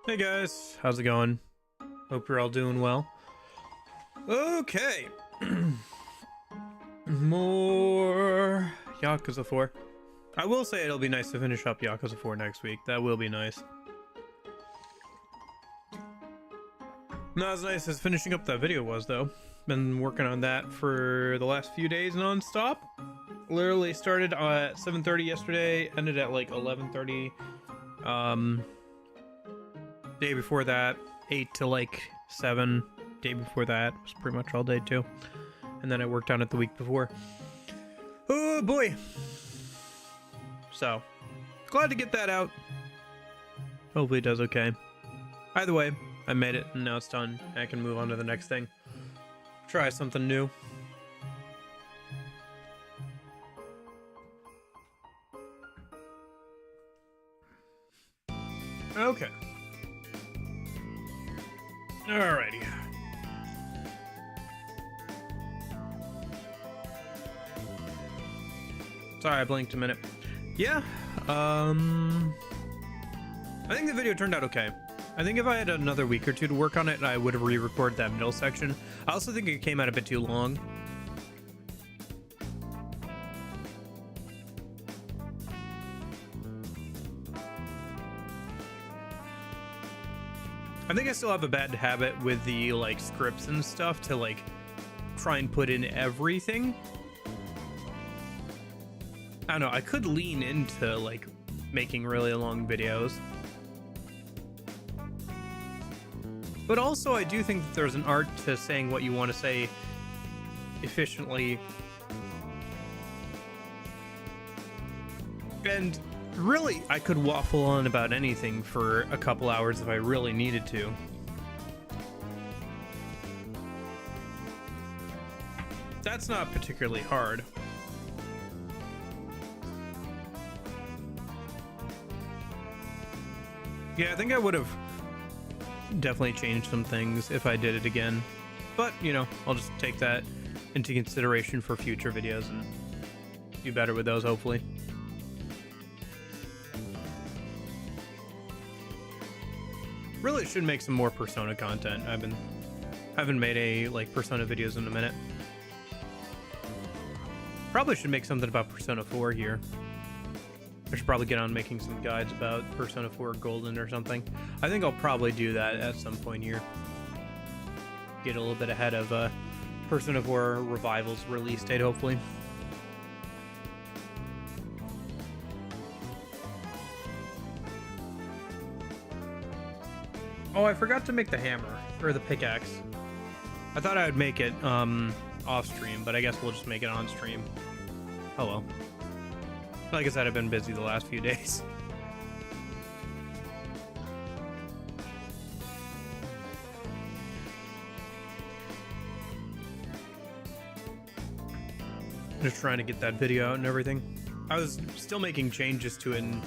Hey guys, how's it going? Hope you're all doing well. Okay. More Yakuza 4. I will say it'll be nice to finish up Yakuza 4 next week. That will be nice. Not as nice as finishing up that video was, though. Been working on that for the last few days non-stop. Literally started at 7:30 yesterday, ended at like 11:30. Day before that, 8 to like 7. Day before that was pretty much all day too. And then I worked on it the week before. Oh boy. So, glad to get that out. Hopefully it does okay. Either way, I made it and now it's done. I can move on to the next thing. Try something new. Okay. Alrighty. Sorry, I blinked a minute. Yeah, I think the video turned out okay. I think if I had another week or two to work on it, I would have re-recorded that middle section. I also think it came out a bit too long. I think I still have a bad habit with the like scripts and stuff to like try and put in everything. I don't know, I could lean into like making really long videos. But also I do think that there's an art to saying what you want to say efficiently. And really, I could waffle on about anything for a couple hours if I really needed to. That's not particularly hard. Yeah, I think I would have definitely changed some things if I did it again. But, you know, I'll just take that into consideration for future videos and do better with those, hopefully. Really should make some more Persona content. I haven't made a like Persona videos in a minute. Probably should make something about Persona 4 here. I should probably get on making some guides about Persona 4 Golden or something. I think I'll probably do that at some point here. Get a little bit ahead of Persona 4 Revival's release date, hopefully. Oh, I forgot to make the hammer, or the pickaxe. I thought I would make it off stream, but I guess we'll just make it on stream. Oh well. Like I said, I've been busy the last few days. Just trying to get that video out and everything. I was still making changes to it and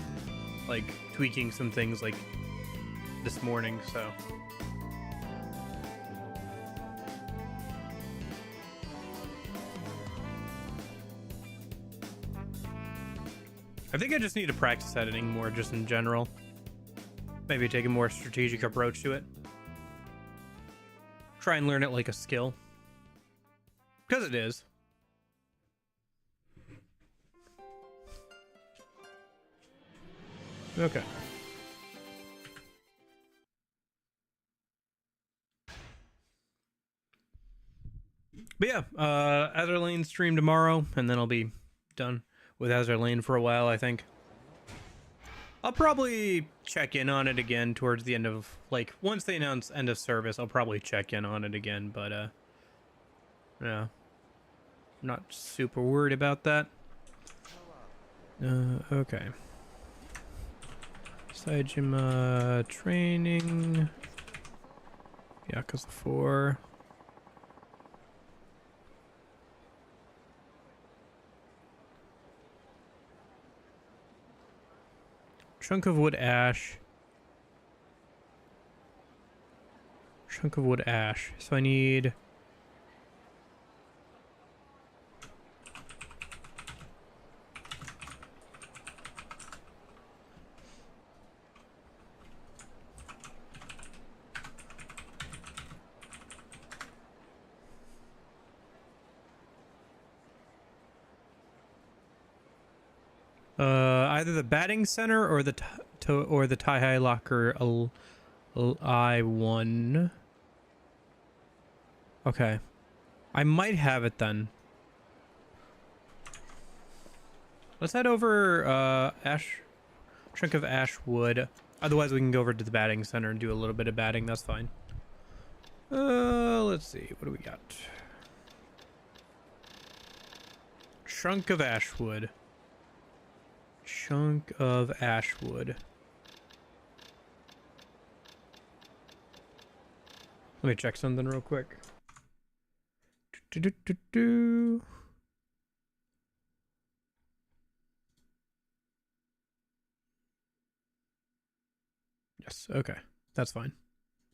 like tweaking some things like this morning, so I think I just need to practice editing more just in general. Maybe take a more strategic approach to it. Try and learn it like a skill. Because it is. Okay. But yeah, Azur Lane stream tomorrow, and then I'll be done with Azur Lane for a while, I think. I'll probably check in on it again towards the end of, like, once they announce end of service, I'll probably check in on it again, but, yeah. I'm not super worried about that. Okay. Saejima training. Yakuza 4. Chunk of wood ash. Chunk of wood ash. So I need Either the batting center or the Tai Hai Locker I1. Okay. I might have it then. Let's head over chunk of ash wood. Otherwise we can go over to the batting center and do a little bit of batting. That's fine. Let's see. What do we got? Chunk of ash wood. Chunk of ash wood. Let me check something real quick. Yes, okay. That's fine.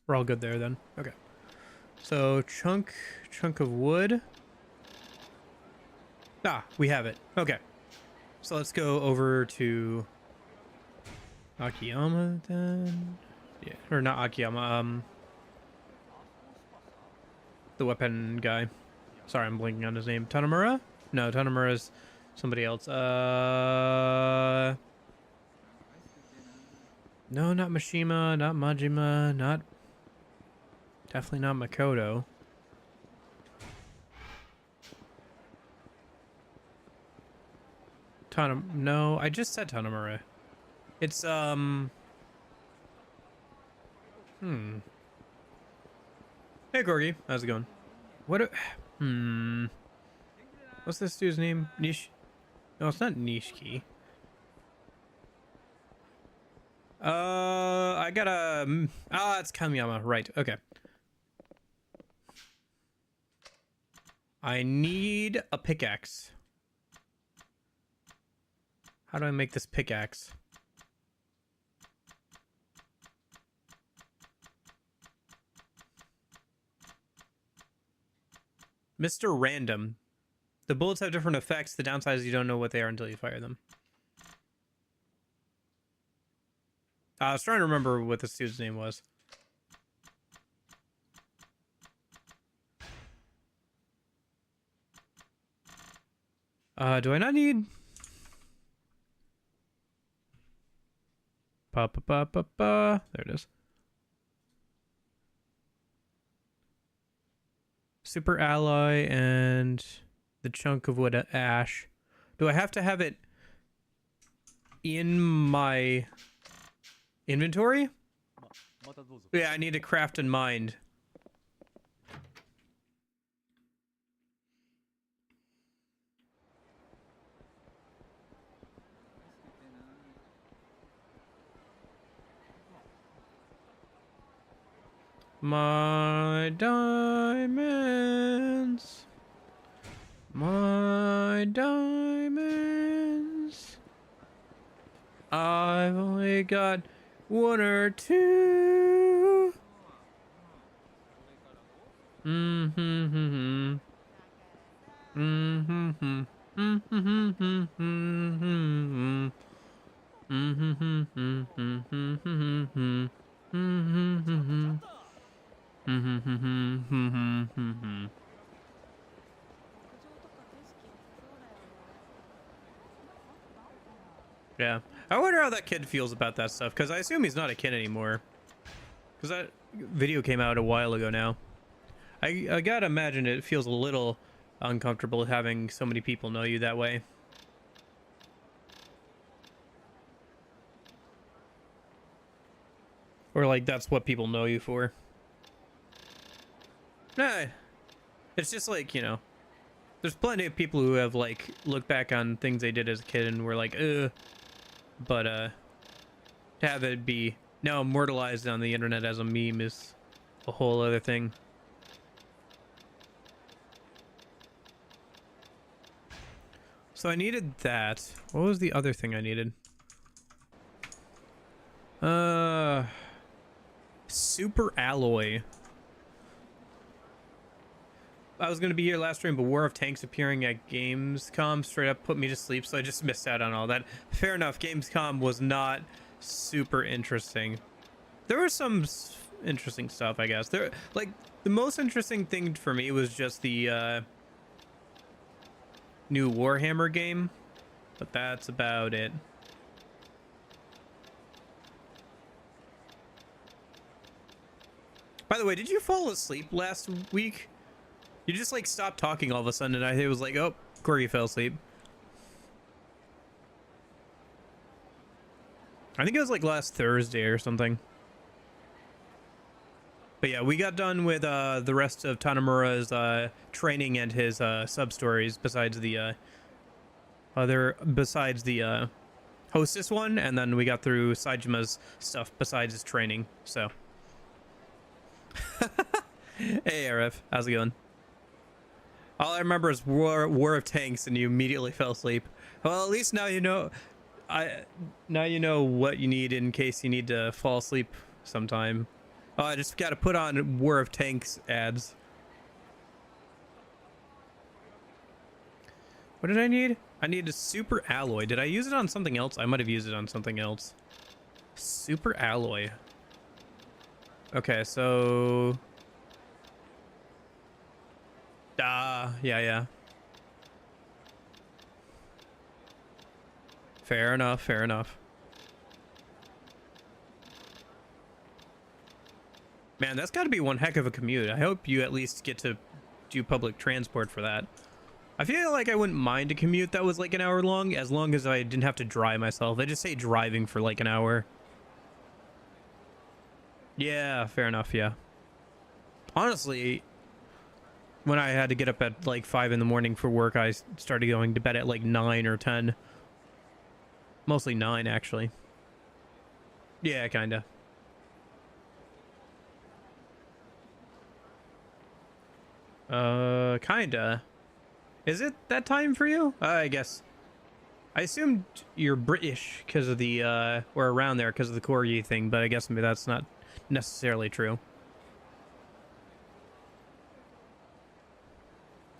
We're all good there then. Okay. So chunk of wood. Ah, we have it. Okay. So let's go over to Akiyama then. Yeah, or not Akiyama, the weapon guy. Sorry, I'm blinking on his name. Tanamura? No, Tanamura's somebody else. No, not Mishima, not Majima, definitely not Makoto. No, I just said Tanamura. It's Hey Corgi, how's it going? What's this dude's name? Nish? No, it's not Nishiki. I gotta it's Kamiyama, right, okay. I need a pickaxe. How do I make this pickaxe? Mr. Random. The bullets have different effects. The downside is you don't know what they are until you fire them. I was trying to remember what this dude's name was. Do I not need... There it is. Super alloy and the chunk of wood ash. Do I have to have it in my inventory? Yeah, I need to craft and mind. My diamonds. My diamonds. I've only got one or two. Mm-hmm. Mm-hmm. Mm-hmm. Mm-hmm. Yeah, I wonder how that kid feels about that stuff, because I assume he's not a kid anymore, because that video came out a while ago now. I gotta imagine it feels a little uncomfortable having so many people know you that way. Or like that's what people know you for. Nah, it's just like, you know, there's plenty of people who have like looked back on things they did as a kid and were like, but to have it be now immortalized on the internet as a meme is a whole other thing. So I needed that. What was the other thing I needed? Super alloy. I was gonna be here last stream, but War of Tanks appearing at Gamescom straight up put me to sleep, so I just missed out on all that. Fair enough, Gamescom was not super interesting. There was some interesting stuff, I guess. There, like, the most interesting thing for me was just the new Warhammer game. but that's about it. By the way, did you fall asleep last week? You just like stopped talking all of a sudden, and I was like, oh, Corey fell asleep. I think it was like last Thursday or something. But yeah, we got done with the rest of Tanamura's training and his sub-stories besides the hostess one, and then we got through Saejima's stuff besides his training, so. Hey, Arif, how's it going? All I remember is War of Tanks, and you immediately fell asleep. Well, at least now you know. Now you know what you need in case you need to fall asleep sometime. Oh, I just got to put on War of Tanks ads. What did I need? I need a super alloy. Did I use it on something else? I might have used it on something else. Super alloy. Okay, so... yeah. Fair enough, fair enough. Man, that's got to be one heck of a commute. I hope you at least get to do public transport for that. I feel like I wouldn't mind a commute that was like an hour long as I didn't have to drive myself. They just say driving for like an hour. Yeah, fair enough, yeah. Honestly, when I had to get up at like 5 in the morning for work, I started going to bed at like 9 or 10. Mostly 9, actually. Yeah, kinda. Kinda. Is it that time for you? I guess. I assumed you're British because of the, or around there because of the corgi thing, but I guess maybe that's not necessarily true.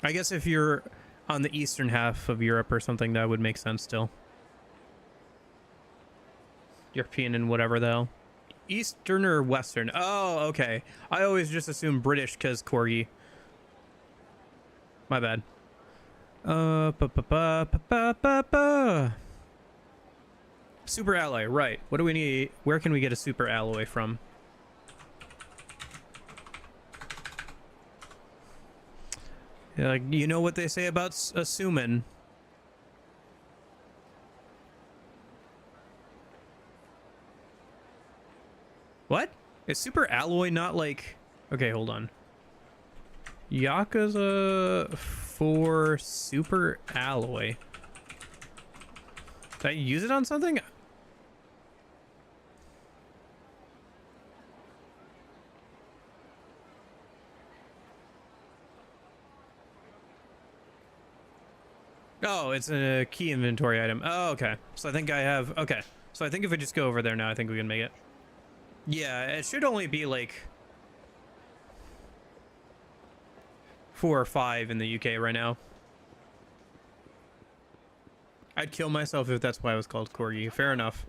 I guess if you're on the eastern half of Europe or something, that would make sense still. European and whatever the hell. Eastern or Western? Oh, okay. I always just assume British because corgi. My bad. Super alloy, right. What do we need? Where can we get a super alloy from? Yeah, you know what they say about assuming. What? Is super alloy not like... Okay, hold on. Yakuza 4 super alloy. Did I use it on something? Oh, it's a key inventory item. Oh, okay. So I think I have... Okay. So I think if we just go over there now, I think we can make it. Yeah, it should only be like 4 or 5 in the UK right now. I'd kill myself if that's why it was called corgi. Fair enough.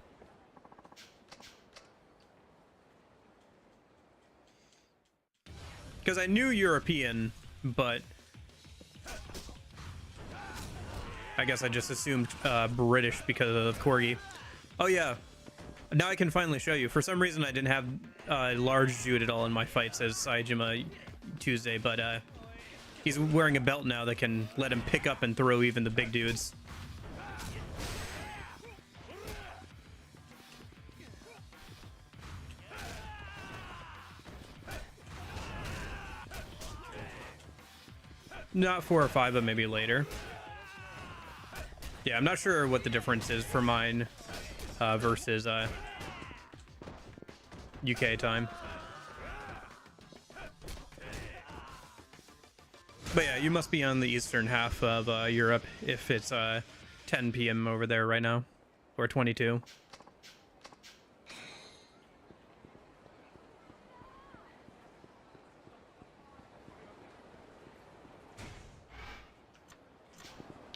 Because I knew European, but I guess I just assumed British because of corgi. Oh yeah, now I can finally show you. For some reason I didn't have large dude at all in my fights as Saejima Tuesday, but he's wearing a belt now that can let him pick up and throw even the big dudes. Not 4 or 5, but maybe later. Yeah, I'm not sure what the difference is for mine versus UK time. But yeah, you must be on the eastern half of Europe if it's 10 p.m. over there right now, or 22.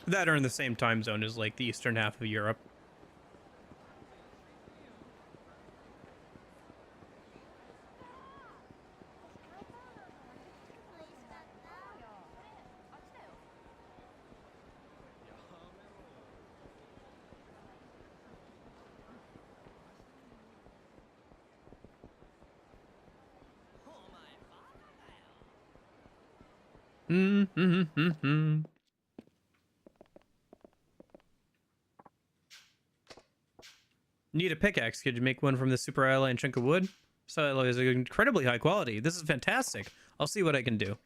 That are in the same time zone as like the eastern half of Europe. Mm-hmm. Need a pickaxe. Could you make one from the super alloy and chunk of wood? So alloy is incredibly high quality. This is fantastic. I'll see what I can do.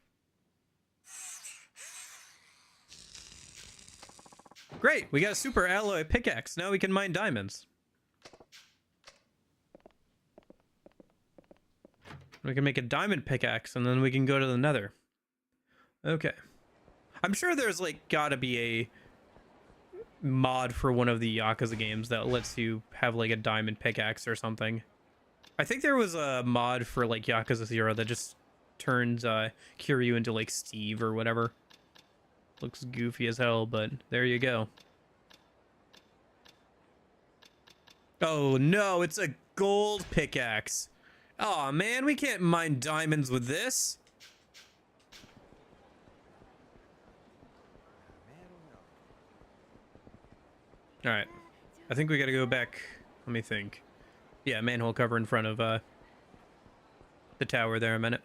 Great, we got a super alloy pickaxe. Now we can mine diamonds. We can make a diamond pickaxe and then we can go to the nether. Okay. I'm sure there's like gotta be a mod for one of the Yakuza games that lets you have like a diamond pickaxe or something. I think there was a mod for like Yakuza 0 that just turns Kiryu into like Steve or whatever. Looks goofy as hell, but there you go. Oh no, it's a gold pickaxe. Oh man, we can't mine diamonds with this. All right, I think we gotta go back. Let me think. Yeah, manhole cover in front of the tower there a minute.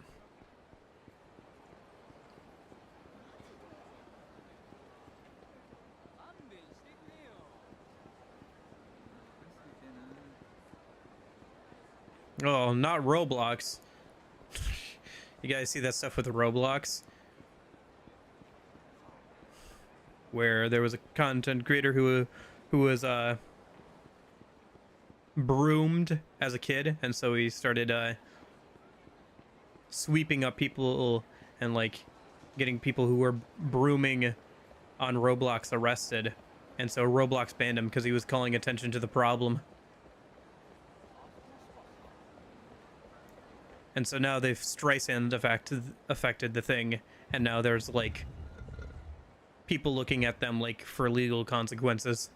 Oh, not Roblox. You guys see that stuff with the Roblox? Where there was a content creator who was broomed as a kid, and so he started sweeping up people and like getting people who were brooming on Roblox arrested, and so Roblox banned him because he was calling attention to the problem. And so now they've Streisand affected the thing, and now there's like people looking at them like for legal consequences.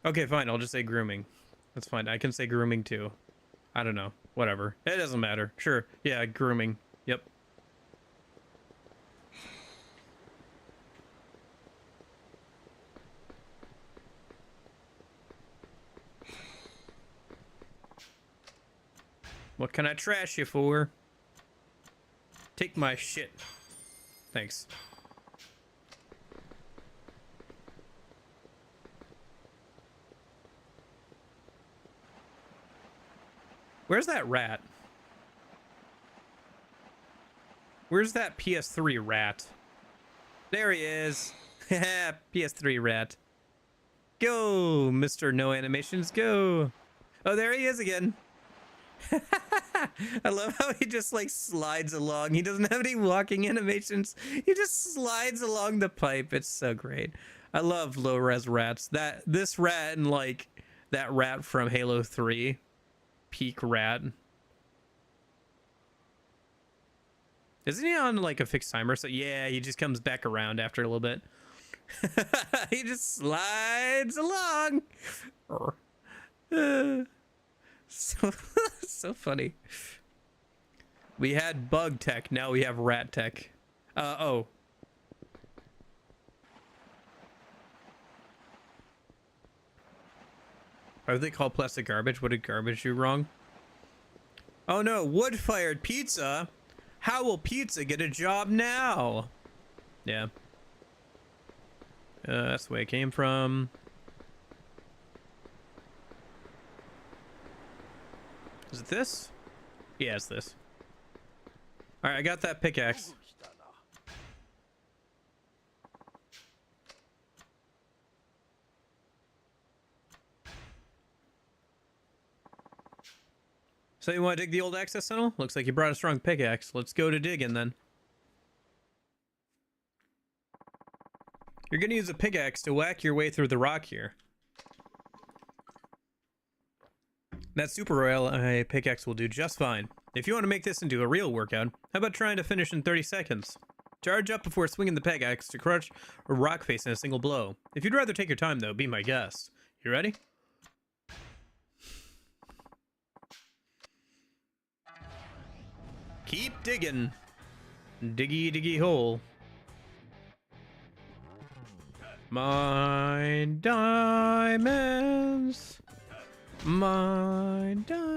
Okay, fine. I'll just say grooming. That's fine. I can say grooming too. I don't know. Whatever. It doesn't matter. Sure. Yeah, grooming. Yep. What can I trash you for? Take my shit. Thanks. Where's that rat? Where's that PS3 rat? There he is. PS3 rat. Go, Mr. No Animations, go. Oh, there he is again. I love how he just like slides along. He doesn't have any walking animations. He just slides along the pipe. It's so great. I love low res rats. This rat and like that rat from Halo 3. Peak rat. Isn't he on like a fixed timer? So yeah, he just comes back around after a little bit. He just slides along. So funny. We had bug tech, now we have rat tech. Oh. Are they called plastic garbage? What did garbage do wrong? Oh no, wood-fired pizza? How will pizza get a job now? Yeah. That's the way it came from. Is it this? Yeah, it's this. Alright, I got that pickaxe. So you want to dig the old access tunnel? Looks like you brought a strong pickaxe. Let's go to digging then. You're gonna use a pickaxe to whack your way through the rock here. That super royal pickaxe will do just fine. If you want to make this into a real workout, how about trying to finish in 30 seconds? Charge up before swinging the pickaxe to crush a rock face in a single blow. If you'd rather take your time though, be my guest. You ready? Keep digging. Diggy diggy hole. My diamonds. My diamonds.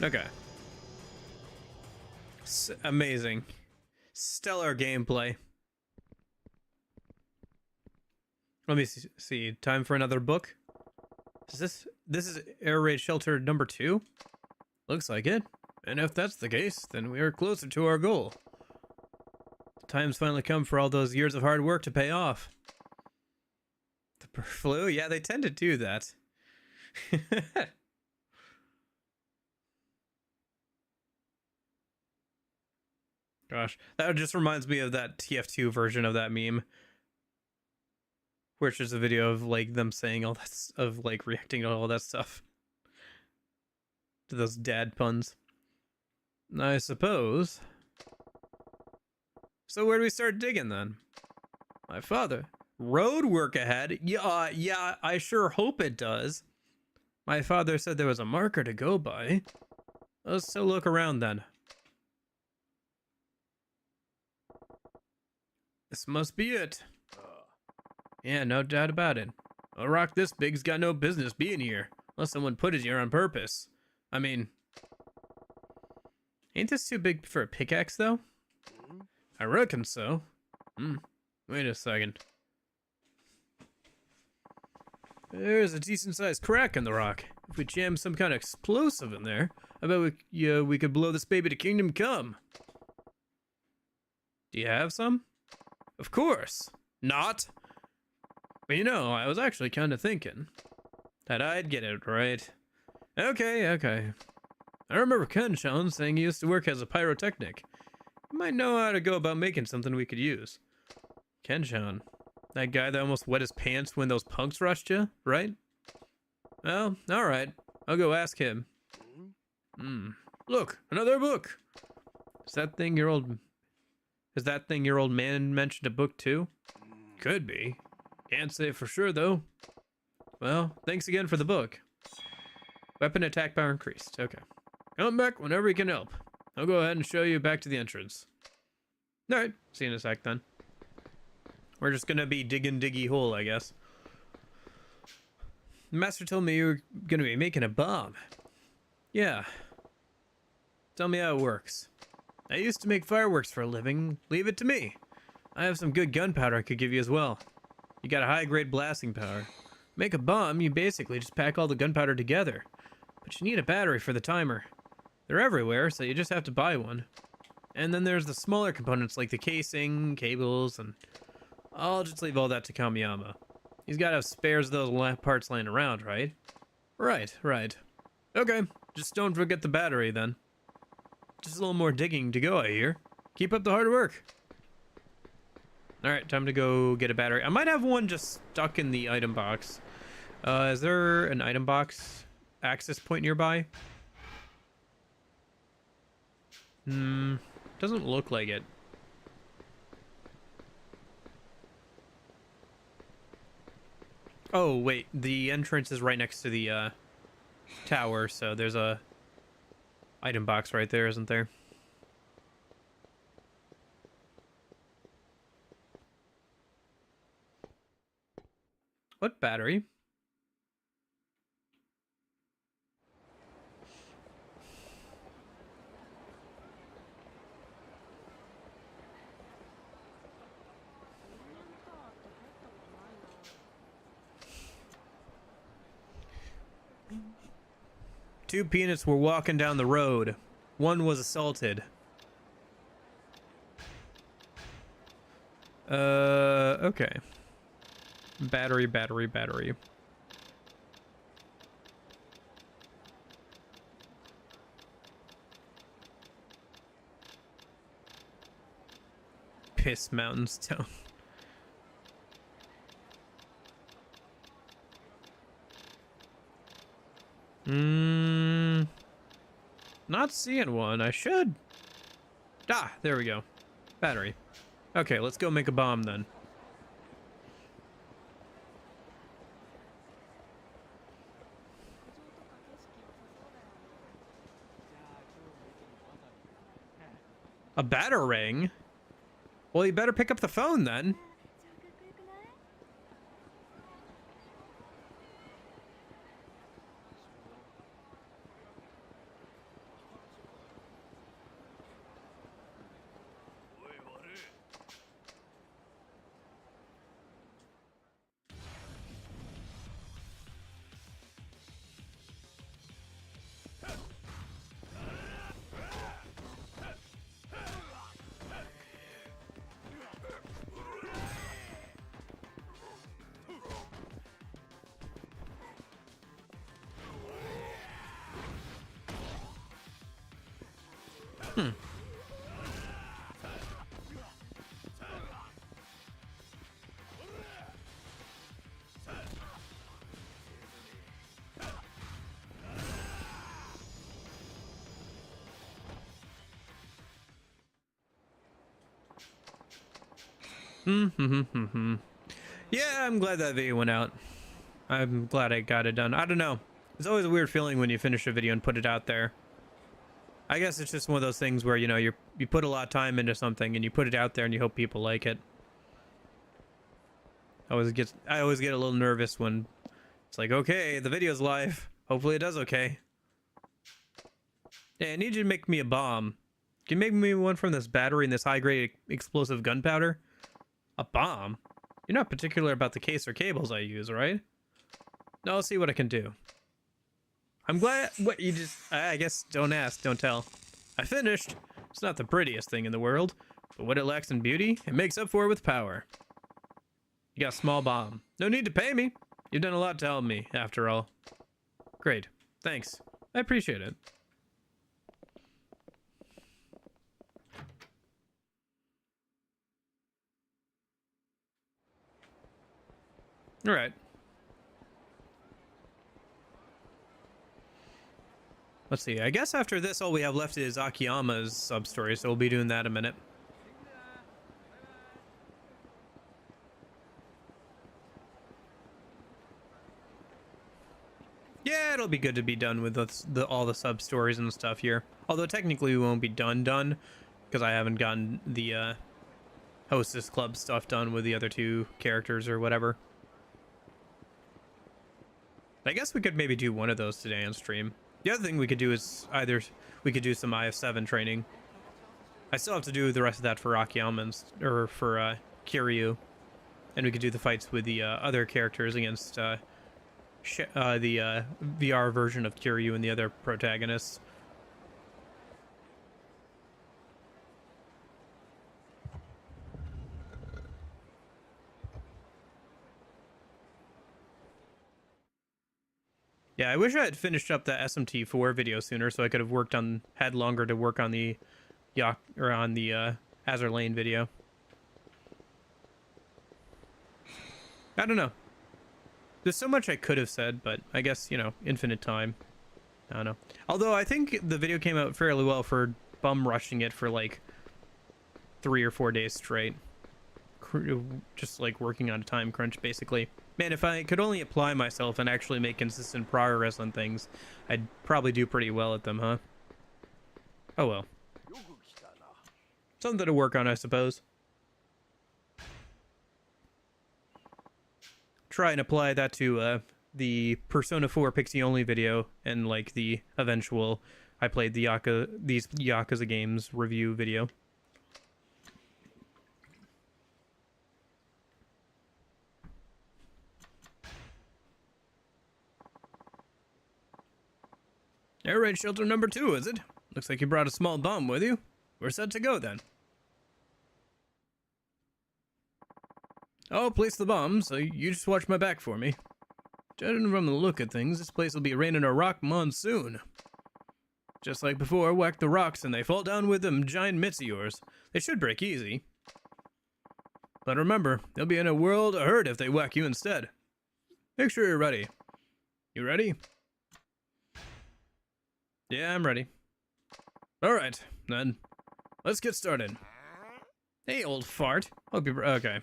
Okay. Amazing. Stellar gameplay. Let me see. Time for another book. This is Air Raid Shelter number 2? Looks like it. And if that's the case, then we are closer to our goal. The time's finally come for all those years of hard work to pay off. The bird flu? Yeah, they tend to do that. Gosh, that just reminds me of that TF2 version of that meme, which is a video of like them saying all that, of like reacting to all that stuff, to those dad puns. I suppose. So where do we start digging then? My father. Road work ahead? Yeah, I sure hope it does. My father said there was a marker to go by. Let's still look around then. This must be it. Yeah, no doubt about it. A rock this big's got no business being here, unless someone put it here on purpose. I mean, ain't this too big for a pickaxe, though? I reckon so. Wait a second. There's a decent-sized crack in the rock. If we jam some kind of explosive in there, I bet we could blow this baby to kingdom come. Do you have some? Of course. Not. But you know, I was actually kind of thinking that I'd get it right. Okay. I remember Ken-chan saying he used to work as a pyrotechnic. He might know how to go about making something we could use. Ken-chan. That guy that almost wet his pants when those punks rushed you, right? Well, alright. I'll go ask him. Look, another book! Is that thing your old man mentioned a book too? Could be. Can't say for sure though. Well, thanks again for the book. Weapon attack power increased. Okay. Come back whenever you can help. I'll go ahead and show you back to the entrance. Alright, see you in a sec then. We're just gonna be digging diggy hole, I guess. The master told me you were gonna be making a bomb. Yeah. Tell me how it works. I used to make fireworks for a living. Leave it to me. I have some good gunpowder I could give you as well. You got a high-grade blasting power. Make a bomb, you basically just pack all the gunpowder together. But you need a battery for the timer. They're everywhere, so you just have to buy one. And then there's the smaller components like the casing, cables, and I'll just leave all that to Kamiyama. He's got to have spares of those parts laying around, right? Right. Okay, just don't forget the battery then. Just a little more digging to go, I hear. Keep up the hard work. Alright, time to go get a battery. I might have one just stuck in the item box. Is there an item box access point nearby? Doesn't look like it. Oh, wait. The entrance is right next to the tower, so there's a item box right there, isn't there? What battery? Two peanuts were walking down the road. One was assaulted. Okay. Battery. Piss Mountain Stone. Not seeing one. I should Ah, there we go. Battery. Okay, let's go make a bomb then. A batarang? Well, you better pick up the phone then. Yeah, I'm glad that video went out. I'm glad I got it done. I don't know. It's always a weird feeling when you finish a video and put it out there. I guess it's just one of those things where, you know, you put a lot of time into something and you put it out there and you hope people like it. I always get a little nervous when it's like, okay, the video's live. Hopefully it does okay. Yeah, I need you to make me a bomb. Can you make me one from this battery and this high-grade explosive gunpowder? A bomb? You're not particular about the case or cables I use, right? No, I'll see what I can do. I'm glad... What, you just... I guess don't ask, don't tell. I finished. It's not the prettiest thing in the world, but what it lacks in beauty, it makes up for with power. You got a small bomb. No need to pay me. You've done a lot to help me, after all. Great. Thanks. I appreciate it. Alright. Let's see. I guess after this, all we have left is Akiyama's sub-story, so we'll be doing that in a minute. Yeah, it'll be good to be done with all the sub-stories and stuff here. Although technically we won't be done, because I haven't gotten the Hostess Club stuff done with the other two characters or whatever. I guess we could maybe do one of those today on stream. The other thing we could do is either we could do some IF7 training. I still have to do the rest of that for Akiyama's, or for Kiryu. And we could do the fights with the other characters against the VR version of Kiryu and the other protagonists. Yeah, I wish I had finished up that SMT4 video sooner, so I could have had longer to work on the Azur Lane video. I don't know. There's so much I could have said, but I guess, you know, infinite time. I don't know. Although I think the video came out fairly well for bum rushing it for like 3 or 4 days straight. Just like working on a time crunch, basically. Man, if I could only apply myself and actually make consistent progress on things, I'd probably do pretty well at them, huh? Oh well. Something to work on, I suppose. Try and apply that to the Persona 4 Pixie Only video and like the eventual I played these Yakuza games review video. Air raid shelter number 2, is it? Looks like you brought a small bomb with you. We're set to go then. I'll place the bomb, so you just watch my back for me. Judging from the look of things, this place will be raining a rock monsoon. Just like before, whack the rocks and they fall down with them giant mitts of yours. They should break easy. But remember, they'll be in a world of hurt if they whack you instead. Make sure you're ready. You ready? Yeah, I'm ready. Alright, then. Let's get started. Hey, old fart. Hope you're okay.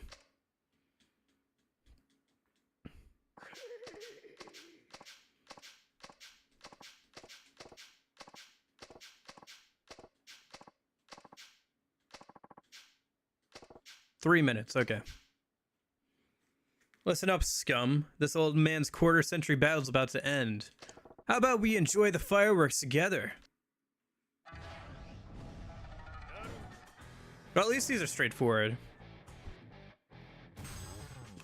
Three minutes, okay. Listen up, scum. This old man's quarter-century battle's about to end. How about we enjoy the fireworks together? But at least these are straightforward.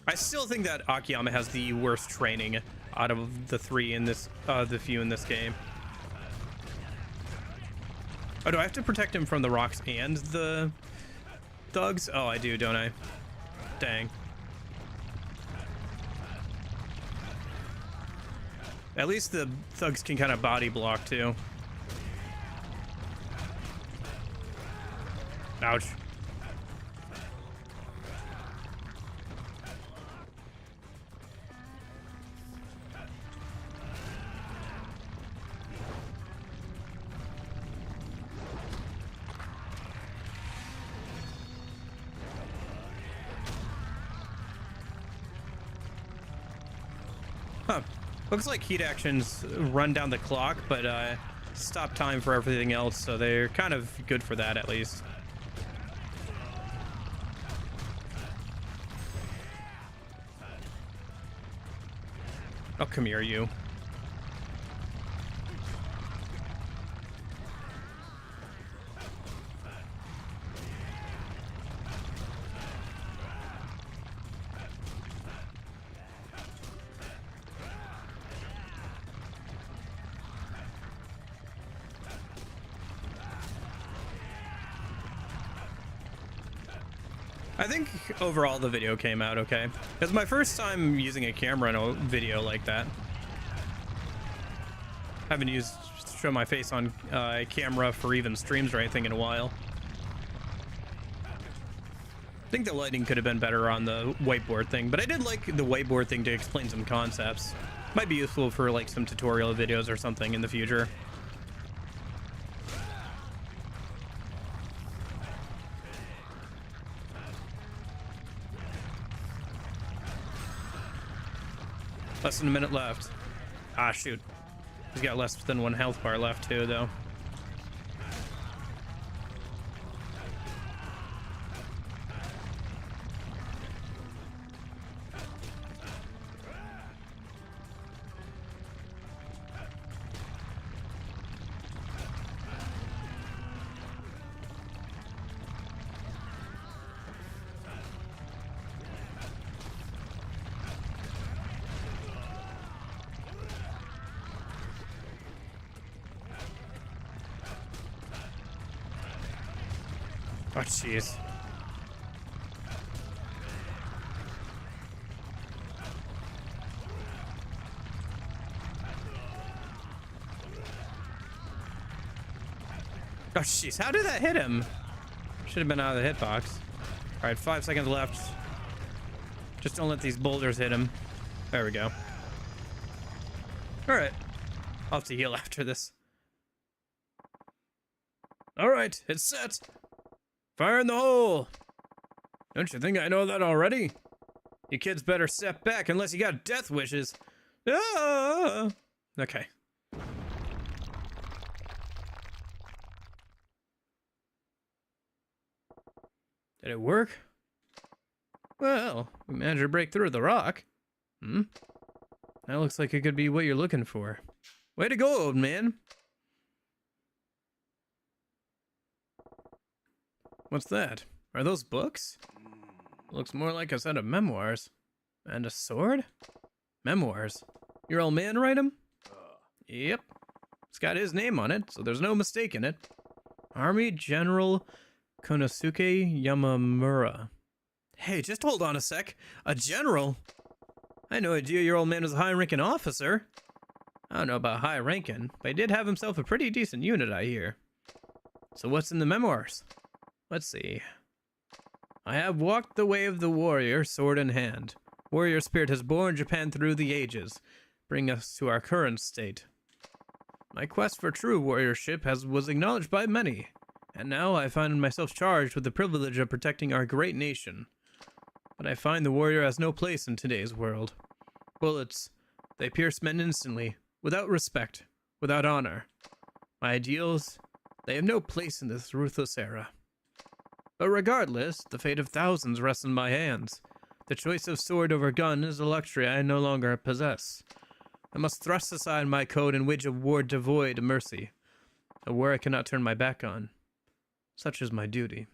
I still think that Akiyama has the worst training out of the three in this, the few in this game. Oh, do I have to protect him from the rocks and the thugs? Oh, I do, don't I? Dang. At least the thugs can kind of body block too. Ouch. Huh. Looks like heat actions run down the clock, but stop time for everything else, so they're kind of good for that at least. Oh, come here, you. I think overall the video came out okay. It's my first time using a camera in a video like that. Haven't used show my face on camera for even streams or anything in a while. I think the lighting could have been better on the whiteboard thing, but I did like the whiteboard thing to explain some concepts. Might be useful for like some tutorial videos or something in the future. Less than a minute left. Ah, shoot. He's got less than one health bar left too, though. Oh, jeez. Oh, jeez. How did that hit him? Should have been out of the hitbox. All right, 5 seconds left. Just don't let these boulders hit him. There we go. All right. I'll have to heal after this. All right, it's set. Fire in the hole! Don't you think I know that already? You kids better step back unless you got death wishes. Ah! Okay. Did it work? Well, we managed to break through the rock. That looks like it could be what you're looking for. Way to go, old man. What's that? Are those books? Looks more like a set of memoirs. And a sword? Memoirs. Your old man write 'em? Yep. It's got his name on it, so there's no mistaking it. Army General Konosuke Yamamura. Hey, just hold on a sec. A general? I had no idea your old man was a high-ranking officer. I don't know about high-ranking, but he did have himself a pretty decent unit, I hear. So what's in the memoirs? Let's see. I have walked the way of the warrior, sword in hand. Warrior spirit has borne Japan through the ages, bringing us to our current state. My quest for true warriorship was acknowledged by many, And now I find myself charged with the privilege of protecting our great nation. But I find the warrior has no place in today's world. Bullets, they pierce men instantly, without respect, without honor. My ideals, they have no place in this ruthless era. But regardless, the fate of thousands rests in my hands. The choice of sword over gun is a luxury I no longer possess. I must thrust aside my code and wage a war devoid of mercy, a war I cannot turn my back on. Such is my duty.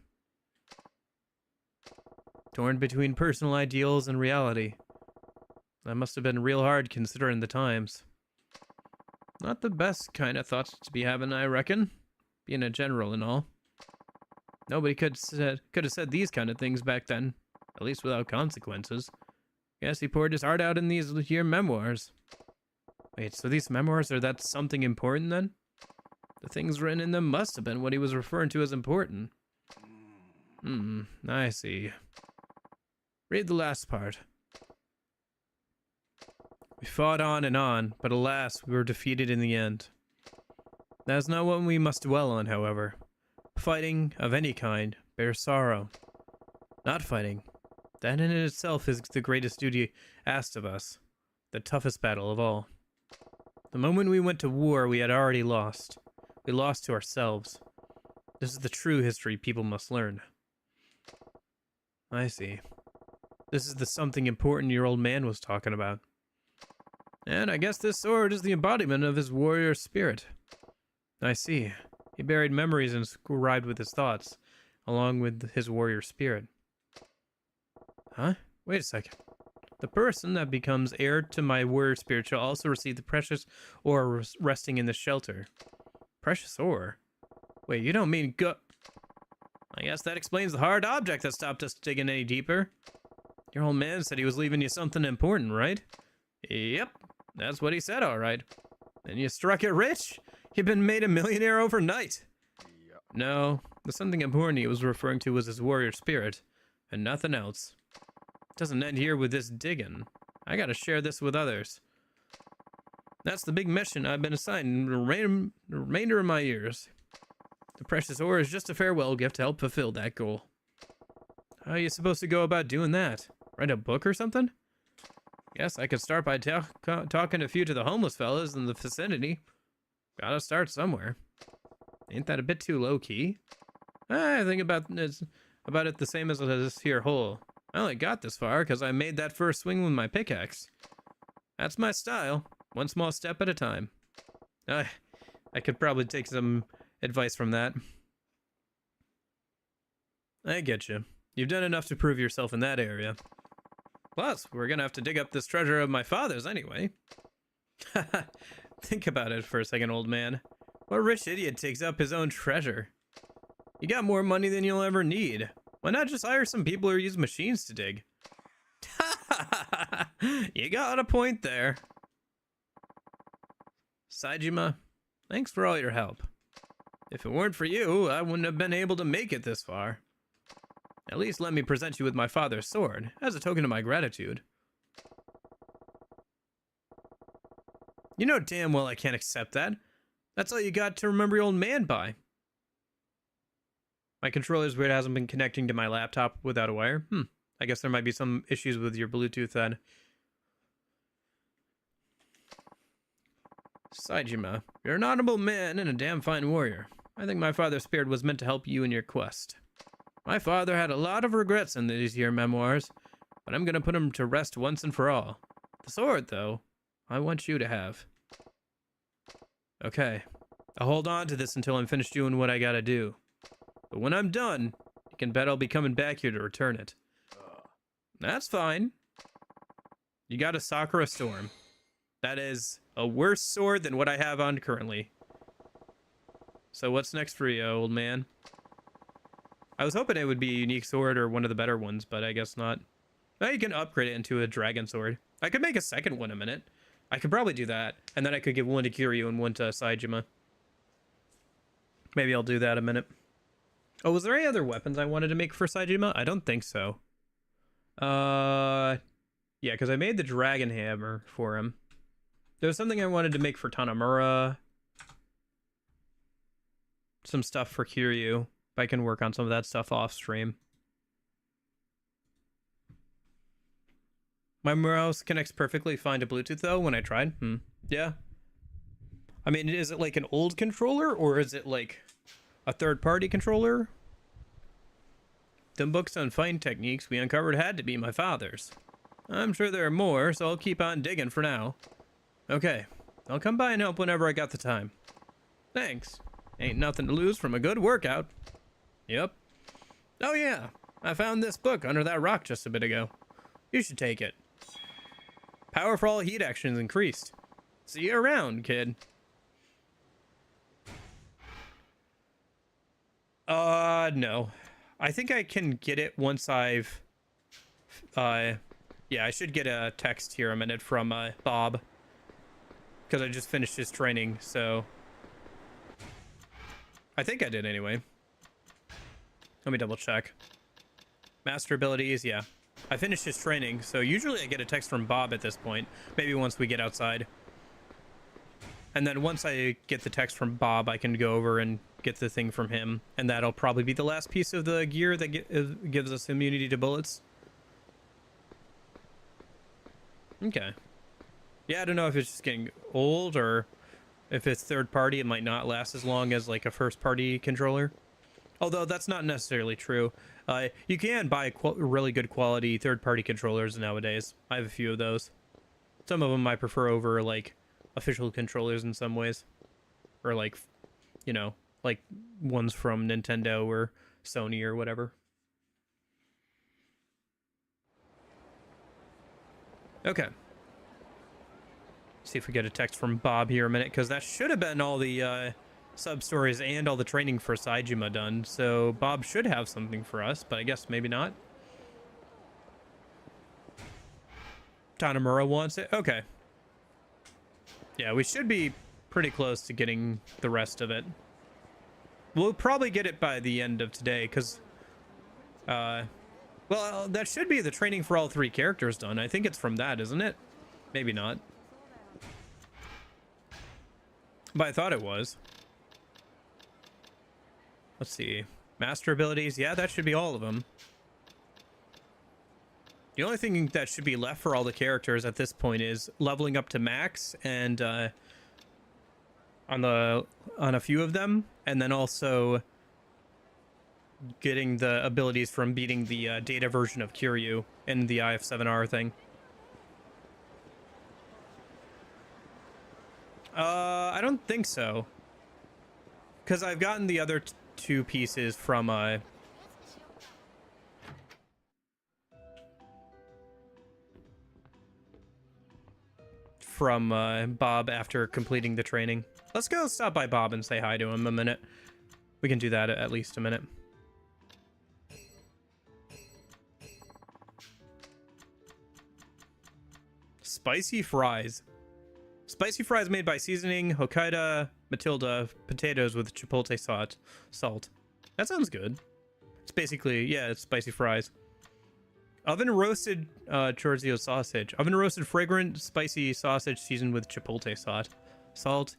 Torn between personal ideals and reality. That must have been real hard considering the times. Not the best kind of thoughts to be having, I reckon. Being a general and all. Nobody could have said these kind of things back then, at least without consequences. Guess he poured his heart out in these here memoirs. Wait, so these memoirs are that something important then? The things written in them must have been what he was referring to as important. I see. Read the last part. We fought on, but alas, we were defeated in the end. That is not what we must dwell on, however. Fighting, of any kind, bears sorrow. Not fighting, that in itself is the greatest duty asked of us. The toughest battle of all. The moment we went to war, we had already lost. We lost to ourselves. This is the true history people must learn. I see. This is the something important your old man was talking about. And I guess this sword is the embodiment of his warrior spirit. I see. He buried memories and scribed with his thoughts, along with his warrior spirit. Huh? Wait a second. The person that becomes heir to my warrior spirit shall also receive the precious ore resting in the shelter. Precious ore? Wait, you don't mean I guess that explains the hard object that stopped us digging any deeper. Your old man said he was leaving you something important, right? Yep, that's what he said, all right. And you struck it rich? You've been made a millionaire overnight. Yep. No, the something important he was referring to was his warrior spirit, and nothing else. It doesn't end here with this digging. I gotta share this with others. That's the big mission I've been assigned the remainder of my years. The precious ore is just a farewell gift to help fulfill that goal. How are you supposed to go about doing that? Write a book or something? Guess I could start by talking a few to the homeless fellas in the vicinity. Gotta start somewhere. Ain't that a bit too low-key? I think about it the same as this here hole. I only got this far because I made that first swing with my pickaxe. That's my style. One small step at a time. I could probably take some advice from that. I get you. You've done enough to prove yourself in that area. Plus, we're gonna have to dig up this treasure of my father's anyway. Think about it for a second, old man. What rich idiot takes up his own treasure? You got more money than you'll ever need. Why not just hire some people or use machines to dig? You got a point there. Saejima, thanks for all your help. If it weren't for you, I wouldn't have been able to make it this far. At least let me present you with my father's sword, as a token of my gratitude. You know damn well I can't accept that. That's all you got to remember your old man by. My controller's weird, hasn't been connecting to my laptop without a wire. I guess there might be some issues with your Bluetooth then. Saejima, you're an honorable man and a damn fine warrior. I think my father's spirit was meant to help you in your quest. My father had a lot of regrets in these here memoirs, but I'm gonna put them to rest once and for all. The sword, though, I want you to have. Okay, I'll hold on to this until I'm finished doing what I gotta do. But when I'm done, you can bet I'll be coming back here to return it. That's fine. You got a Sakura Storm. That is a worse sword than what I have on currently. So what's next for you, old man? I was hoping it would be a unique sword or one of the better ones, but I guess not. Now you can upgrade it into a dragon sword. I could make a second one in a minute. I could probably do that, and then I could give one to Kiryu and one to Saejima. Maybe I'll do that in a minute. Oh, was there any other weapons I wanted to make for Saejima? I don't think so. Yeah, because I made the dragon hammer for him. There was something I wanted to make for Tanamura. Some stuff for Kiryu. I can work on some of that stuff off stream. My mouse connects perfectly fine to Bluetooth though when I tried. Yeah. I mean, is it like an old controller or is it like a third-party controller? Them books on fighting techniques we uncovered had to be my father's. I'm sure there are more, so I'll keep on digging for now. Okay, I'll come by and help whenever I got the time. Thanks. Ain't nothing to lose from a good workout. Yep. Oh yeah, I found this book under that rock just a bit ago. You should take it. Power for all heat actions increased. See you around, kid. No. I think I can get it once I've... yeah, I should get a text here a minute from, Bob. Because I just finished his training, so... I think I did anyway. Let me double check. Master abilities, yeah. I finished his training, so usually I get a text from Bob at this point. Maybe once we get outside. And then once I get the text from Bob, I can go over and get the thing from him. And that'll probably be the last piece of the gear that gives us immunity to bullets. Okay. Yeah, I don't know if it's just getting old or if it's third party, it might not last as long as like a first party controller. Although that's not necessarily true. You can buy really good quality third party controllers nowadays. I have a few of those. Some of them I prefer over like official controllers in some ways. Or like, you know, like ones from Nintendo or Sony or whatever. Okay. See if we get a text from Bob here a minute, because that should have been all the sub-stories and all the training for Saejima done. So Bob should have something for us, but I guess maybe not. Tanamura wants it? Okay. Yeah, we should be pretty close to getting the rest of it. We'll probably get it by the end of today, because... well, that should be the training for all three characters done. I think it's from that, isn't it? Maybe not. But I thought it was. Let's see. Master abilities. Yeah, that should be all of them. The only thing that should be left for all the characters at this point is leveling up to max and on a few of them, and then also getting the abilities from beating the data version of Kiryu in the IF7R thing. I don't think so. Because I've gotten the other two pieces from, Bob after completing the training. Let's go stop by Bob and say hi to him a minute. We can do that at least a minute. Spicy fries. Spicy fries made by seasoning Hokkaido Matilda potatoes with chipotle salt. That sounds good. It's basically, yeah, it's spicy fries. Oven roasted chorizo sausage. Oven roasted fragrant spicy sausage seasoned with chipotle salt.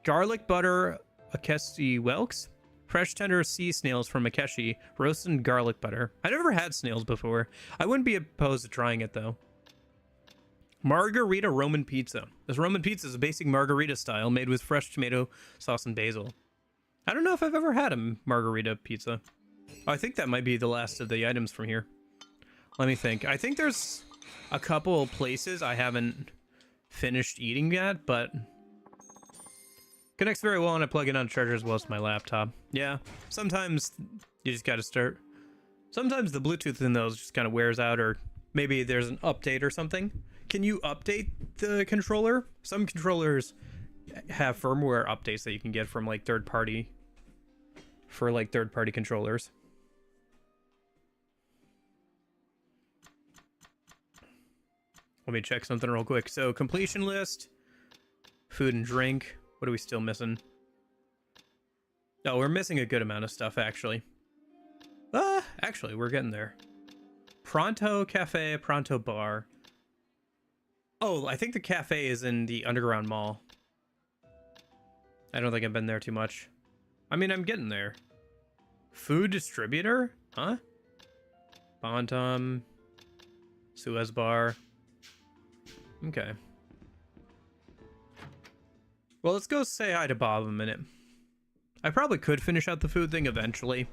Garlic butter Akechi whelks. Fresh tender sea snails from Akechi. Roasted garlic butter. I never had snails before. I wouldn't be opposed to trying it though. Margarita Roman pizza. This Roman pizza is a basic margarita style made with fresh tomato sauce and basil. I don't know if I've ever had a margarita pizza. Oh, I think that might be the last of the items from here. Let me think. I think there's a couple places I haven't finished eating yet, but connects very well when I plug it on charger as well as my laptop. Yeah, sometimes you just gotta start. Sometimes the Bluetooth in those just kind of wears out, or maybe there's an update or something. Can you update the controller? Some controllers have firmware updates that you can get from like third party controllers. Let me check something real quick. So completion list, food and drink. What are we still missing? Oh, we're missing a good amount of stuff actually. Actually, we're getting there. Pronto Cafe, Pronto Bar. Oh, I think the cafe is in the underground mall. I don't think I've been there too much. I mean, I'm getting there. Food distributor? Huh? Bantam. Suez bar. Okay. Well, let's go say hi to Bob a minute. I probably could finish out the food thing eventually.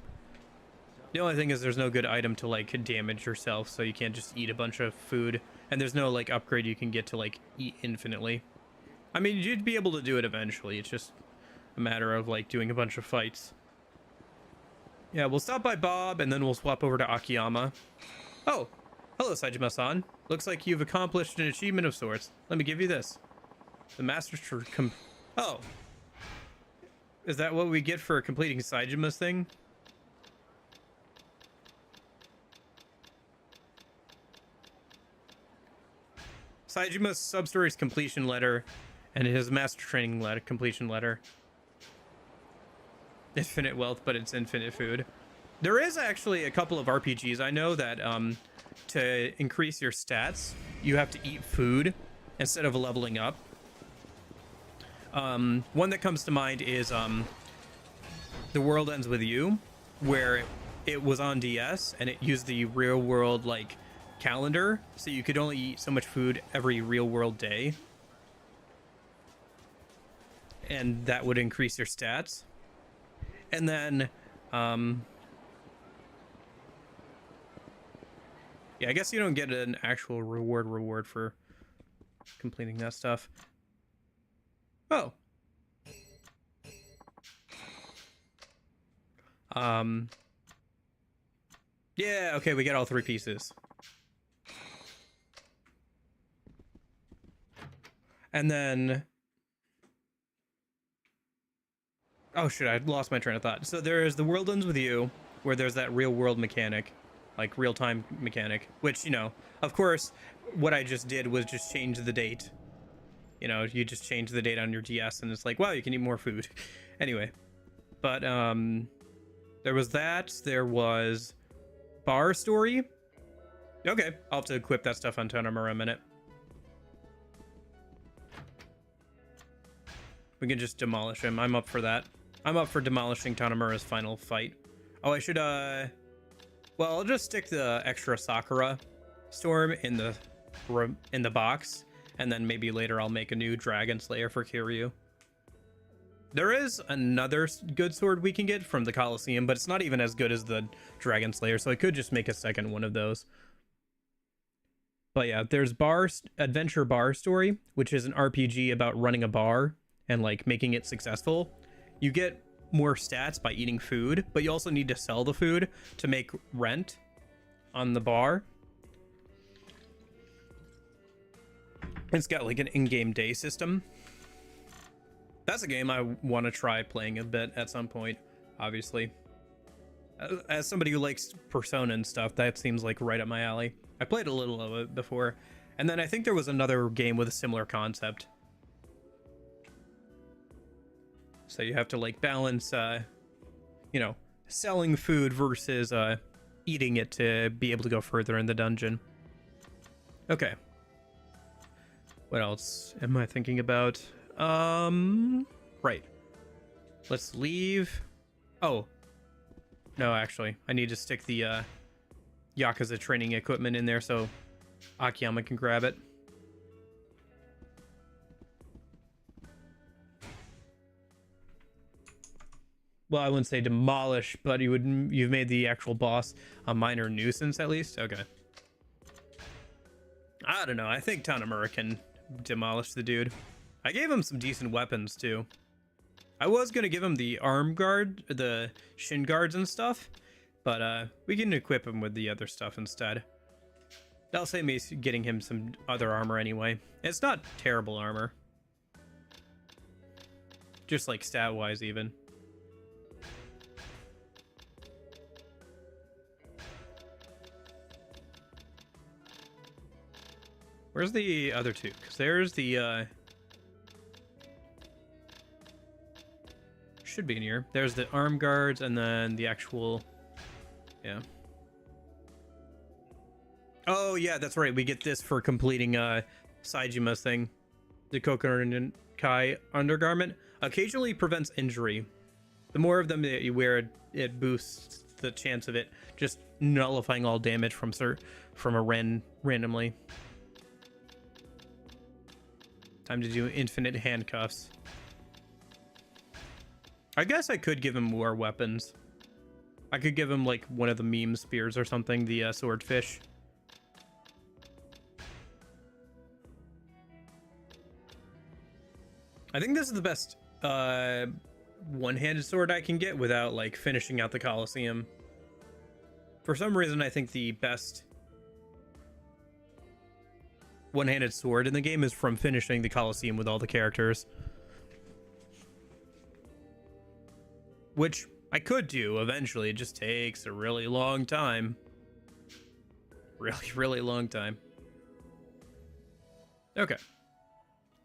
The only thing is there's no good item to like damage yourself, so you can't just eat a bunch of food. And there's no like upgrade you can get to like eat infinitely. I mean, you'd be able to do it eventually. It's just a matter of like doing a bunch of fights. Yeah, we'll stop by Bob and then we'll swap over to Akiyama. Oh, hello Saejima-san. Looks like you've accomplished an achievement of sorts. Let me give you this. The Master's for Oh. Is that what we get for completing Saejima's thing? Saejima's sub-story's completion letter and his master training letter, completion letter. Infinite wealth, but it's infinite food. There is actually a couple of RPGs I know that to increase your stats, you have to eat food instead of leveling up. One that comes to mind is The World Ends With You, where it was on DS and it used the real world like calendar, so you could only eat so much food every real world day, and that would increase your stats. And then yeah, I guess you don't get an actual reward for completing that stuff. Oh. Yeah, okay, we get all 3 pieces. And then... Oh shit, I lost my train of thought. So there's The World Ends With You, where there's that real world mechanic, like real-time mechanic, which, you know, of course, what I just did was just change the date. You know, you just change the date on your DS and it's like, wow, you can eat more food. Anyway, but there was that. There was Bar Story. Okay, I'll have to equip that stuff on Tanamura a minute. We can just demolish him. I'm up for that. I'm up for demolishing Tanamura's final fight. Oh, I should, well, I'll just stick the extra Sakura Storm in the box, and then maybe later I'll make a new Dragon Slayer for Kiryu. There is another good sword we can get from the Colosseum, but it's not even as good as the Dragon Slayer, so I could just make a second one of those. But yeah, there's Adventure Bar Story, which is an RPG about running a bar and like making it successful. You get more stats by eating food, but you also need to sell the food to make rent on the bar. It's got like an in-game day system. That's a game I want to try playing a bit at some point, obviously. As somebody who likes Persona and stuff, that seems like right up my alley. I played a little of it before. And then I think there was another game with a similar concept. So you have to like balance, you know, selling food versus eating it to be able to go further in the dungeon. Okay. What else am I thinking about? Right. Let's leave. Oh. No, actually, I need to stick the Yakuza training equipment in there so Akiyama can grab it. Well, I wouldn't say demolish, but you've made the actual boss a minor nuisance at least. Okay. I don't know. I think Tanamura can demolish the dude. I gave him some decent weapons too. I was gonna give him the arm guard, the shin guards and stuff, but we can equip him with the other stuff instead. That'll save me getting him some other armor anyway. It's not terrible armor. Just like stat-wise even. Where's the other two? Because there's the, should be in here. There's the arm guards and then the actual, yeah. Oh, yeah, that's right. We get this for completing Saejima's thing. The Kokurin Kai undergarment occasionally prevents injury. The more of them that you wear, it boosts the chance of it just nullifying all damage from a randomly. Time to do infinite handcuffs. I guess I could give him more weapons. I could give him like one of the meme spears or something, the swordfish. I think this is the best one-handed sword I can get without like finishing out the Colosseum. For some reason, I think the best one-handed sword in the game is from finishing the Colosseum with all the characters. Which I could do eventually. It just takes a really long time. Really, really long time. Okay.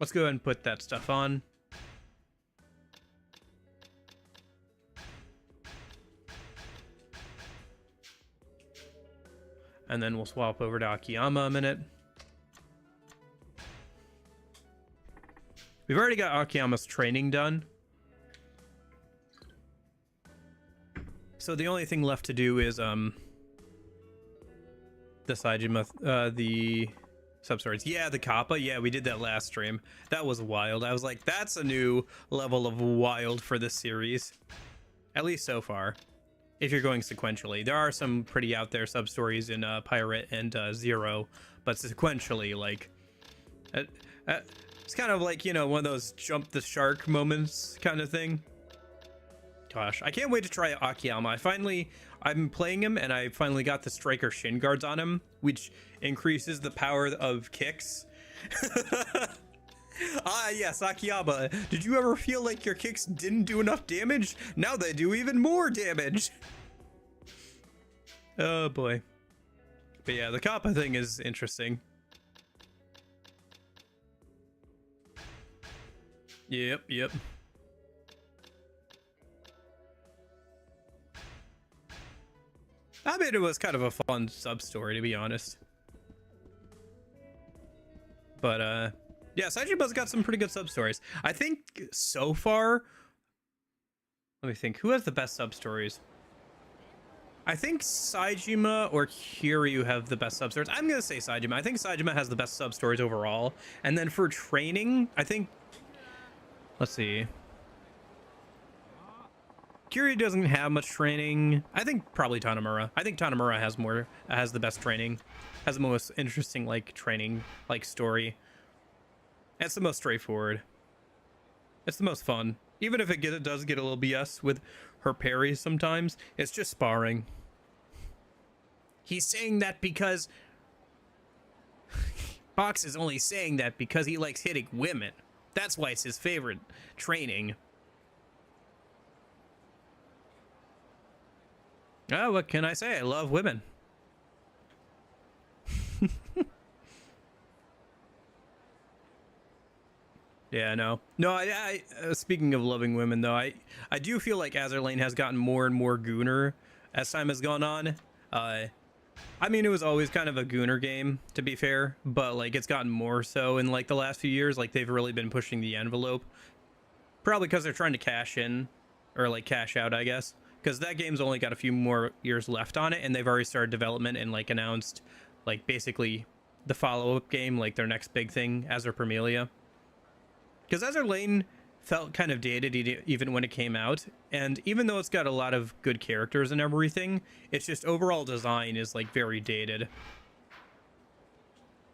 Let's go ahead and put that stuff on. And then we'll swap over to Akiyama a minute. We've already got Akiyama's training done. So the only thing left to do is the Saejima, the subswords. Yeah, the Kappa. Yeah, we did that last stream. That was wild. I was like, that's a new level of wild for this series. At least so far. If you're going sequentially. There are some pretty out there sub-stories in Pirate and Zero, but sequentially, like... it's kind of like, you know, one of those jump the shark moments kind of thing. Gosh, I can't wait to try Akiyama. I'm playing him, and I finally got the Striker Shin Guards on him, which increases the power of kicks. Ah, yes, Akiyama. Did you ever feel like your kicks didn't do enough damage? Now they do even more damage. Oh, boy. But yeah, the Kappa thing is interesting. Yep. I mean, it was kind of a fun sub-story, to be honest. But, yeah, Saejima's got some pretty good sub-stories. I think so far... Let me think. Who has the best sub-stories? I think Saejima or Kiryu have the best sub-stories. I'm going to say Saejima. I think Saejima has the best sub-stories overall. And then for training, I think... Let's see. Kiryu doesn't have much training. I think probably Tanemura. I think Tanemura has the best training. Has the most interesting, like, training, like, story. It's the most straightforward. It's the most fun. Even if it does get a little BS with her parries sometimes, it's just sparring. He's saying that because... Box is only saying that because he likes hitting women. That's why it's his favorite training. Oh, what can I say? I love women. Yeah, no. I speaking of loving women, though, I do feel like Azur Lane has gotten more and more gooner as time has gone on. I mean, it was always kind of a gooner game, to be fair, but like it's gotten more so in like the last few years. Like they've really been pushing the envelope, probably because they're trying to cash in or like cash out, I guess, because that game's only got a few more years left on it, and they've already started development and like announced like basically the follow-up game, like their next big thing, Azur Parmelia. Because Azur Lane felt kind of dated even when it came out, and even though it's got a lot of good characters and everything, it's just overall design is like very dated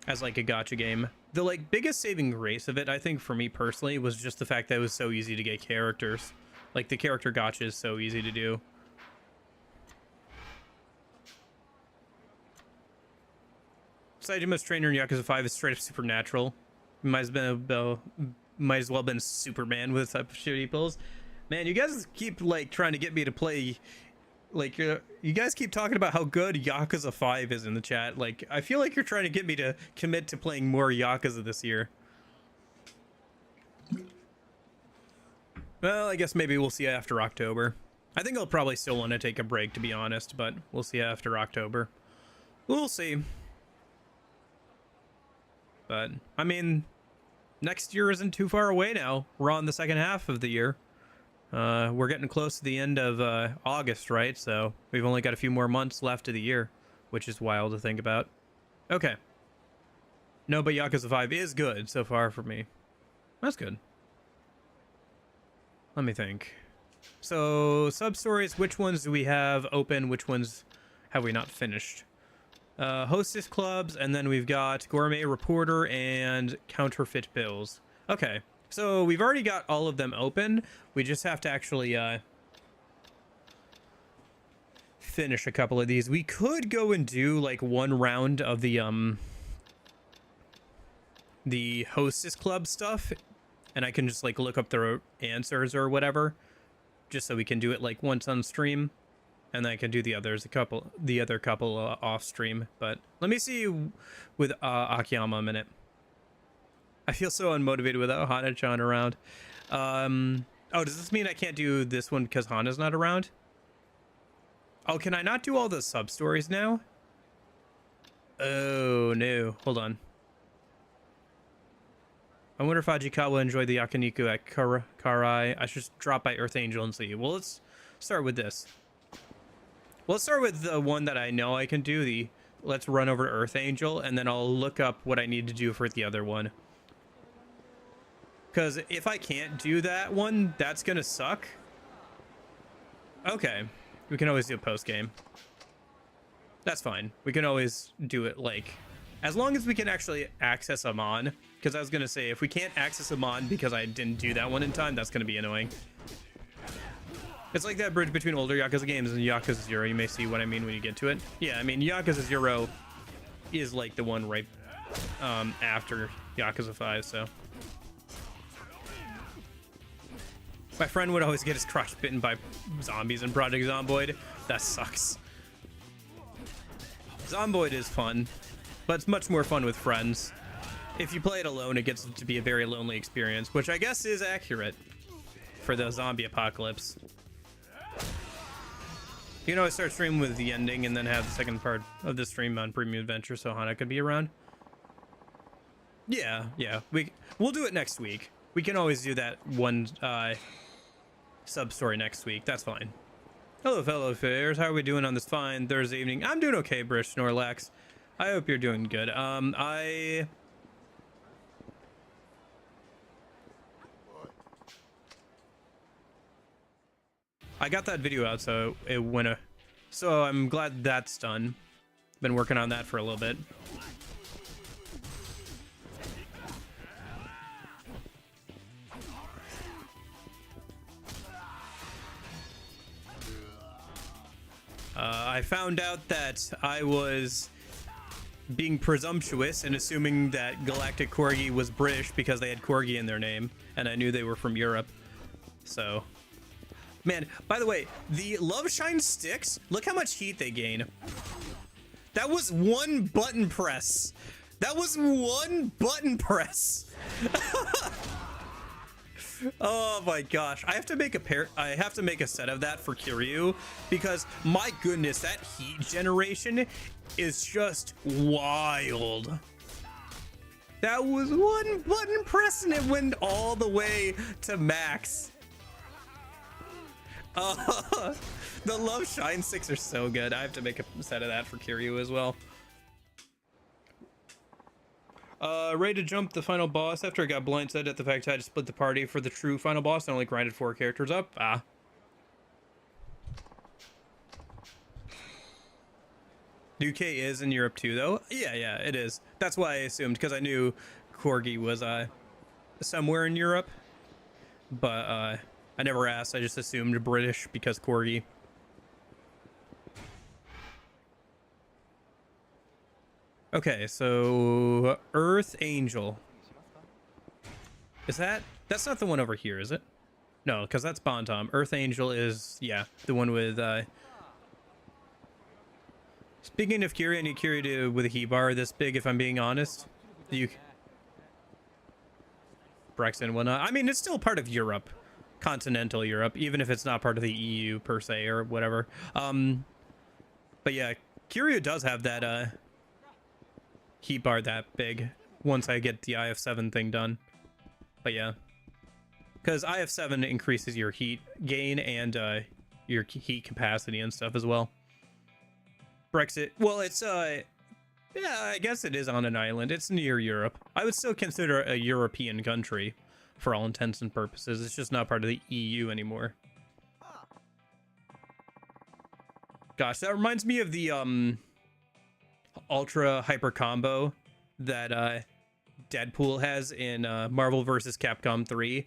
as like a gacha game. The like biggest saving grace of it, I think, for me personally, was just the fact that it was so easy to get characters. Like the character gacha is so easy to do. Saejima's trainer in Yakuza 5 is straight up supernatural. Might as well been Superman with type of shit he pulls. Man, you guys keep like trying to get me to play. Like you guys keep talking about how good Yakuza 5 is in the chat. Like I feel like you're trying to get me to commit to playing more Yakuza this year. Well, I guess maybe we'll see after October. I think I'll probably still want to take a break, to be honest, but we'll see after October. We'll see. But I mean, next year isn't too far away now. We're on the second half of the year. We're getting close to the end of August, right? So we've only got a few more months left of the year, which is wild to think about. Okay. No, but Yakuza 5 is good so far for me. That's good. Let me think. So, sub-stories, which ones do we have open? Which ones have we not finished? Hostess clubs, and then we've got gourmet reporter and counterfeit bills. Okay, so we've already got all of them open. We just have to actually finish a couple of these. We could go and do like one round of the hostess club stuff, and I can just like look up their answers or whatever, just so we can do it like once on stream. And then I can do the other couple off stream. But let me see with Akiyama a minute. I feel so unmotivated without Hana-chan around. Oh, does this mean I can't do this one because Hana's not around? Oh, can I not do all the sub stories now? Oh no, hold on. I wonder if Ajikawa enjoyed the yakiniku at Karai. I should drop by Earth Angel and see. Well, let's start with this. Let's start with the one that I know I can do. Let's run over to Earth Angel, and then I'll look up what I need to do for the other one. Because if I can't do that one, that's going to suck. Okay. We can always do a post-game. That's fine. We can always do it, like, as long as we can actually access Amon. Because I was going to say, if we can't access Amon because I didn't do that one in time, that's going to be annoying. It's like that bridge between older Yakuza games and Yakuza 0. You may see what I mean when you get to it. Yeah, I mean, Yakuza 0 is like the one right after Yakuza 5, so. My friend would always get his crotch bitten by zombies in Project Zomboid. That sucks. Zomboid is fun, but it's much more fun with friends. If you play it alone, it gets to be a very lonely experience, which I guess is accurate for the zombie apocalypse. You can always start streaming with the ending and then have the second part of the stream on Premium Adventure so Hana could be around. Yeah, we'll do it next week. We can always do that one sub-story next week. That's fine. Hello, fellow fairs. How are we doing on this fine Thursday evening? I'm doing okay, Brish Snorlax. I hope you're doing good. I got that video out, so it went so I'm glad that's done. Been working on that for a little bit. I found out that I was being presumptuous and assuming that Galactic Corgi was British because they had Corgi in their name, and I knew they were from Europe. So, man, by the way, the Love Shine sticks, look how much heat they gain. That was one button press. That was one button press. Oh my gosh, I have to make a set of that for Kiryu, because my goodness, that heat generation is just wild. That was one button press and it went all the way to max. The Love Shine sticks are so good. I have to make a set of that for Kiryu as well. Ready to jump the final boss after I got blindsided at the fact I had to split the party for the true final boss and only grinded 4 characters up. UK is in Europe too, though. Yeah, it is. That's why I assumed, because I knew Corgi was somewhere in Europe, but I never asked. I just assumed British because Corgi. Okay, so Earth Angel. Is that's not the one over here, is it? No, because that's Bontom. Earth Angel is, yeah, the one with, speaking of Kiri, I need Kiri to, with a heat bar this big, if I'm being honest. Brexit and whatnot. I mean, it's still part of Europe. Continental Europe, even if it's not part of the EU per se or whatever. But yeah, Kiryu does have that, heat bar that big once I get the IF7 thing done. But yeah. Because IF7 increases your heat gain and your heat capacity and stuff as well. Brexit, well, it's yeah, I guess it is on an island. It's near Europe. I would still consider it a European country for all intents and purposes. It's just not part of the EU anymore. Gosh, that reminds me of the ultra hyper combo that Deadpool has in Marvel vs. Capcom 3.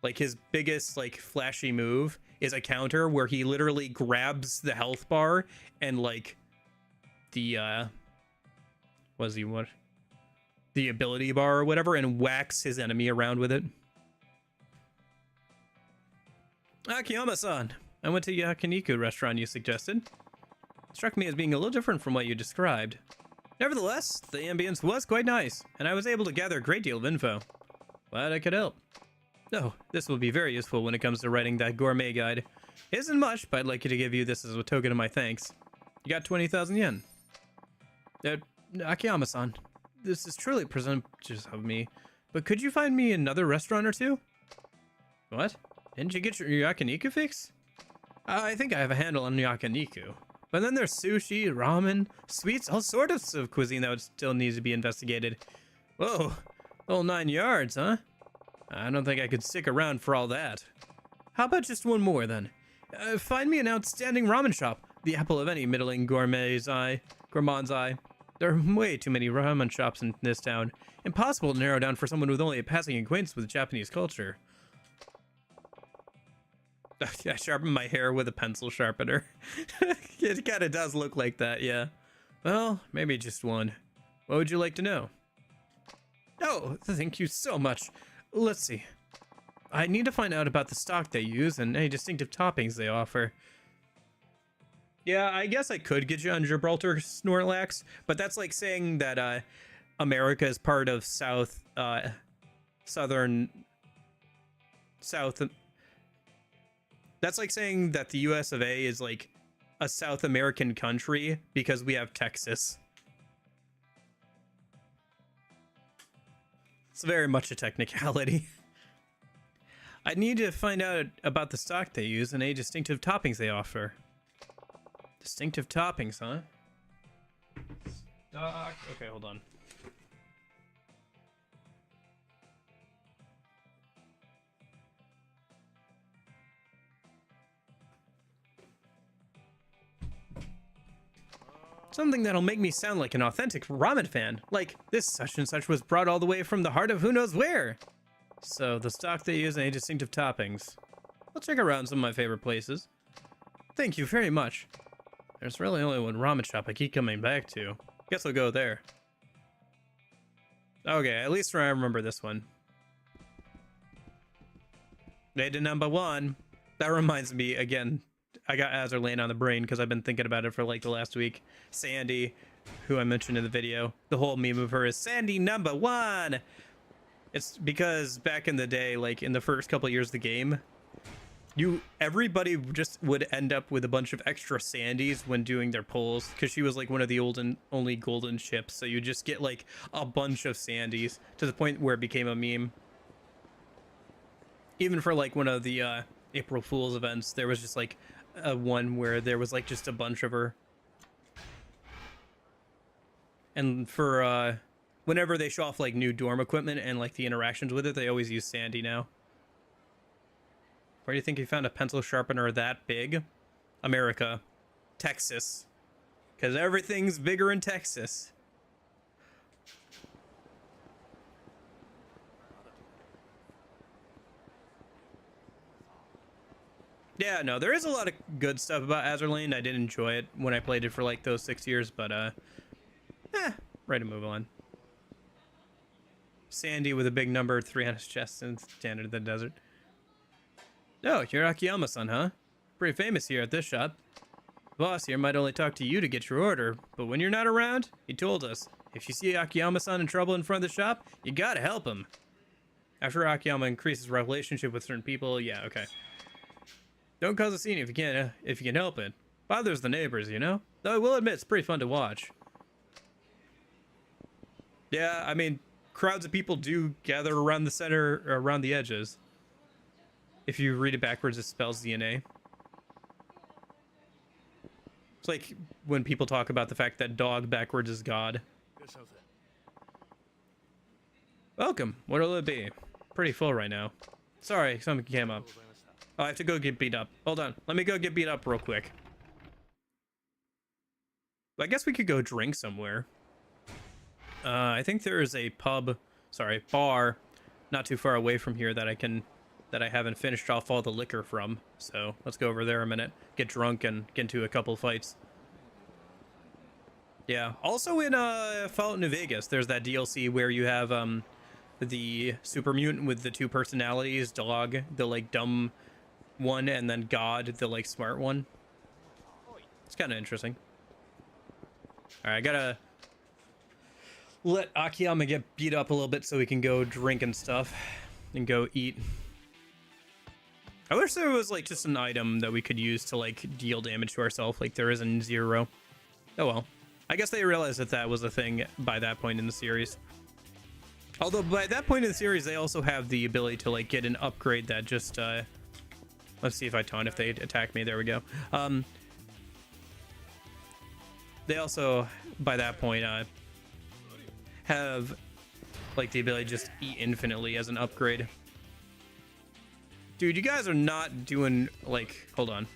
Like, his biggest, like, flashy move is a counter where he literally grabs the health bar and, like, the the ability bar or whatever, and whacks his enemy around with it. Akiyama-san, I went to Yakiniku restaurant you suggested. It struck me as being a little different from what you described. Nevertheless, the ambience was quite nice, and I was able to gather a great deal of info. Glad I could help. Oh, this will be very useful when it comes to writing that gourmet guide. It isn't much, but I'd like you to give you this as a token of my thanks. You got 20,000 yen. Akiyama-san, this is truly presumptuous of me, but could you find me another restaurant or two? What? Didn't you get your yakiniku fix? I think I have a handle on yakiniku. But then there's sushi, ramen, sweets, all sorts of cuisine that would still need to be investigated. Whoa, whole 9 yards, huh? I don't think I could stick around for all that. How about just one more, then? Find me an outstanding ramen shop, the apple of any middling gourmet's eye. There are way too many ramen shops in this town. Impossible to narrow down for someone with only a passing acquaintance with Japanese culture. I sharpen my hair with a pencil sharpener. It kind of does look like that, yeah. Well, maybe just one. What would you like to know? Oh, thank you so much. Let's see. I need to find out about the stock they use and any distinctive toppings they offer. Yeah, I guess I could get you on Gibraltar Snorlax, but that's like saying that America is part of South. That's like saying that the US of A is like a South American country because we have Texas. It's very much a technicality. I need to find out about the stock they use and any distinctive toppings they offer. Distinctive toppings, huh? Stock. Okay, hold on. Something that'll make me sound like an authentic ramen fan. Like, this such and such was brought all the way from the heart of who knows where. So, the stock they use and any distinctive toppings. I'll check around some of my favorite places. Thank you very much. There's really only one ramen shop I keep coming back to. Guess I'll go there. Okay, at least I remember this one. Lady number one. That reminds me, again, I got Azur Lane on the brain because I've been thinking about it for like the last week. Sandy, who I mentioned in the video, the whole meme of her is Sandy number one. It's because back in the day, like in the first couple of years of the game, everybody just would end up with a bunch of extra Sandys when doing their pulls because she was like one of the old and only golden ships. So you just get like a bunch of Sandys to the point where it became a meme. Even for like one of the April Fool's events, there was just like one where there was like just a bunch of her. And for whenever they show off like new dorm equipment and like the interactions with it, they always use Sandy now. Where do you think you found a pencil sharpener that big? America. Texas. Because everything's bigger in Texas. Yeah, no, there is a lot of good stuff about Azur Lane. I did enjoy it when I played it for like those 6 years, but ready to move on. Sandy with a big number 3 on his chest and standard in the desert. Oh, you're Akiyama-san, huh? Pretty famous here at this shop. Boss here might only talk to you to get your order, but when you're not around, he told us, if you see Akiyama-san in trouble in front of the shop, you gotta help him. After Akiyama increases relationship with certain people, yeah, okay. Don't cause a scene if you can help it. Bothers the neighbors, you know? Though I will admit, it's pretty fun to watch. Yeah, I mean, crowds of people do gather around the center, or around the edges. If you read it backwards, it spells DNA. It's like when people talk about the fact that dog backwards is God. Welcome. What'll it be? Pretty full right now. Sorry, something came up. Oh, I have to go get beat up. Hold on. Let me go get beat up real quick. I guess we could go drink somewhere. I think there is a bar not too far away from here that I haven't finished off all the liquor from. So let's go over there a minute, get drunk, and get into a couple fights. Yeah. Also in Fallout New Vegas, there's that DLC where you have the super mutant with the two personalities, dog, the like dumb one, and then God, the like smart one. It's kind of interesting. All right, I gotta let Akiyama get beat up a little bit so we can go drink and stuff and go eat. I wish there was like just an item that we could use to like deal damage to ourselves like there is in Zero. Oh well. I guess they realized that that was a thing by that point in the series. Although by that point in the series, they also have the ability to like get an upgrade that just let's see if I taunt if they attack me. There we go. They also by that point have like the ability to just eat infinitely as an upgrade. Dude, you guys are not doing like, hold on.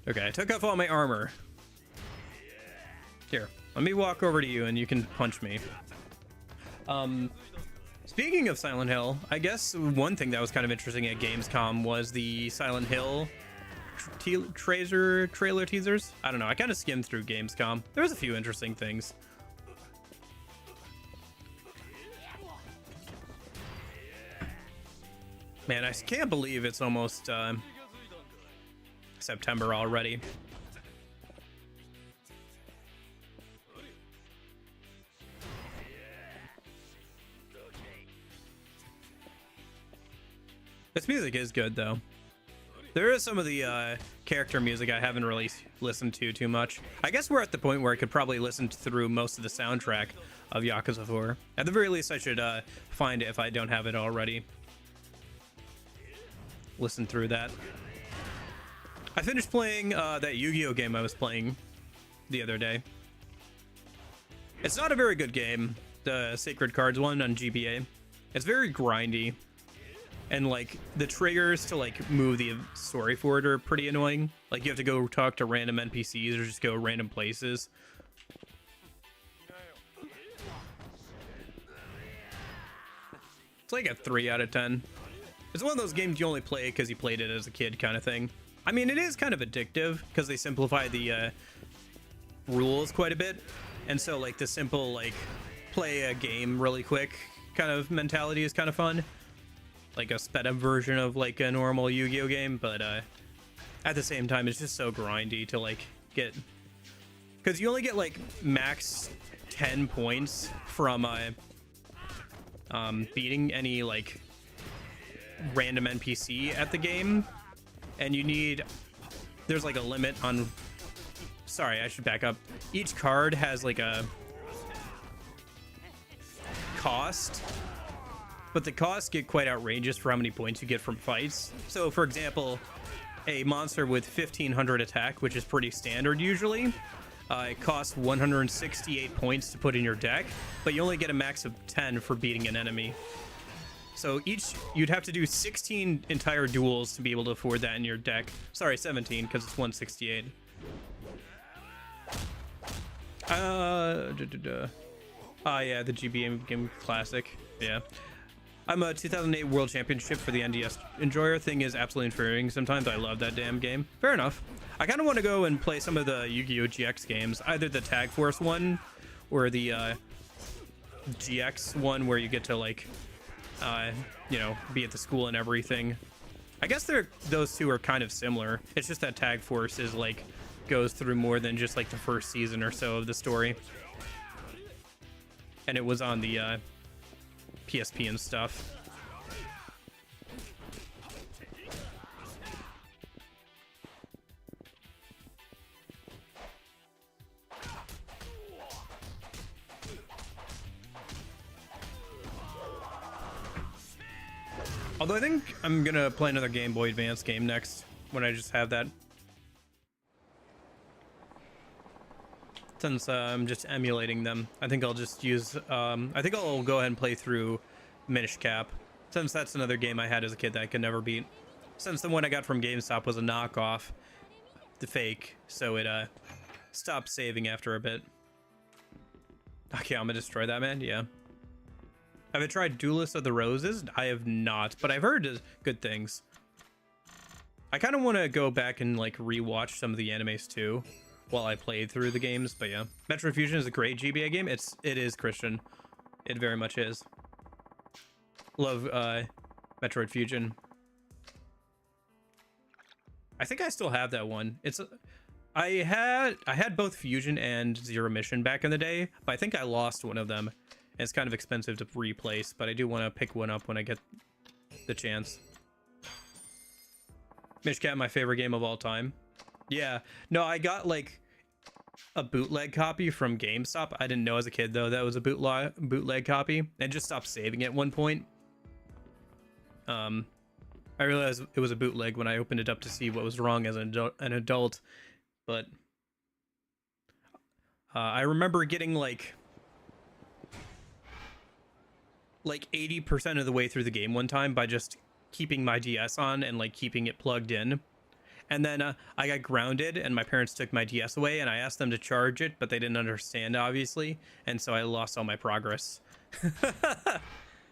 Okay, I took off all my armor. Here, let me walk over to you and you can punch me. Speaking of Silent Hill, I guess one thing that was kind of interesting at Gamescom was the Silent Hill trailer teasers. I don't know, I kind of skimmed through Gamescom. There was a few interesting things. Man, I can't believe it's almost September already. This music is good though. There is some of the character music I haven't really listened to too much. I guess we're at the point where I could probably listen through most of the soundtrack of Yakuza 4. At the very least, I should find it if I don't have it already. Listen through that. I finished playing that Yu-Gi-Oh game I was playing the other day. It's not a very good game, the Sacred Cards one on GBA. It's very grindy, and like the triggers to like move the story forward are pretty annoying. Like you have to go talk to random NPCs or just go random places. It's like a 3 out of 10. It's one of those games you only play because you played it as a kid kind of thing. I mean, it is kind of addictive because they simplify the rules quite a bit. And so, like, the simple, like, play a game really quick kind of mentality is kind of fun. Like a sped up version of, like, a normal Yu-Gi-Oh game. But at the same time, it's just so grindy to, like, get... Because you only get, like, max 10 points from beating any, like... random NPC at the game, and you need, there's like a limit on, sorry, I should back up. Each card has like a cost, but the costs get quite outrageous for how many points you get from fights. So for example, a monster with 1500 attack, which is pretty standard usually, it costs 168 points to put in your deck, but you only get a max of 10 for beating an enemy. So you'd have to do 16 entire duels to be able to afford that in your deck. Sorry, 17, because it's 168. Yeah, the GBA game classic. Yeah. I'm a 2008 World Championship for the NDS enjoyer. Thing is absolutely infuriating. Sometimes I love that damn game. Fair enough. I kind of want to go and play some of the Yu-Gi-Oh! GX games. Either the Tag Force one or the GX one where you get to like... you know, be at the school and everything. I guess those two are kind of similar. It's just that Tag Force is like goes through more than just like the first season or so of the story. And it was on the PSP and stuff. Although I think I'm gonna play another Game Boy Advance game next when I just have that. Since I'm just emulating them, I think I'll just use, I think I'll go ahead and play through Minish Cap, since that's another game I had as a kid that I could never beat. Since the one I got from GameStop was a knockoff, the fake, so it stopped saving after a bit. Okay, I'm gonna destroy that man, yeah. Have I tried Duelist of the Roses? I have not, but I've heard good things. I kind of want to go back and like rewatch some of the animes too while I played through the games, but yeah. Metroid Fusion is a great GBA game. It is, Christian. It very much is. Love Metroid Fusion. I think I still have that one. I had both Fusion and Zero Mission back in the day, but I think I lost one of them. And it's kind of expensive to replace, but I do want to pick one up when I get the chance. Minish Cap, my favorite game of all time. Yeah, no, I got like a bootleg copy from GameStop. I didn't know as a kid though that was a bootleg copy, and just stopped saving at one point. I realized it was a bootleg when I opened it up to see what was wrong as an adult, but I remember getting like 80% of the way through the game one time by just keeping my DS on and like keeping it plugged in. And then I got grounded and my parents took my DS away and I asked them to charge it, but they didn't understand, obviously. And so I lost all my progress.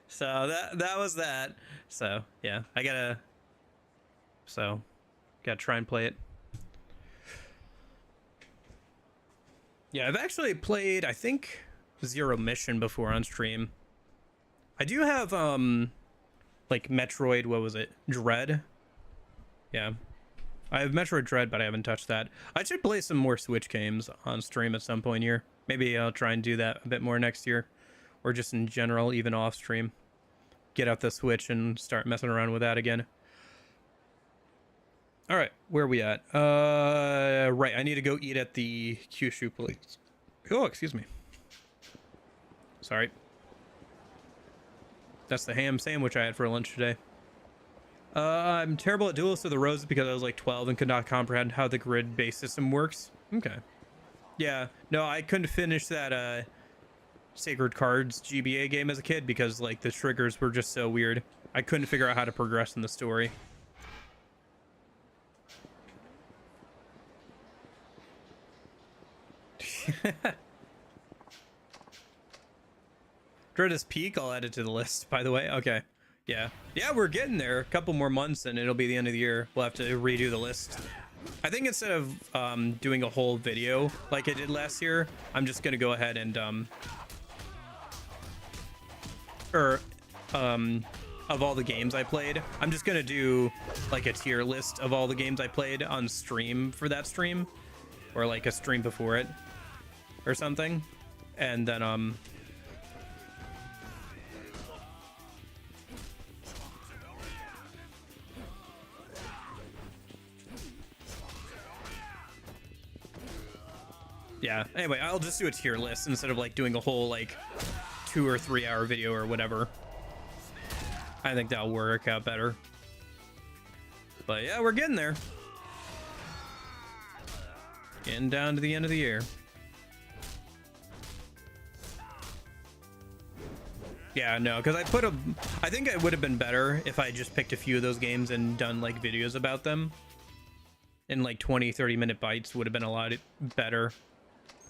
So that was that. So yeah, gotta try and play it. Yeah, I've actually played, I think, Zero Mission before on stream. I do have like Metroid, what was it? Dread. Yeah. I have Metroid Dread, but I haven't touched that. I should play some more Switch games on stream at some point here. Maybe I'll try and do that a bit more next year. Or just in general, even off stream. Get out the Switch and start messing around with that again. Alright, where are we at? Right, I need to go eat at the Kyushu place. Oh, excuse me. Sorry. That's the ham sandwich I had for lunch today. I'm terrible at Duelist of the Roses because I was like 12 and could not comprehend how the grid-based system works. Okay. Yeah, no, I couldn't finish that Sacred Cards GBA game as a kid because like the triggers were just so weird. I couldn't figure out how to progress in the story. Dread's Peak, I'll add it to the list, by the way. Okay. Yeah, we're getting there. A couple more months and it'll be the end of the year. We'll have to redo the list. I think instead of doing a whole video like I did last year, I'm just gonna go ahead and of all the games I played, I'm just gonna do like a tier list of all the games I played on stream for that stream, or like a stream before it or something, and then yeah, anyway, I'll just do a tier list instead of like doing a whole like 2 or 3 hour video or whatever. I think that'll work out better. But yeah, we're getting there. Getting down to the end of the year. Yeah, no, because I think it would have been better if I just picked a few of those games and done like videos about them in like 20-30 minute bites. Would have been a lot better.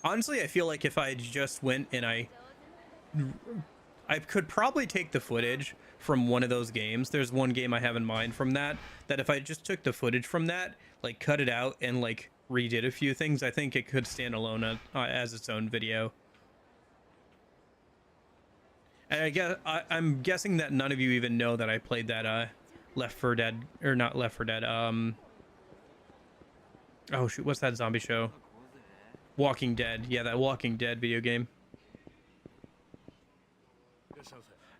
Honestly, I feel like if I just went and I could probably take the footage from one of those games. There's one game I have in mind from that if I just took the footage from that, like cut it out and like redid a few things, I think it could stand alone as its own video. And I guess I'm guessing that none of you even know that I played that Left 4 Dead, or not Left 4 Dead, oh shoot, what's that zombie show? Walking Dead. Yeah, that Walking Dead video game.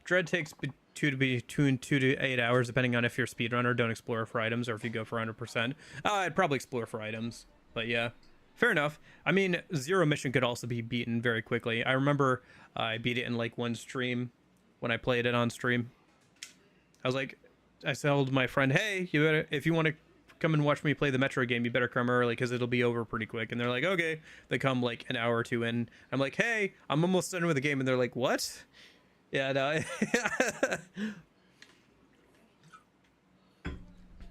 Dread takes between 2 to 8 hours, depending on if you're a speedrunner, don't explore for items, or if you go for 100%. I'd probably explore for items, but yeah, fair enough. I mean, Zero Mission could also be beaten very quickly. I remember I beat it in like one stream when I played it on stream. I was like, I told my friend, hey, you better, if you want to come and watch me play the Metro game, you better come early because it'll be over pretty quick. And they're like, okay. They come like an hour or two in. I'm like, hey, I'm almost done with the game. And they're like, what? Yeah, no.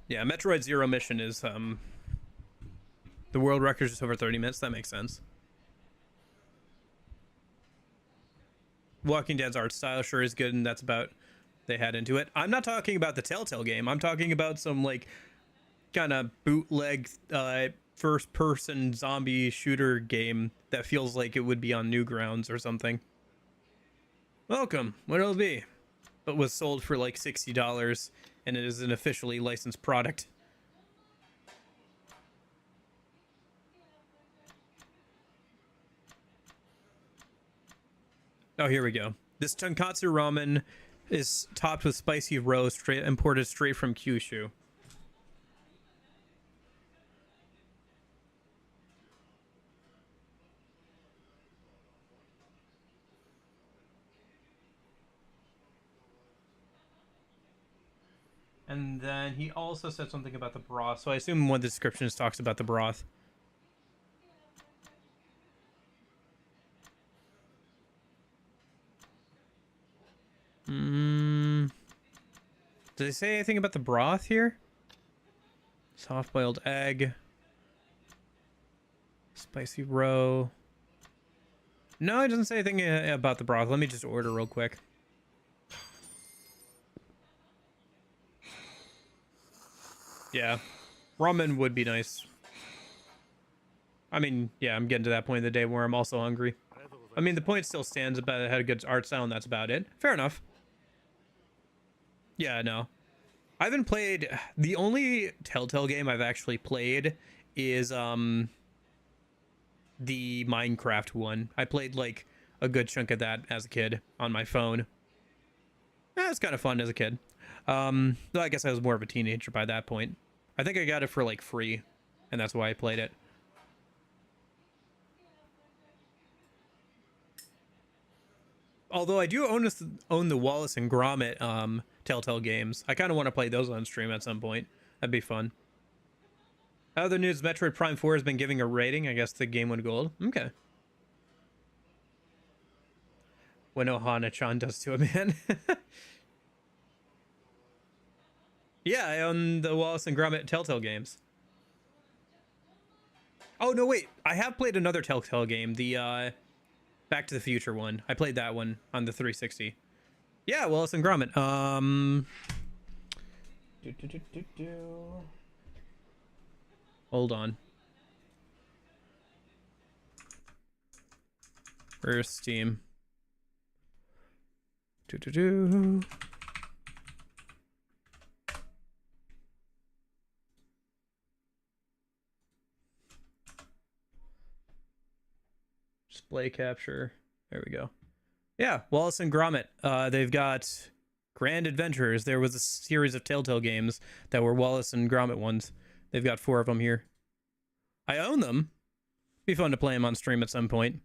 Yeah, Metroid Zero Mission is the world record is just over 30 minutes. That makes sense. Walking Dead's art style sure is good, and that's about they had into it. I'm not talking about the Telltale game. I'm talking about some like kind of bootleg first person zombie shooter game that feels like it would be on Newgrounds or something. Welcome, what'll it be? But was sold for like $60 and it is an officially licensed product. Oh, here we go. This tonkatsu ramen is topped with spicy roe imported straight from Kyushu. And then he also said something about the broth, so I assume one of the descriptions talks about the broth. Did they say anything about the broth here? Soft-boiled egg. Spicy roe. No, it doesn't say anything about the broth. Let me just order real quick. Yeah, ramen would be nice. I mean, yeah, I'm getting to that point of the day where I'm also hungry. I mean, the point still stands about it had a good art style, and that's about it. Fair enough. Yeah, no. I haven't played... The only Telltale game I've actually played is the Minecraft one. I played, like, a good chunk of that as a kid on my phone. That was kind of fun as a kid. Though I guess I was more of a teenager by that point. I think I got it for, like, free, and that's why I played it. Although I do own the Wallace and Gromit Telltale games. I kind of want to play those on stream at some point. That'd be fun. Other news, Metroid Prime 4 has been giving a rating. I guess the game went gold. Okay. When Ohana-chan does to a man. Yeah, I own the Wallace and Gromit Telltale games. Oh, no, wait. I have played another Telltale game. The Back to the Future one. I played that one on the 360. Yeah, Wallace and Gromit. Hold on. Where's Steam? Display capture. There we go. Yeah, Wallace and Gromit. They've got Grand Adventures. There was a series of Telltale games that were Wallace and Gromit ones. They've got 4 of them here. I own them. Be fun to play them on stream at some point.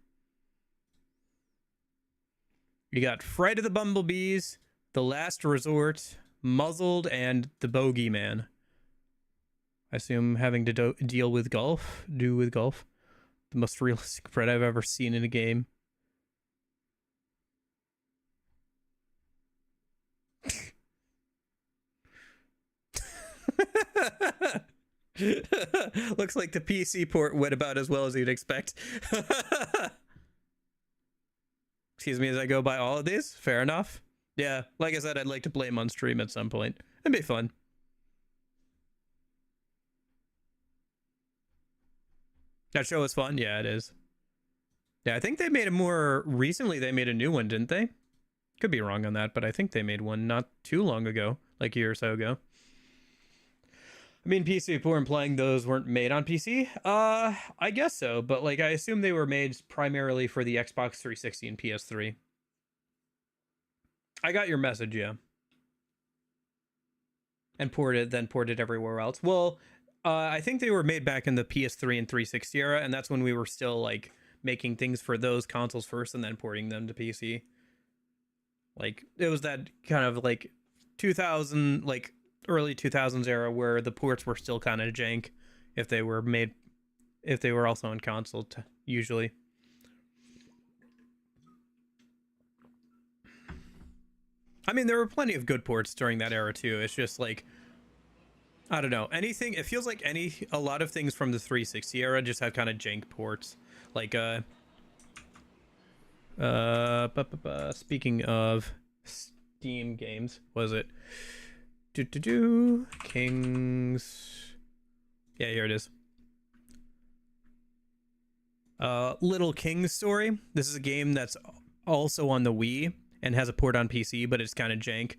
You got Fright of the Bumblebees, The Last Resort, Muzzled, and The Bogeyman. I assume having to do with golf. The most realistic threat I've ever seen in a game. Looks like the PC port went about as well as you'd expect. Excuse me as I go by all of these. Fair enough. Yeah, like I said, I'd like to play them on stream at some point. It'd be fun. That show was fun. Yeah, it is. Yeah, I think they made a more recently. They made a new one, didn't they? Could be wrong on that, but I think they made one not too long ago, like a year or so ago. I mean, PC porn playing those weren't made on PC. I guess so, but like I assume they were made primarily for the Xbox 360 and PS3. I got your message, yeah. And then ported everywhere else. Well, I think they were made back in the PS3 and 360 era, and that's when we were still like making things for those consoles first and then porting them to PC. Like it was that kind of like 2000, like early 2000s era where the ports were still kind of jank if they were made, if they were also on console, usually. I mean, there were plenty of good ports during that era too. It's just like, I don't know, anything, it feels like a lot of things from the 360 era just have kind of jank ports. Like speaking of Steam games, was it Kings? Yeah, here it is. Little King's Story. This is a game that's also on the Wii and has a port on PC, but it's kind of jank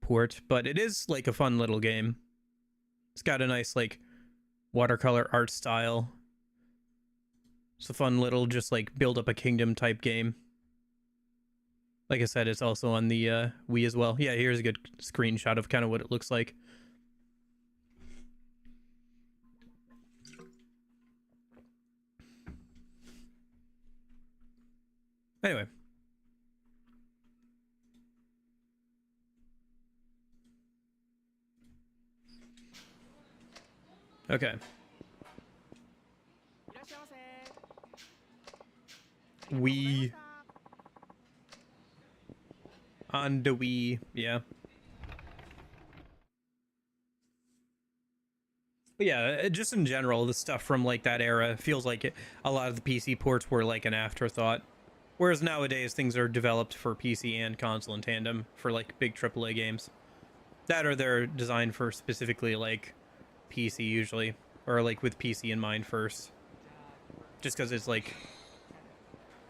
port. But it is like a fun little game. It's got a nice like watercolor art style. It's a fun little just like build up a kingdom type game. Like I said, it's also on the Wii as well. Yeah, here's a good screenshot of kind of what it looks like. Anyway. Okay. Wii. On the Wii, yeah. But yeah, just in general, the stuff from like that era feels like a lot of the PC ports were like an afterthought. Whereas nowadays things are developed for PC and console in tandem for like big AAA games. That or they're designed for specifically like PC usually, or like with PC in mind first. Just because it's like,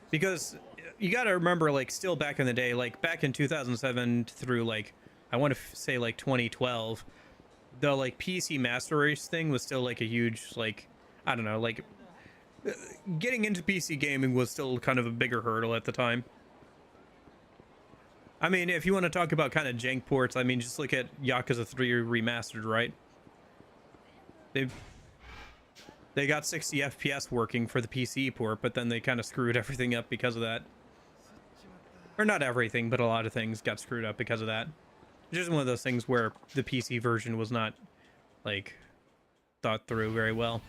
because you got to remember, like, still back in the day, like back in 2007 through like I want to say like 2012, the like PC Master Race thing was still like a huge, like, I don't know, like getting into PC gaming was still kind of a bigger hurdle at the time. I mean, if you want to talk about kind of jank ports, I mean, just look at Yakuza 3 Remastered, right? They got 60 FPS working for the PC port, but then they kind of screwed everything up because of that. Or not everything, but a lot of things got screwed up because of that. Just one of those things where the PC version was not, like, thought through very well.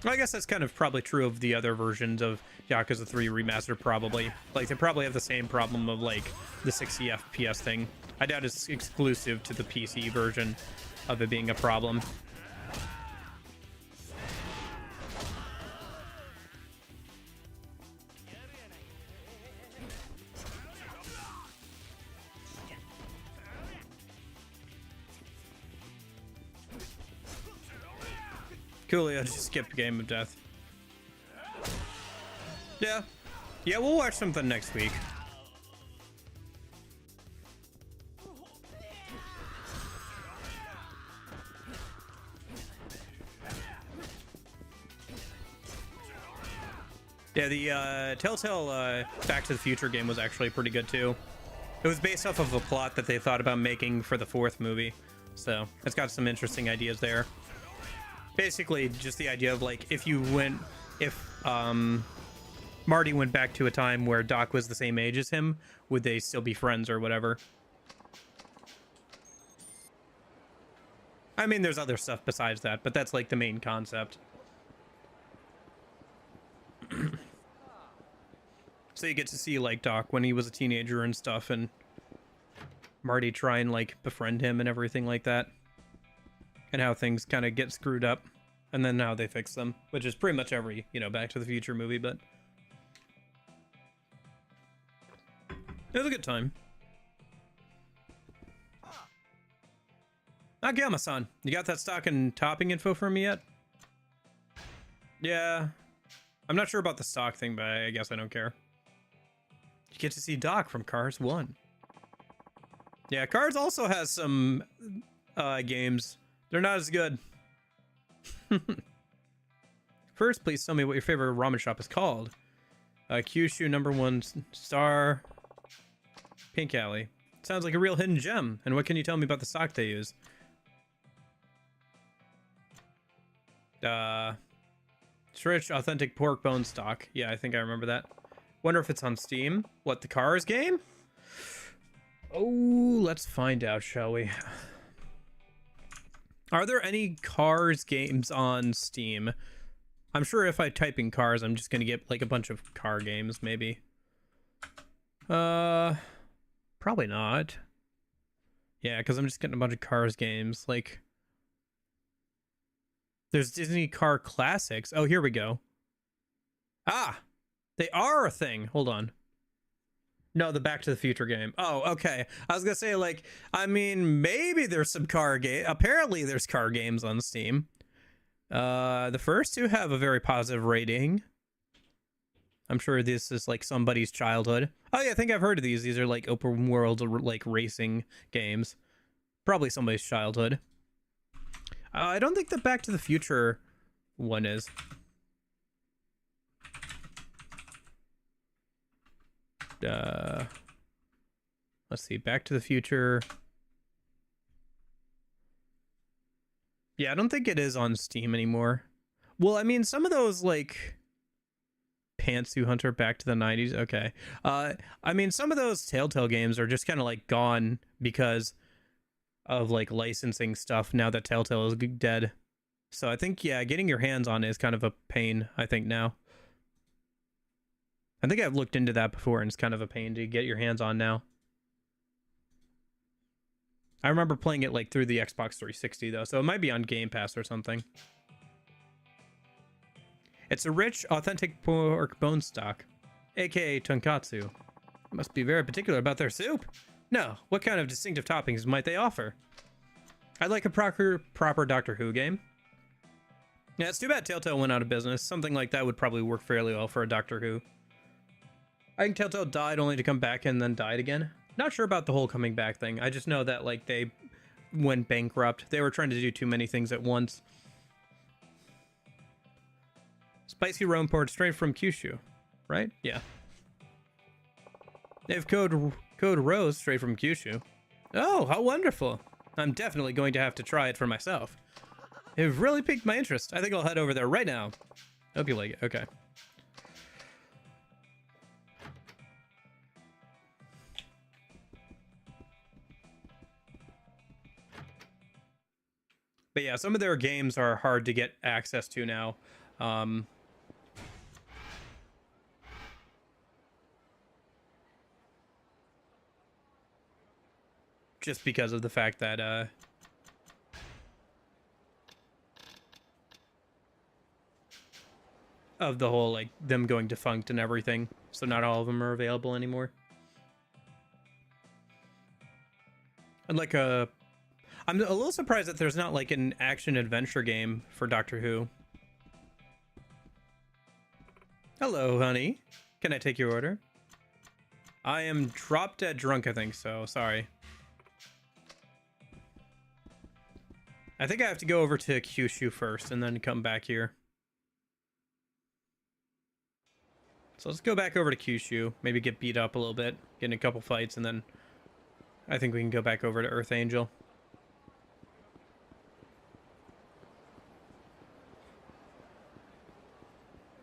I guess that's kind of probably true of the other versions of Yakuza 3 Remastered, probably. Like, they probably have the same problem of, like, the 60 FPS thing. I doubt it's exclusive to the PC version of it being a problem. Coolio just skipped Game of Death. Yeah. Yeah, we'll watch something next week. Yeah, the Telltale Back to the Future game was actually pretty good too. It was based off of a plot that they thought about making for the fourth movie. So it's got some interesting ideas there. Basically, just the idea of like, if Marty went back to a time where Doc was the same age as him, would they still be friends or whatever? I mean, there's other stuff besides that, but that's like the main concept. So you get to see like Doc when he was a teenager and stuff, and Marty try and like befriend him and everything like that. And how things kind of get screwed up, and then how they fix them, which is pretty much every, you know, Back to the Future movie, but it was a good time. Akiyama-san, you got that stock and topping info from me yet? Yeah, I'm not sure about the stock thing, but I guess I don't care. You get to see Doc from Cars 1. Yeah, Cars also has some games. They're not as good. First, please tell me what your favorite ramen shop is called. Kyushu #1 star. Pink Alley. Sounds like a real hidden gem. And what can you tell me about the stock they use? It's rich, authentic pork bone stock. Yeah, I think I remember that. Wonder if it's on Steam. What, the Cars game? Oh, let's find out, shall we? Are there any Cars games on Steam? I'm sure if I type in Cars, I'm just gonna get like a bunch of car games, maybe. Probably not. Yeah, because I'm just getting a bunch of Cars games. Like, there's Disney Car Classics. Oh, here we go. Ah, they are a thing. Hold on. No, the Back to the Future game. Oh, okay. I was gonna say, like, I mean, maybe there's some car game. Apparently, there's car games on Steam. The first two have a very positive rating. I'm sure this is like somebody's childhood. Oh yeah, I think I've heard of these. These are like open world, like racing games. Probably somebody's childhood. I don't think the Back to the Future one is. Let's see, Back to the Future. Yeah, I don't think it is on Steam anymore. Well, I mean, some of those like Pantsuit Hunter, Back to the 90s. Okay. I mean, some of those Telltale games are just kind of like gone because of like licensing stuff now that Telltale is dead. So I think, yeah, getting your hands on it is kind of a pain, I think, now. I think I've looked into that before, and it's kind of a pain to get your hands on now. I remember playing it like through the Xbox 360 though, so it might be on Game Pass or something. It's a rich, authentic pork bone stock, aka tonkatsu. You must be very particular about their soup. No, what kind of distinctive toppings might they offer? I'd like a proper Doctor Who game. Yeah, it's too bad Telltale went out of business. Something like that would probably work fairly well for a Doctor Who. I think Telltale died only to come back and then died again. Not sure about the whole coming back thing. I just know that like they went bankrupt. They were trying to do too many things at once. Spicy Rome poured straight from Kyushu, right? Yeah. They have code Rose straight from Kyushu. Oh, how wonderful. I'm definitely going to have to try it for myself. It really piqued my interest. I think I'll head over there right now. Hope you like it. Okay. But yeah, some of their games are hard to get access to now. Just because of the fact that of the whole like them going defunct and everything, so not all of them are available anymore. And like I'm a little surprised that there's not like an action adventure game for Doctor Who. Hello, honey. Can I take your order? I am drop dead drunk, I think so. Sorry. I think I have to go over to Kyushu first and then come back here. So let's go back over to Kyushu. Maybe get beat up a little bit, get in a couple fights, and then I think we can go back over to Earth Angel.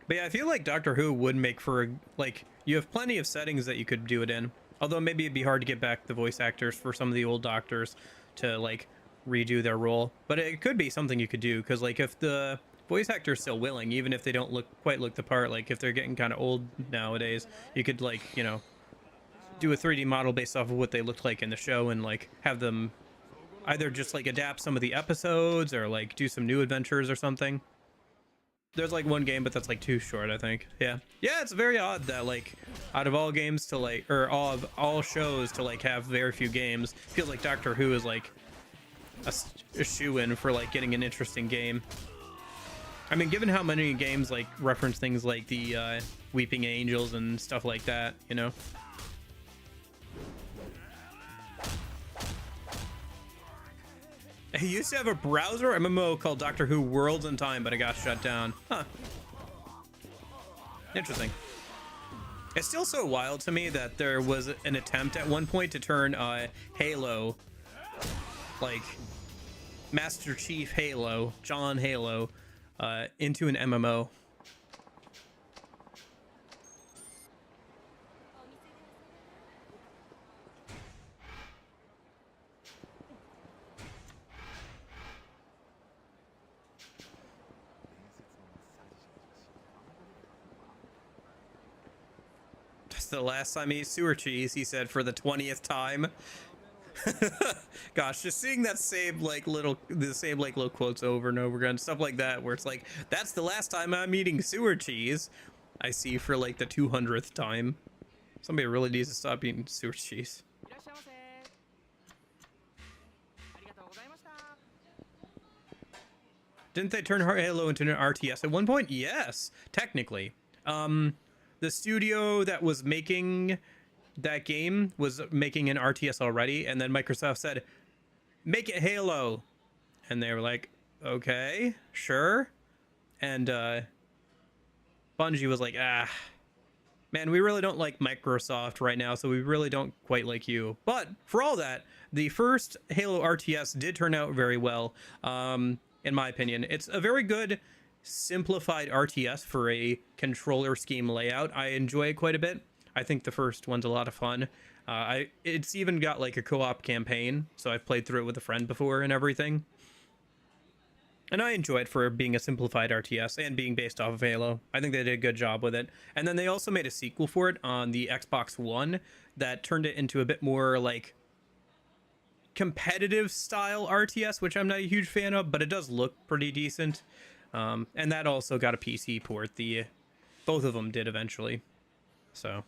But yeah, I feel like Doctor Who would make for, like, you have plenty of settings that you could do it in. Although maybe it'd be hard to get back the voice actors for some of the old doctors to, like, redo their role. But it could be something you could do, because, like, if the voice actor's still willing, even if they don't quite look the part, like, if they're getting kind of old nowadays, you could, like, you know, do a 3D model based off of what they looked like in the show and, like, have them either just, like, adapt some of the episodes or, like, do some new adventures or something. There's like one game, but that's like too short, I think. Yeah, it's very odd that like out of all games to like, or all shows to like have very few games, feels like Doctor Who is like a shoe-in for like getting an interesting game. I mean, given how many games like reference things like the Weeping Angels and stuff like that, you know. He used to have a browser MMO called Doctor Who Worlds in Time, but it got shut down. Huh. Interesting. It's still so wild to me that there was an attempt at one point to turn Halo, like Master Chief Halo, John Halo, into an MMO. the last time I ate sewer cheese, he said, for the 20th time. Gosh, just seeing that same like little quotes over and over again, stuff like that, where it's like, that's the last time I'm eating sewer cheese, I see for like the 200th time. Somebody really needs to stop eating sewer cheese. Didn't they turn Halo into an RTS at one point? Yes, technically. The studio that was making that game was making an RTS already, and then Microsoft said, make it Halo. And they were like, okay, sure. And Bungie was like, man, we really don't like Microsoft right now, so we really don't quite like you. But for all that, the first Halo RTS did turn out very well, in my opinion. It's a very good simplified RTS for a controller scheme layout. I enjoy it quite a bit. I think the first one's a lot of fun. It's even got like a co-op campaign, so I've played through it with a friend before and everything. And I enjoy it for being a simplified RTS and being based off of Halo. I think they did a good job with it. And then they also made a sequel for it on the Xbox One that turned it into a bit more like competitive style RTS, which I'm not a huge fan of, but it does look pretty decent. And that also got a PC port. Both of them did eventually. So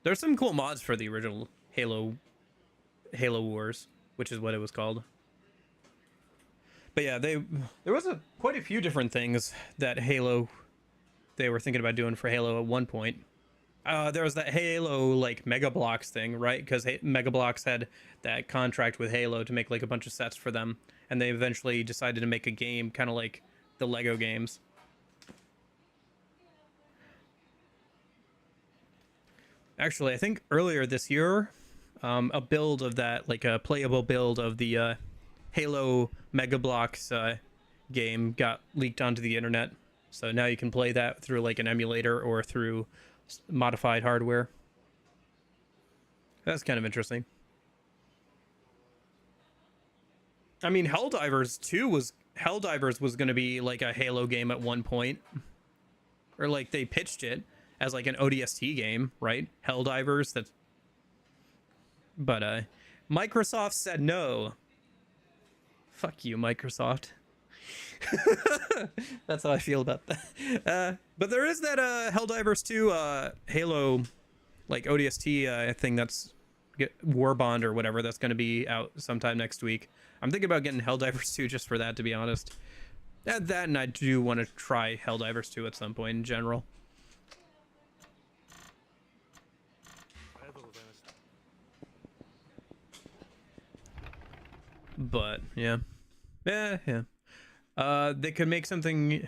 there's some cool mods for the original Halo Wars, which is what it was called. But yeah, there was quite a few different things that they were thinking about doing for Halo at one point. There was that Halo like Mega Bloks thing, right? Because Mega Bloks had that contract with Halo to make like a bunch of sets for them, and they eventually decided to make a game kind of like the Lego games. Actually, I think earlier this year, a build of that, like a playable build of the Halo Mega Bloks game got leaked onto the internet. So now you can play that through like an emulator or through modified hardware. That's kind of interesting. I mean, Helldivers was going to be like a Halo game at one point, or like they pitched it as like an ODST game, right? Helldivers. But Microsoft said no. Fuck you, Microsoft. That's how I feel about that. But there is that Helldivers 2 Halo like ODST thing that's Warbond or whatever that's going to be out sometime next week. I'm thinking about getting Helldivers 2 just for that, to be honest. That and I do want to try Helldivers 2 at some point in general. But yeah. They could make something.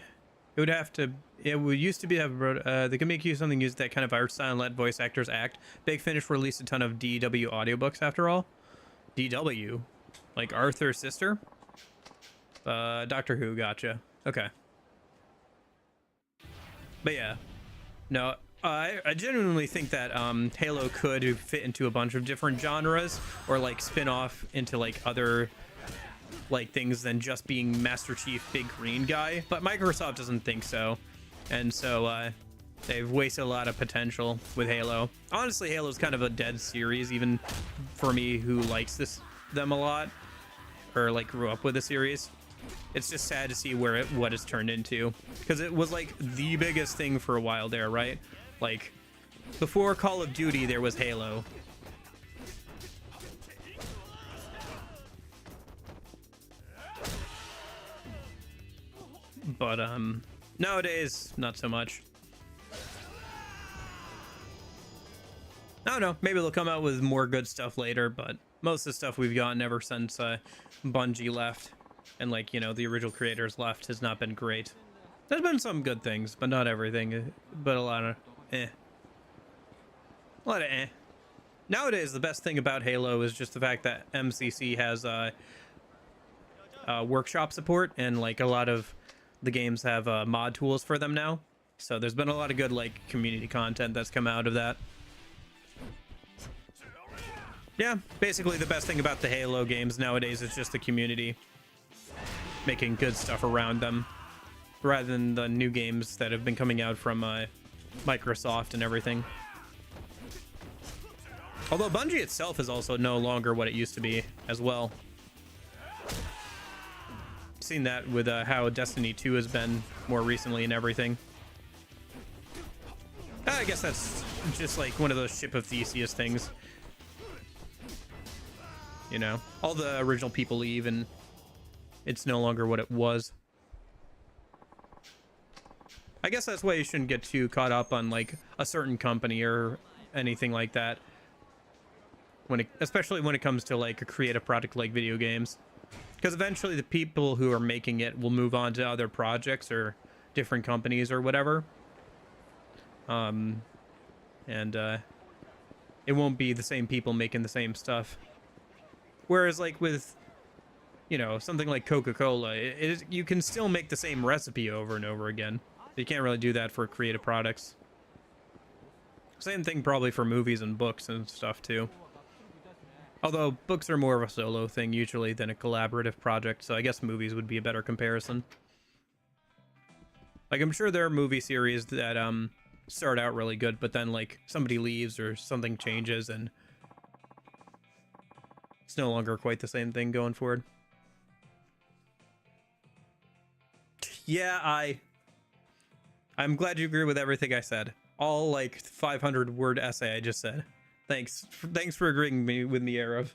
It would used to be they could make you something use that kind of art style and let voice actors act. Big Finish released a ton of DW audiobooks after all. DW, like Arthur's sister. Doctor Who, gotcha. Okay. But yeah, no, I genuinely think that Halo could fit into a bunch of different genres, or like spin off into like other like things than just being Master Chief big green guy. But Microsoft doesn't think so, and so they've wasted a lot of potential with Halo. Honestly, Halo's kind of a dead series, even for me who likes them a lot, or like grew up with the series. It's just sad to see what it's turned into, because it was like the biggest thing for a while there, right? Like before Call of Duty there was Halo. But nowadays not so much. I don't know, maybe they'll come out with more good stuff later, but most of the stuff we've gotten ever since Bungie left and like, you know, the original creators left has not been great. There's been some good things, but not everything, but a lot of Nowadays, the best thing about Halo is just the fact that MCC has workshop support, and like a lot of the games have mod tools for them now. So there's been a lot of good like community content that's come out of that. Yeah, basically the best thing about the Halo games nowadays is just the community making good stuff around them, rather than the new games that have been coming out from Microsoft and everything. Although Bungie itself is also no longer what it used to be as well. Seen that with how Destiny 2 has been more recently and everything. I guess that's just like one of those Ship of Theseus things. You know, all the original people leave and it's no longer what it was. I guess that's why you shouldn't get too caught up on like a certain company or anything like that. Especially when it comes to like a creative product like video games. Because eventually the people who are making it will move on to other projects or different companies or whatever. It won't be the same people making the same stuff. Whereas like with, you know, something like Coca-Cola, you can still make the same recipe over and over again. You can't really do that for creative products. Same thing probably for movies and books and stuff too. Although books are more of a solo thing usually than a collaborative project, so I guess movies would be a better comparison. Like I'm sure there are movie series that start out really good, but then like somebody leaves or something changes and it's no longer quite the same thing going forward. Yeah, I'm glad you agree with everything I said. All like 500 word essay I just said. Thanks for agreeing with me, Arab.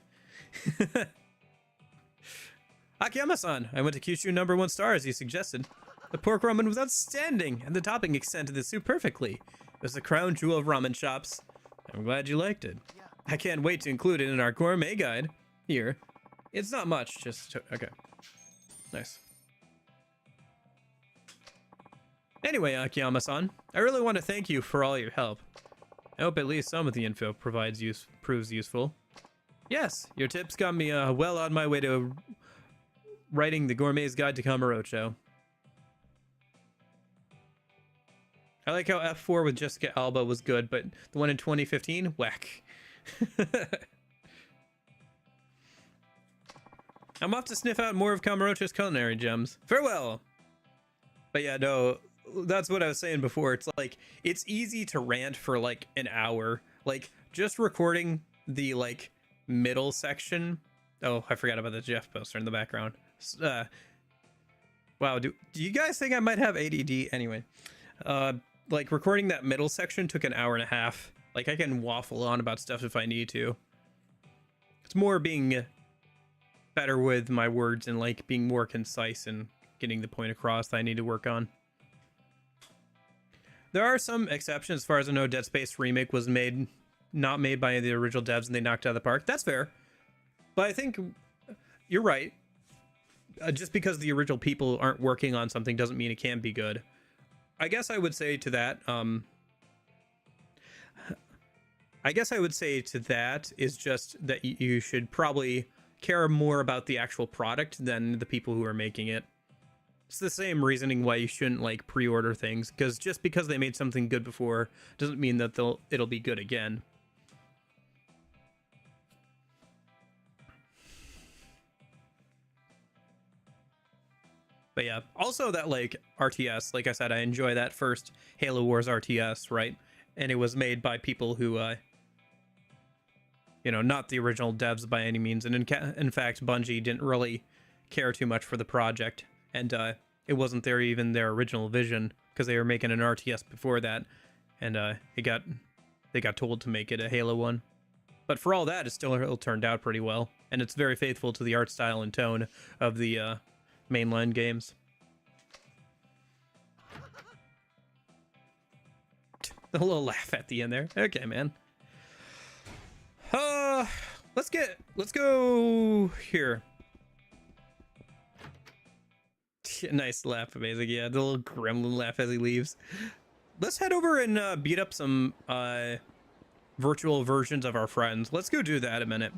Akiyama-san, I went to Kyushu #1 star as you suggested. The pork ramen was outstanding, and the topping extended the soup perfectly. It was the crown jewel of ramen shops. I'm glad you liked it. I can't wait to include it in our gourmet guide. Here. It's not much, just... Okay. Nice. Anyway, Akiyama-san, I really want to thank you for all your help. I hope at least some of the info proves useful. Yes, your tips got me well on my way to writing the Gourmet's Guide to Kamurocho. I like how F4 with Jessica Alba was good, but the one in 2015, whack. I'm off to sniff out more of Kamurocho's culinary gems. Farewell! But yeah, no, that's what I was saying before. It's like, it's easy to rant for like an hour. Like, just recording the like middle section. Oh, I forgot about the Jeff poster in the background. Wow, do you guys think I might have ADD? Anyway, like recording that middle section took an hour and a half. Like, I can waffle on about stuff if I need to. It's more being better with my words and like being more concise and getting the point across that I need to work on. There are some exceptions. As far as I know, Dead Space Remake was not made by the original devs and they knocked it out of the park. That's fair. But I think you're right. Just because the original people aren't working on something doesn't mean it can't be good. I guess I would say to that, is just that you should probably care more about the actual product than the people who are making it. It's the same reasoning why you shouldn't like pre-order things, because just because they made something good before doesn't mean that it'll be good again. But yeah, also that like RTS, like I said, I enjoy that first Halo Wars RTS, right? And it was made by people who you know, not the original devs by any means. And in fact, Bungie didn't really care too much for the project. And it wasn't even their original vision, because they were making an RTS before that. And they got told to make it a Halo one. But for all that, it still turned out pretty well. And it's very faithful to the art style and tone of the mainline games. A little laugh at the end there. Okay, man. Let's go here. Nice laugh, amazing. Yeah, the little gremlin laugh as he leaves. Let's head over and beat up some virtual versions of our friends. Let's go do that a minute.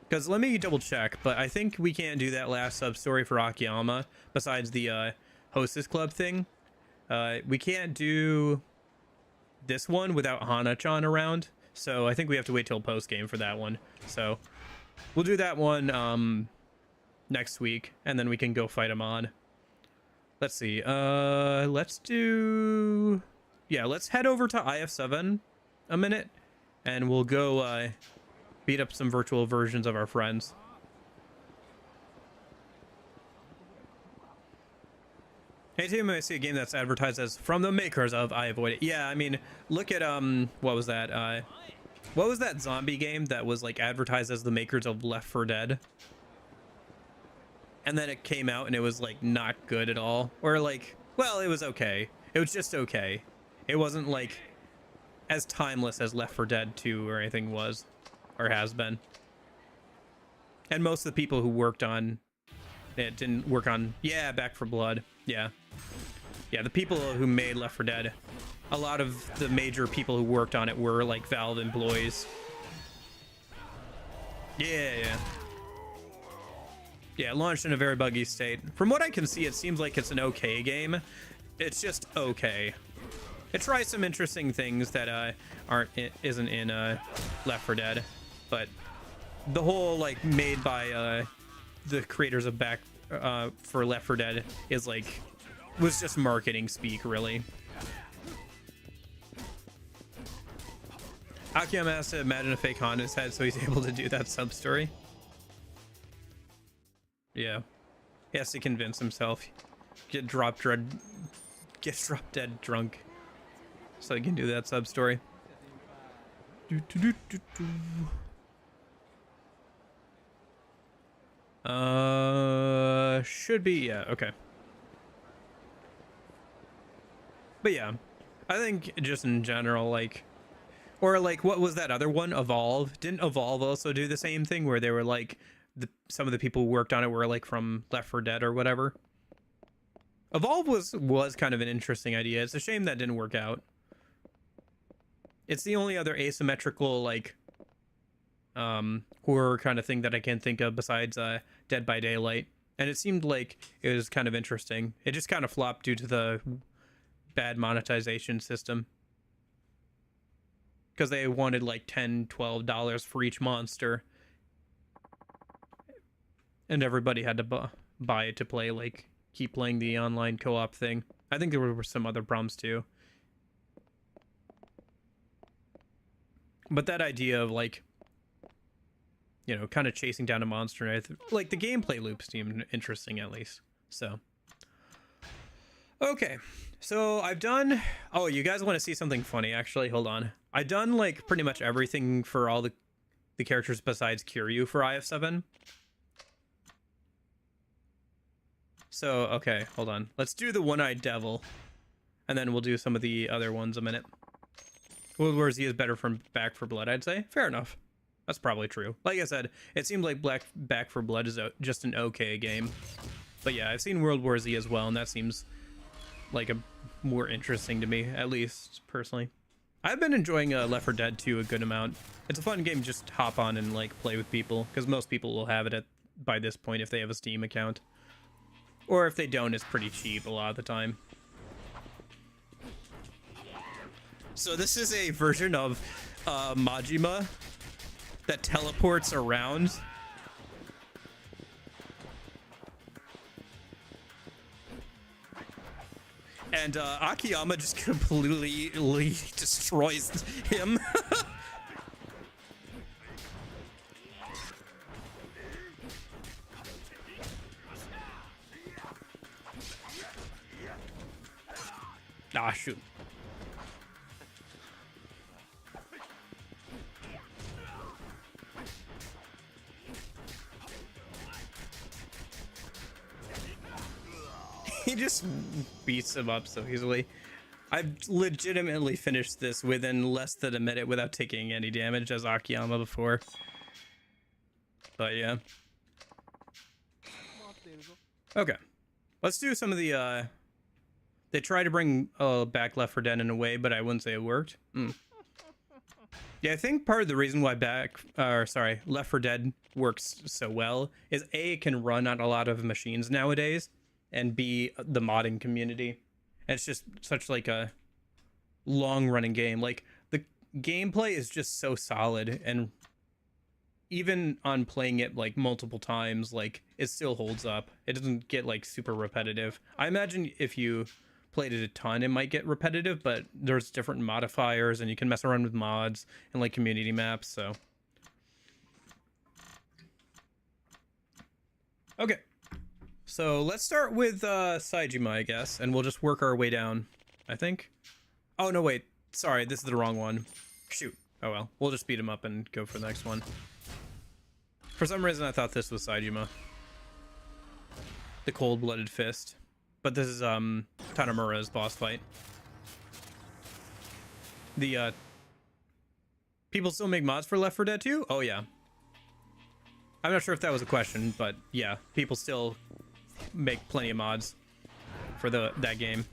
Because let me double check, but I think we can't do that last sub-story for Akiyama, besides the Hostess Club thing. We can't do this one without Hana-chan around, so I think we have to wait till post-game for that one. So we'll do that one next week, and then we can go fight him on. Let's see. Let's do... Yeah, let's head over to IF7 a minute, and we'll go beat up some virtual versions of our friends. Anytime I see a game that's advertised as from the makers of, I avoid it. Yeah, I mean, look at what was that? What was that zombie game that was like advertised as the makers of Left 4 Dead? And then it came out and it was like not good at all, or like, well, it was okay. It was just okay. It wasn't like as timeless as Left 4 Dead 2 or anything was, or has been. And most of the people who worked on it didn't work on, yeah, Back 4 Blood. Yeah. Yeah, the people who made Left 4 Dead, a lot of the major people who worked on it were like Valve employees. Yeah. Yeah, launched in a very buggy state. From what I can see, it seems like it's an okay game. It's just okay. It tries some interesting things that isn't in Left 4 Dead, but the whole like made by the creators of Back for Left 4 Dead is like was just marketing speak, really. Akiyama has to imagine a fake Honda in his head so he's able to do that sub story. Yeah, he has to convince himself, get drop dead drunk, so he can do that sub story. Should be, yeah, okay. But yeah, I think just in general, like, or like, what was that other one? Evolve? Didn't Evolve also do the same thing where they were like, some of the people who worked on it were like from Left 4 Dead or whatever? Evolve was kind of an interesting idea. It's a shame that didn't work out. It's the only other asymmetrical like horror kind of thing that I can think of besides Dead by Daylight, and it seemed like it was kind of interesting. It just kind of flopped due to the bad monetization system, because they wanted like $10-12 for each monster, and everybody had to buy it to play, like keep playing the online co-op thing. I think there were some other problems too, but that idea of like, you know, kind of chasing down a monster, like the gameplay loop seemed interesting at least. So okay, so I've done, oh, you guys want to see something funny? Actually, hold on. I've done like pretty much everything for all the characters besides Kiryu for IF7. So, okay, hold on. Let's do the One-Eyed Devil, and then we'll do some of the other ones a minute. World War Z is better from Back 4 Blood, I'd say. Fair enough. That's probably true. Like I said, it seems like Back 4 Blood is just an okay game. But yeah, I've seen World War Z as well, and that seems like a more interesting to me, at least personally. I've been enjoying Left 4 Dead 2 a good amount. It's a fun game, just hop on and like play with people, because most people will have it by this point if they have a Steam account. Or if they don't, it's pretty cheap a lot of the time. So this is a version of Majima that teleports around. And Akiyama just completely destroys him. Ah, shoot. He just beats him up so easily. I've legitimately finished this within less than a minute without taking any damage as Akiyama before. But yeah. Okay. Let's do some of the they try to bring back Left 4 Dead in a way, but I wouldn't say it worked. Yeah, I think part of the reason why Left 4 Dead works so well is A, it can run on a lot of machines nowadays, and B, the modding community. And it's just such like a long running game. Like the gameplay is just so solid, and even on playing it like multiple times, like it still holds up. It doesn't get like super repetitive. I imagine if you played it a ton, it might get repetitive, but there's different modifiers and you can mess around with mods and like community maps. So okay, so let's start with Saejima, I guess, and we'll just work our way down, I think. Oh no, wait, sorry, this is the wrong one. Shoot. Oh well, we'll just beat him up and go for the next one. For some reason I thought this was Saejima, the cold-blooded fist, but this is Tanemura's boss fight. The people still make mods for Left 4 Dead 2? Oh yeah. I'm not sure if that was a question, but yeah, people still make plenty of mods for that game.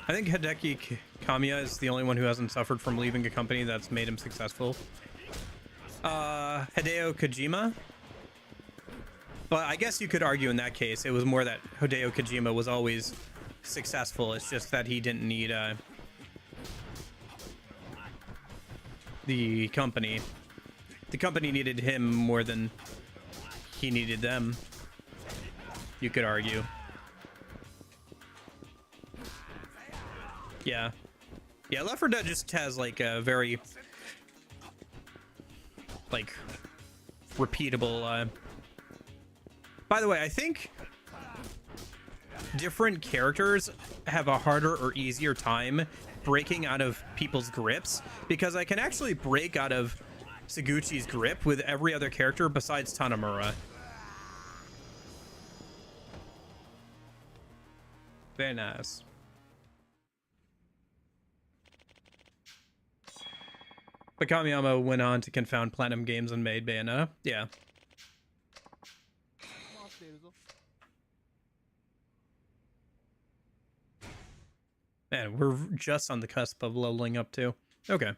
I think Hideki Kamiya is the only one who hasn't suffered from leaving a company that's made him successful. Hideo Kojima. But I guess you could argue in that case, it was more that Hideo Kojima was always successful. It's just that he didn't need the company. The company needed him more than he needed them, you could argue. Yeah. Yeah, Left 4 Dead just has like a very like repeatable by the way, I think different characters have a harder or easier time breaking out of people's grips, because I can actually break out of Saguchi's grip with every other character besides Tanemura. Very nice. But Kamiyama went on to confound Platinum Games and made Bayonetta. Yeah. Man, we're just on the cusp of leveling up too. Okay.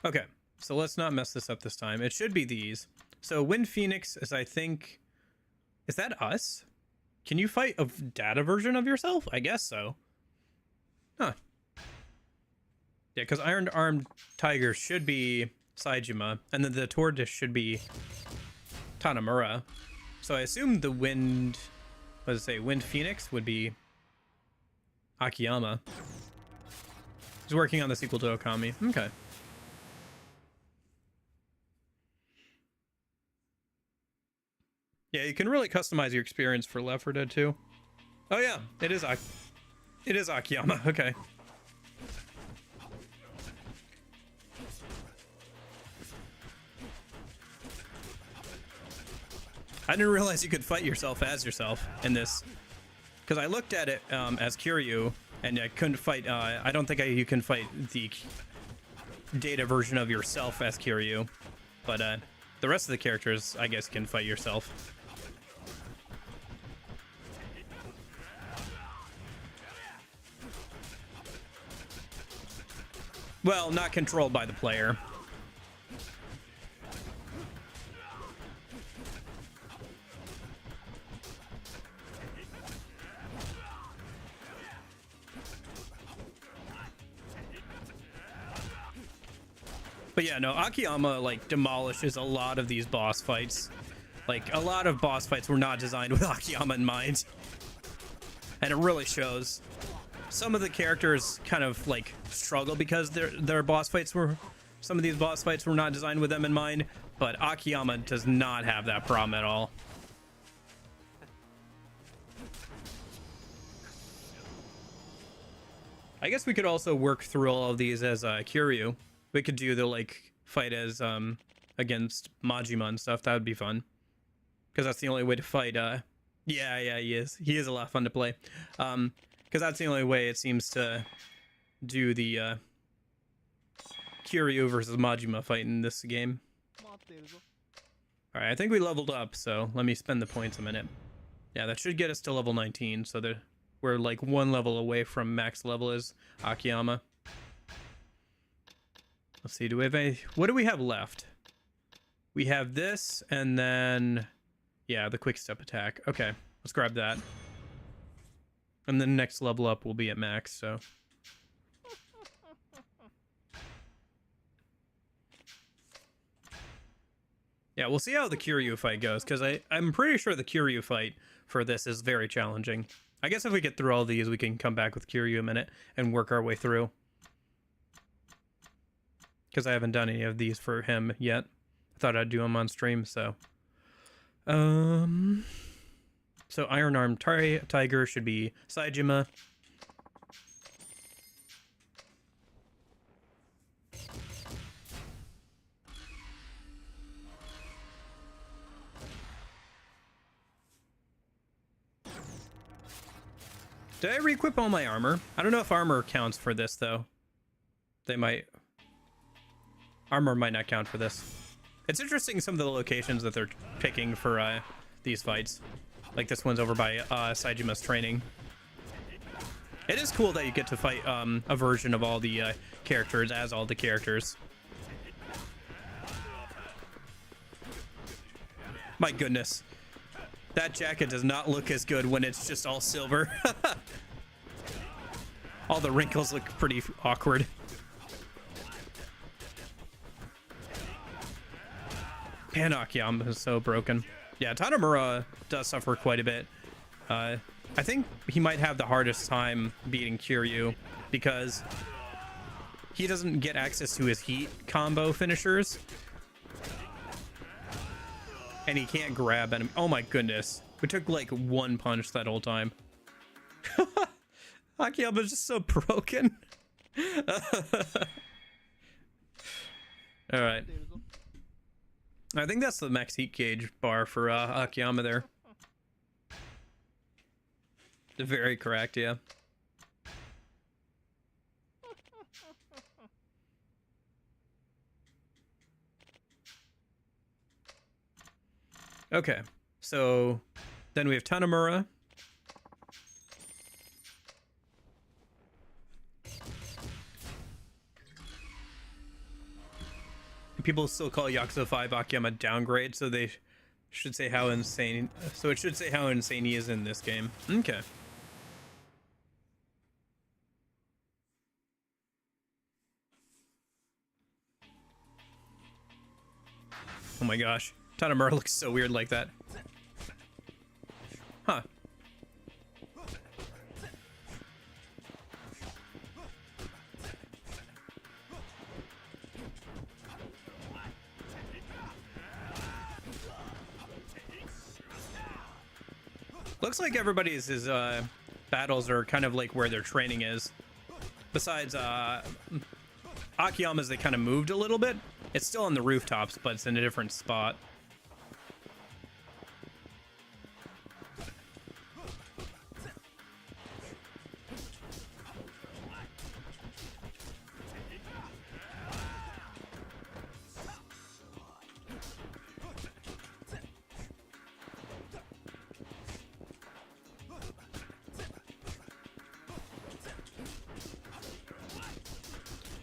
Okay, so let's not mess this up this time. It should be these. So Wind Phoenix is, I think... Is that us? Can you fight a data version of yourself? I guess so. Huh. Yeah, because Iron Armed Tiger should be Saejima, and then the tortoise should be Tanemura. So I assume the Wind... What does it say? Wind Phoenix would be Akiyama. He's working on the sequel to Okami. Okay. Yeah, you can really customize your experience for Left 4 Dead 2. Oh yeah, it is Akiyama. Okay. I didn't realize you could fight yourself as yourself in this, because I looked at it as Kiryu, and I couldn't fight. I don't think you can fight the data version of yourself as Kiryu, but the rest of the characters, I guess, can fight yourself. Well, not controlled by the player. But yeah, no, Akiyama like demolishes a lot of these boss fights. Like a lot of boss fights were not designed with Akiyama in mind. And it really shows. Some of the characters kind of like struggle because their boss fights were, some of these boss fights were not designed with them in mind, but Akiyama does not have that problem at all. I guess we could also work through all of these as Kiryu. We could do the like fight as against Majima and stuff. That would be fun, because that's the only way to fight. Yeah, he is a lot of fun to play, because that's the only way it seems to do the Kiryu versus Majima fight in this game. All right, I think we leveled up, so let me spend the points a minute. Yeah, that should get us to level 19, so We're like one level away from max level as Akiyama. Let's see, do we have any... What do we have left? We have this, and then... Yeah, the quick step attack. Okay, let's grab that. And then next level up will be at max, so... Yeah, we'll see how the Kiryu fight goes, because I'm pretty sure the Kiryu fight for this is very challenging. I guess if we get through all these, we can come back with Kiryu a minute and work our way through. Because I haven't done any of these for him yet. I thought I'd do them on stream, so... So Iron Arm Tiger should be Saejima. Did I re-equip all my armor? I don't know if armor counts for this, though. They might... Armor might not count for this. It's interesting some of the locations that they're picking for these fights. Like this one's over by Saejima's training. It is cool that you get to fight a version of all the characters as all the characters. My goodness. That jacket does not look as good when it's just all silver. All the wrinkles look pretty awkward. Man, Akiyama is so broken. Yeah, Tanemura does suffer quite a bit. I think he might have the hardest time beating Kiryu because he doesn't get access to his heat combo finishers. And he can't grab enemy. Oh my goodness. We took like one punch that whole time. Akiyama's just so broken. Alright. I think that's the max heat gauge bar for Akiyama there. Very correct, yeah. Okay, so then we have Tanemura. People still call Yakuza 5 Akiyama downgrade, so they should say how insane. So it should say how insane he is in this game. Okay. Oh my gosh. Tanemura looks so weird like that. Huh. Looks like everybody's battles are kind of like where their training is. Besides Akiyama's, they kind of moved a little bit. It's still on the rooftops, but it's in a different spot.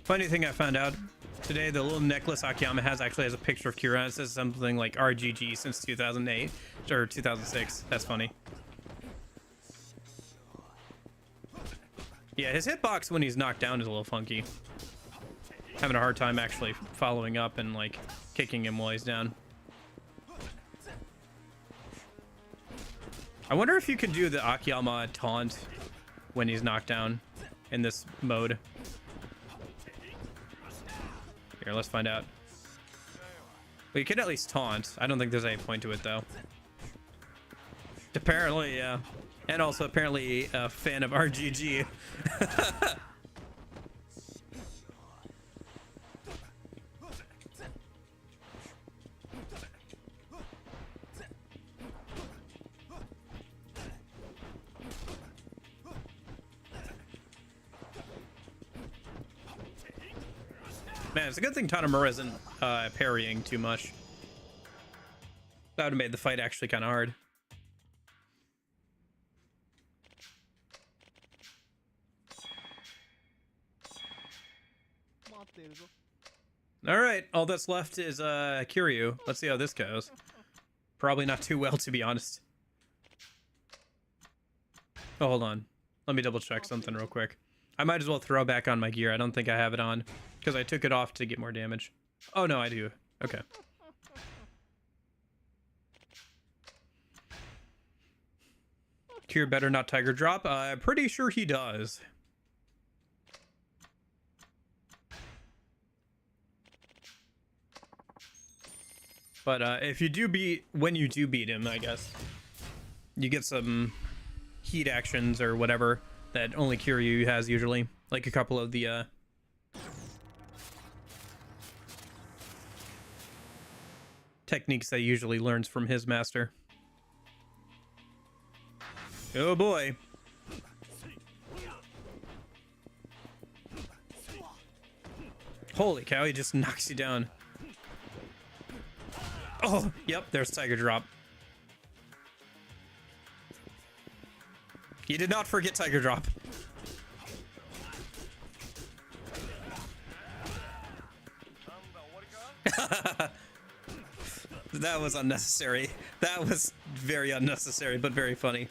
Funny thing I found out today, the little necklace Akiyama actually has a picture of Kira. It says something like RGG since 2008 or 2006. That's funny. Yeah, his hitbox when he's knocked down is a little funky. Having a hard time actually following up and like kicking him while he's down. I wonder if you could do the Akiyama taunt when he's knocked down in this mode. Here, let's find out. Well, you can at least taunt. I don't think there's any point to it, though. Apparently, yeah. And also, apparently, a fan of RGG. Man, it's a good thing Tanemura isn't parrying too much. That would have made the fight actually kind of hard. All right, all that's left is Kiryu. Let's see how this goes. Probably not too well, to be honest. Oh, hold on. Let me double check something real quick. I might as well throw back on my gear. I don't think I have it on because I took it off to get more damage. Oh, no, I do. Okay. Cure better not Tiger Drop. I'm pretty sure he does. But if you do when you do beat him, I guess, you get some heat actions or whatever that only Kiryu has usually. Like a couple of the techniques that he usually learns from his master. Oh boy. Holy cow, he just knocks you down. Oh, yep, there's Tiger Drop. You did not forget Tiger Drop. That was unnecessary. That was very unnecessary, but very funny.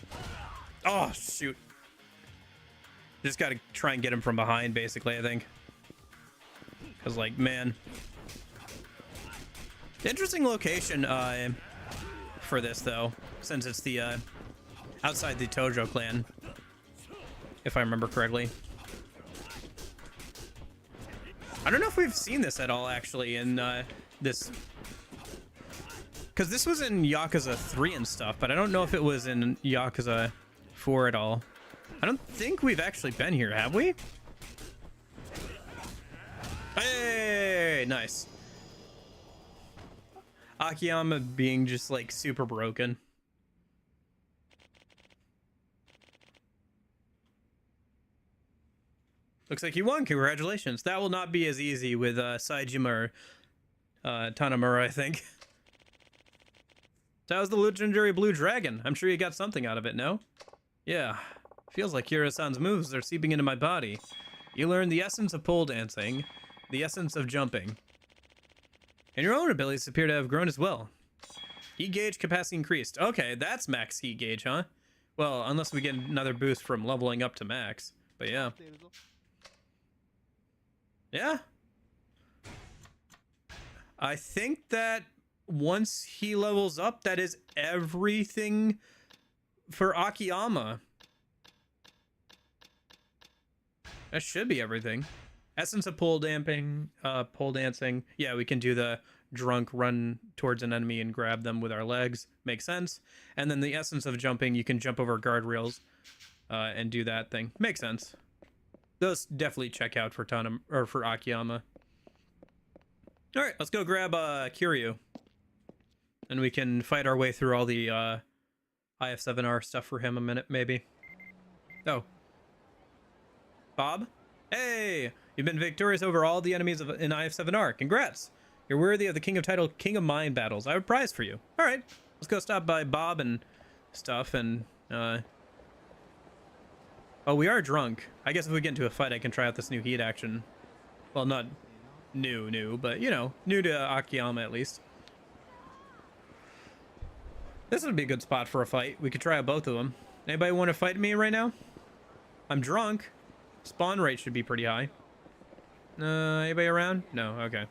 Oh, shoot. Just gotta try and get him from behind, basically, I think. Because, like, man. Interesting location for this, though, since it's the outside the Tojo clan, if I remember correctly. I don't know if we've seen this at all, actually, in this... Because this was in Yakuza 3 and stuff, but I don't know if it was in Yakuza 4 at all. I don't think we've actually been here, have we? Hey, nice. Akiyama being just, like, super broken. Looks like you won. Congratulations. That will not be as easy with Saejima or Tanamura, I think. That was the legendary blue dragon. I'm sure you got something out of it, no? Yeah. Feels like Hiro-san's moves are seeping into my body. You learned the essence of pole dancing, the essence of jumping. And your own abilities appear to have grown as well. Heat gauge capacity increased. Okay, that's max heat gauge, huh? Well, unless we get another boost from leveling up to max. But yeah. Yeah. I think that once he levels up, that is everything for Akiyama. That should be everything. Essence of pole dancing. Yeah, we can do the drunk run towards an enemy and grab them with our legs. Makes sense. And then the essence of jumping, you can jump over guardrails and do that thing. Makes sense. Those definitely check out for for Akiyama. All right, let's go grab Kiryu, and we can fight our way through all the IF7R stuff for him a minute, maybe. Oh, Bob. Hey, you've been victorious over all the enemies in IF7R. Congrats! You're worthy of the King of Title, King of Mind battles. I have a prize for you. All right, let's go stop by Bob and stuff, and oh, we are drunk. I guess if we get into a fight, I can try out this new heat action. Well, not new, but, you know, new to Akiyama at least. This would be a good spot for a fight. We could try out both of them. Anybody want to fight me right now? I'm drunk. Spawn rate should be pretty high. Anybody around? No, okay.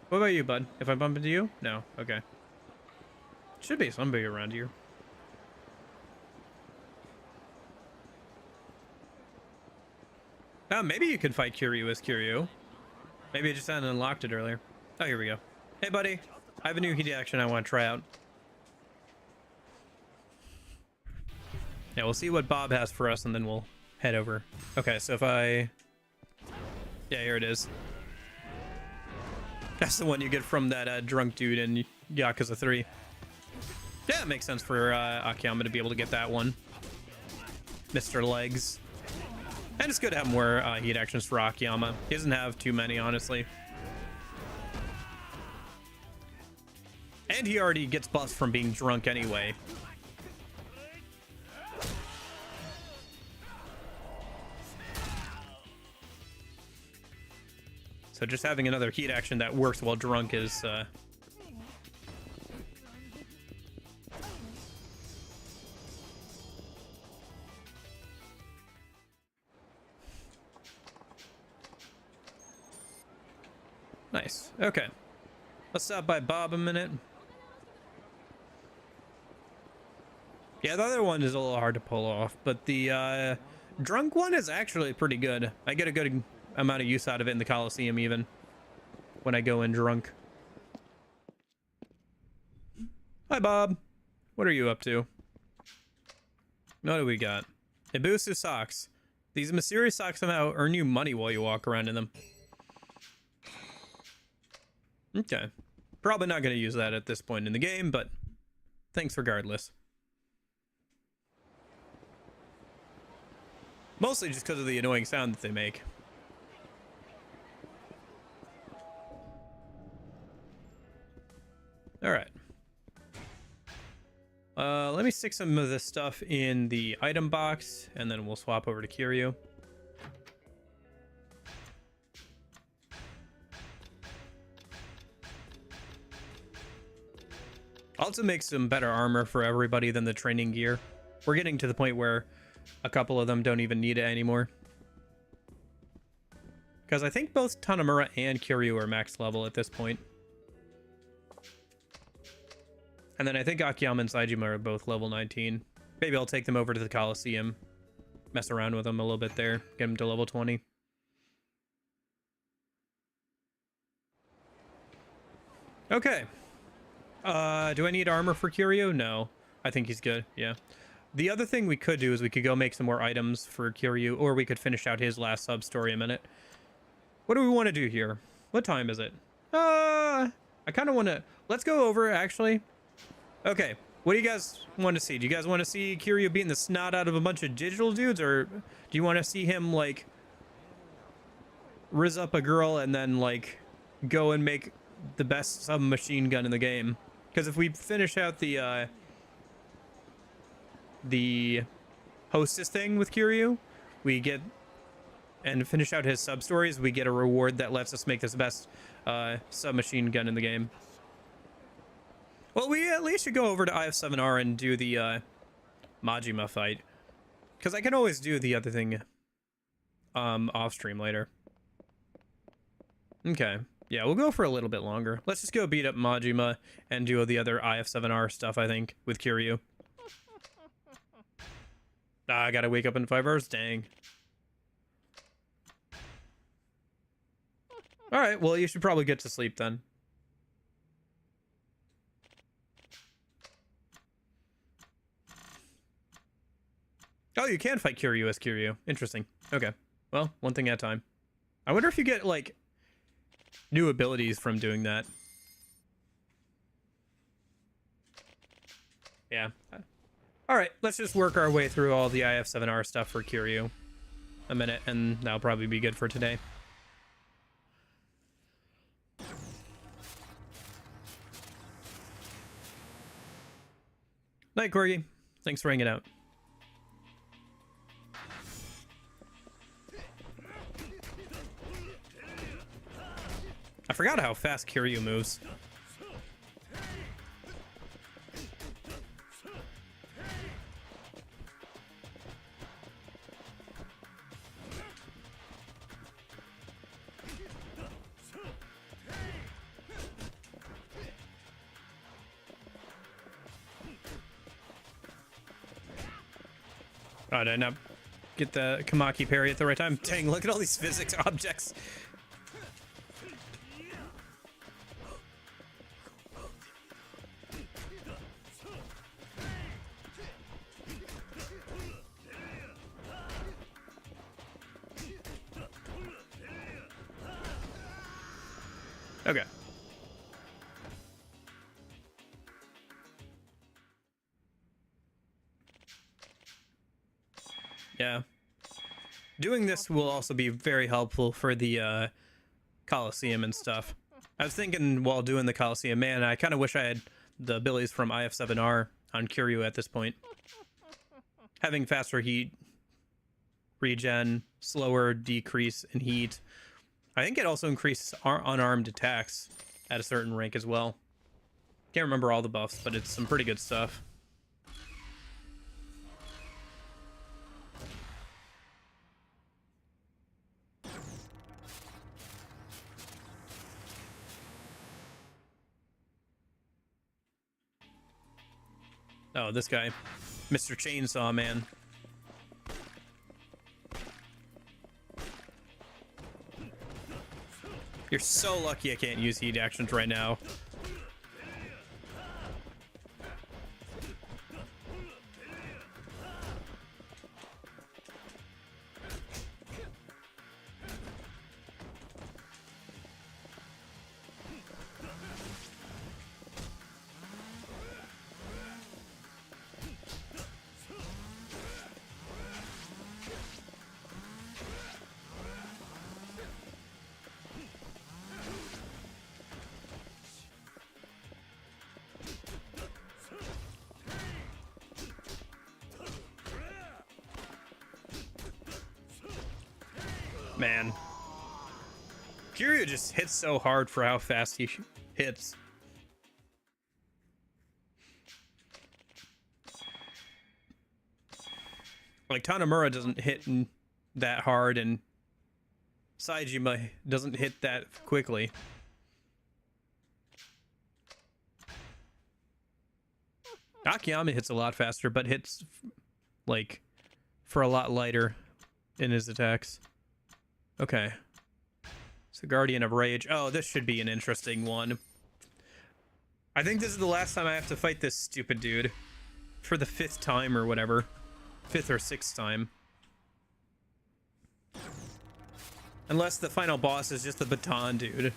What about you, bud? If I bump into you? No, okay. Should be somebody around here. Oh, maybe you could fight Kiryu as Kiryu. Maybe I just hadn't unlocked it earlier. Oh, here we go. Hey, buddy. I have a new heat action I want to try out. Yeah, we'll see what Bob has for us, and then we'll head over. Okay, so if I... Yeah, here it is. That's the one you get from that drunk dude in Yakuza 3. Yeah, it makes sense for Akiyama to be able to get that one. Mr. Legs. And it's good to have more heat actions for Akiyama. He doesn't have too many, honestly. And he already gets buffs from being drunk anyway. So just having another heat action that works while drunk is nice. Okay. Let's stop by Bob a minute. Yeah, the other one is a little hard to pull off, but the drunk one is actually pretty good. I get a good amount of use out of it in the Coliseum even when I go in drunk. Hi, Bob. What are you up to? What do we got? Ibusu socks. These mysterious socks somehow earn you money while you walk around in them. Okay. Probably not going to use that at this point in the game, but thanks regardless. Mostly just because of the annoying sound that they make. All right. Let me stick some of this stuff in the item box, and then we'll swap over to Kiryu. Also make some better armor for everybody than the training gear. We're getting to the point where a couple of them don't even need it anymore. Because I think both Tanemura and Kiryu are max level at this point. And then I think Akiyama and Saejima are both level 19. Maybe I'll take them over to the Coliseum. Mess around with them a little bit there. Get them to level 20. Okay. Do I need armor for Kiryu? No. I think he's good. Yeah. The other thing we could do is we could go make some more items for Kiryu, or we could finish out his last sub-story a minute. What do we want to do here? What time is it? I kind of want to... Let's go over, actually. Okay. What do you guys want to see? Do you guys want to see Kiryu beating the snot out of a bunch of digital dudes, or do you want to see him, like, rizz up a girl and then, like, go and make the best submachine gun in the game? Because if we finish out the hostess thing with Kiryu, we get, and finish out his sub stories, we get a reward that lets us make this best submachine gun in the game. Well, we at least should go over to IF7R and do the Majima fight, because I can always do the other thing off stream later. Okay. Yeah, we'll go for a little bit longer. Let's just go beat up Majima and do the other IF7R stuff, I think, with Kiryu. Ah, I gotta wake up in 5 hours? Dang. Alright, well, you should probably get to sleep then. Oh, you can fight Kiryu as Kiryu. Interesting. Okay. Well, one thing at a time. I wonder if you get, like, new abilities from doing that. Yeah. Alright, let's just work our way through all the IF7R stuff for Kiryu a minute, and that'll probably be good for today. Night, Corgi. Thanks for hanging out. I forgot how fast Kiryu moves. Oh, did I not get the Kamaki parry at the right time? Dang, look at all these physics objects. Okay. Yeah. Doing this will also be very helpful for the Coliseum and stuff. I was thinking while doing the Coliseum, man, I kind of wish I had the abilities from IF7R on Kiryu at this point. Having faster heat, regen, slower decrease in heat, I think it also increases unarmed attacks at a certain rank as well. Can't remember all the buffs, but it's some pretty good stuff. Oh, this guy. Mr. Chainsaw Man. You're so lucky I can't use heat actions right now. Man, Kiryu just hits so hard for how fast he hits. Like, Tanemura doesn't hit that hard, and Saejima doesn't hit that quickly. Akiyama hits a lot faster, but hits, like, for a lot lighter in his attacks. Okay. So Guardian of Rage. Oh, this should be an interesting one. I think this is the last time I have to fight this stupid dude. For the 5th time or whatever. 5th or 6th time. Unless the final boss is just the baton dude.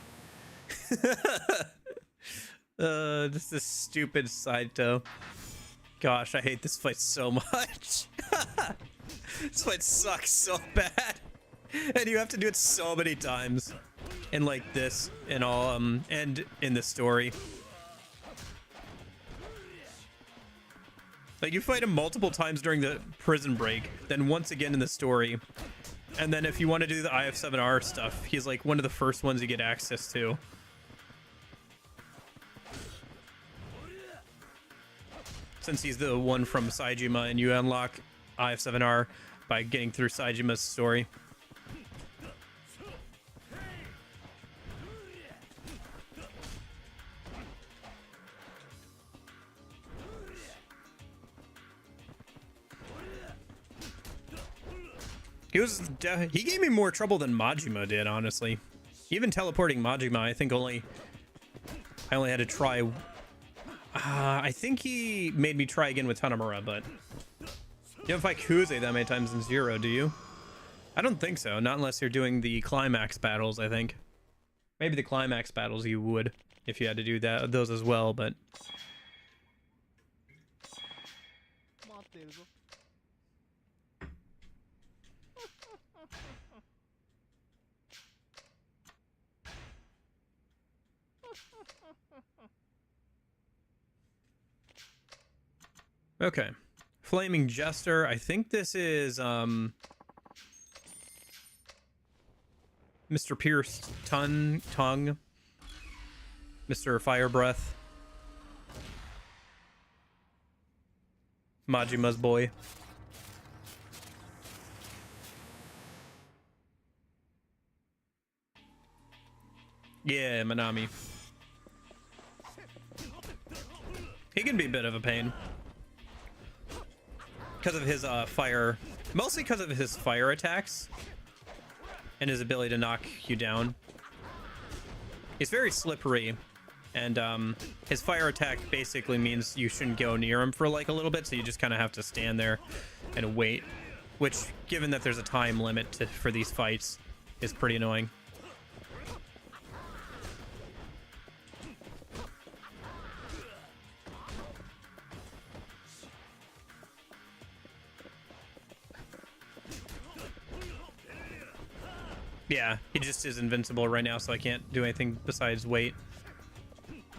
Just this stupid Saito. Gosh, I hate this fight so much. This fight sucks so bad. And you have to do it so many times. And like this and all and in the story. Like, you fight him multiple times during the prison break, then once again in the story. And then if you want to do the IF7R stuff, he's like one of the first ones you get access to. Since he's the one from Saejima, and you unlock IF7R by getting through Saejima's story. He gave me more trouble than Majima did, honestly. Even teleporting Majima, I think I only had to try. I think he made me try again with Tanemura, but you don't fight Yakuza that many times in Zero, do you? I don't think so. Not unless you're doing the climax battles, I think. Maybe the climax battles you would if you had to do those as well, but. Okay. Flaming Jester. I think this is Mr. Pierced Tongue. Mr. Fire Breath. Majima's boy. Yeah, Manami. He can be a bit of a pain. Because of his fire, mostly because of his fire attacks and his ability to knock you down. He's very slippery, and his fire attack basically means you shouldn't go near him for like a little bit, so you just kind of have to stand there and wait, which, given that there's a time limit for these fights, is pretty annoying. Yeah, he just is invincible right now, so I can't do anything besides wait.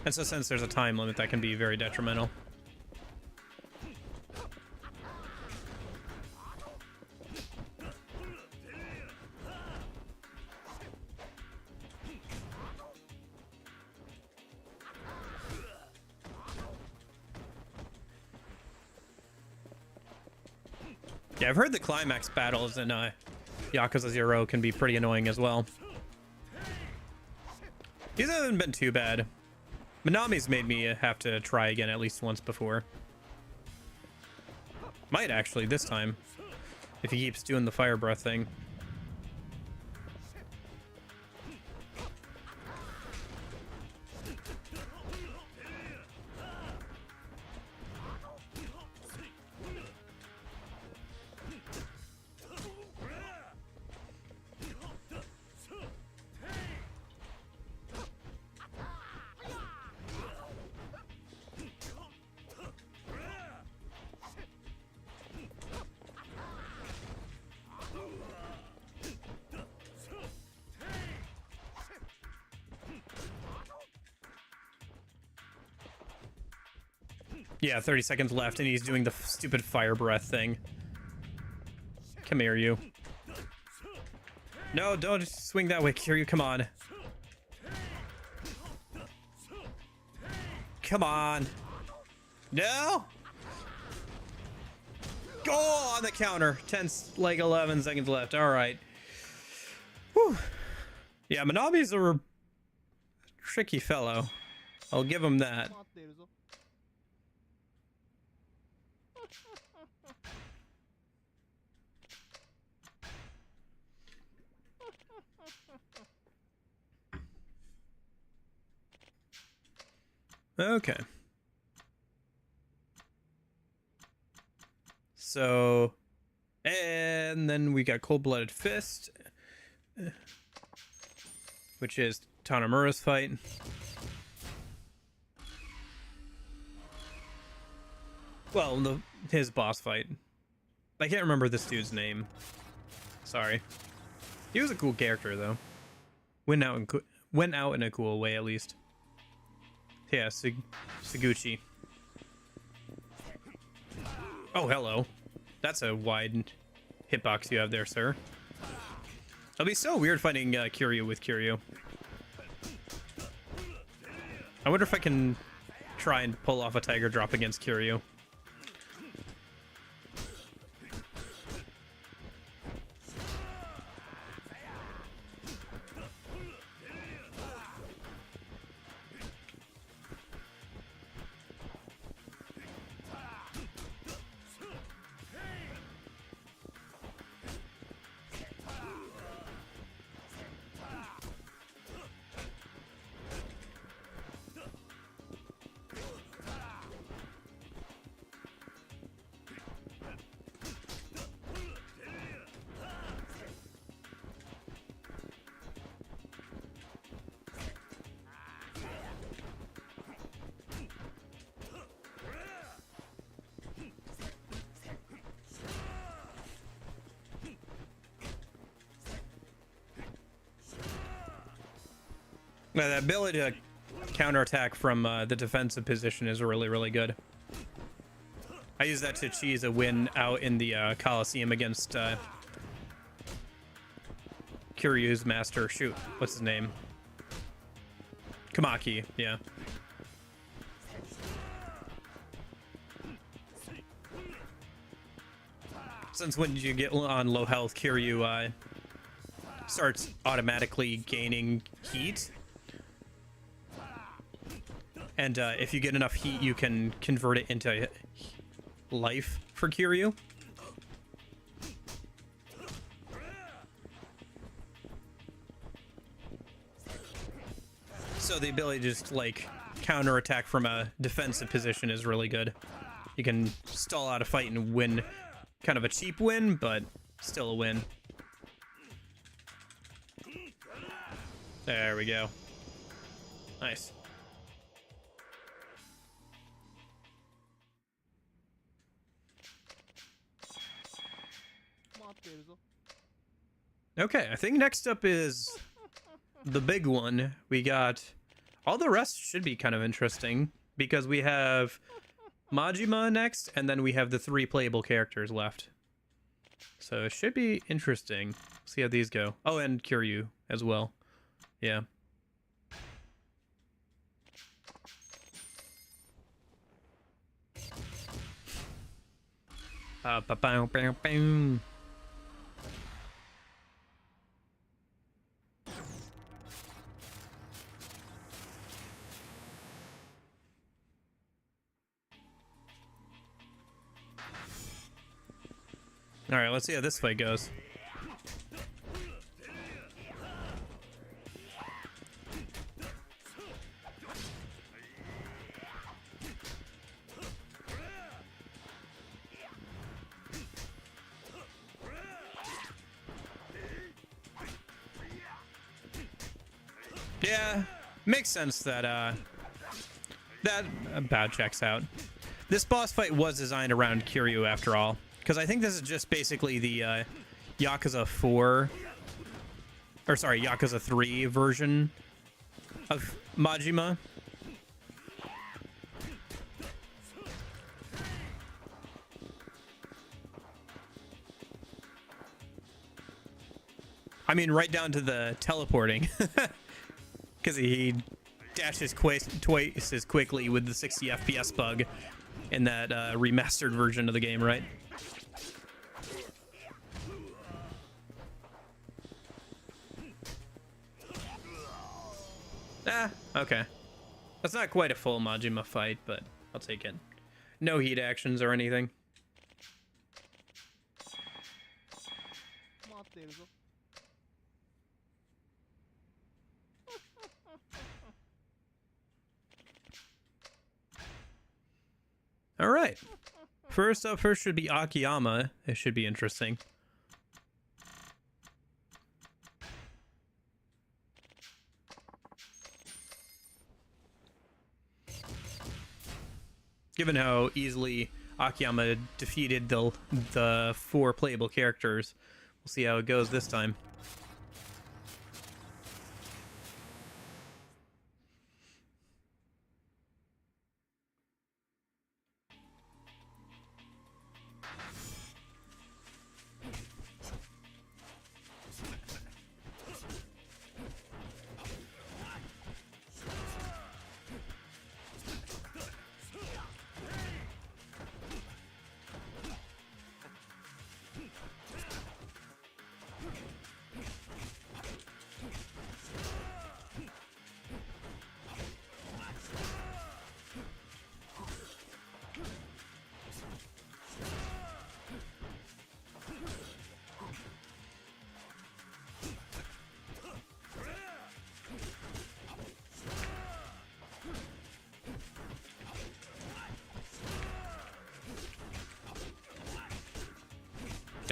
And so since there's a time limit, that can be very detrimental. Yeah, I've heard the climax battles in Yakuza 0 can be pretty annoying as well. These haven't been too bad. Minami's made me have to try again at least once before. Might actually this time, if he keeps doing the fire breath thing. Yeah, 30 seconds left, and he's doing the stupid fire breath thing. Come here, you. No, don't swing that way, Kiryu. Come on. Come on. No! Go on the counter. 11 seconds left. All right. Whew. Yeah, Minami's a tricky fellow. I'll give him that. Okay. So, and then we got Cold-Blooded Fist, which is Tanomura's fight. Well, his boss fight. I can't remember this dude's name. Sorry. He was a cool character, though. Went out in a cool way, at least. Yeah, Suguchi. Oh, hello. That's a wide hitbox you have there, sir. It'll be so weird fighting Kiryu with Kiryu. I wonder if I can try and pull off a tiger drop against Kiryu. Now, the ability to counterattack from the defensive position is really, really good. I use that to cheese a win out in the Coliseum against Kiryu's master. Shoot, what's his name? Kamaki, yeah. Since when you get on low health, Kiryu starts automatically gaining heat. And if you get enough heat, you can convert it into life for Kiryu. So the ability to just like counterattack from a defensive position is really good. You can stall out a fight and win, kind of a cheap win, but still a win. There we go. Nice. Okay, I think next up is the big one. We got all the rest should be kind of interesting because we have Majima next, and then we have the 3 playable characters left. So it should be interesting. See how these go. Oh, and Kiryu as well. Yeah. Ba-bow-bow-bow. All right, let's see how this fight goes. Yeah, makes sense that bad checks out. This boss fight was designed around Kiryu after all, because I think this is just basically the Yakuza 4, or sorry, Yakuza 3 version of Majima. I mean, right down to the teleporting. Because he dashes twice as quickly with the 60 FPS bug in that remastered version of the game, right? Ah, okay. That's not quite a full Majima fight, but I'll take it. No heat actions or anything. All right. First up first should be Akiyama. It should be interesting. Given how easily Akiyama defeated the 4 playable characters, we'll see how it goes this time.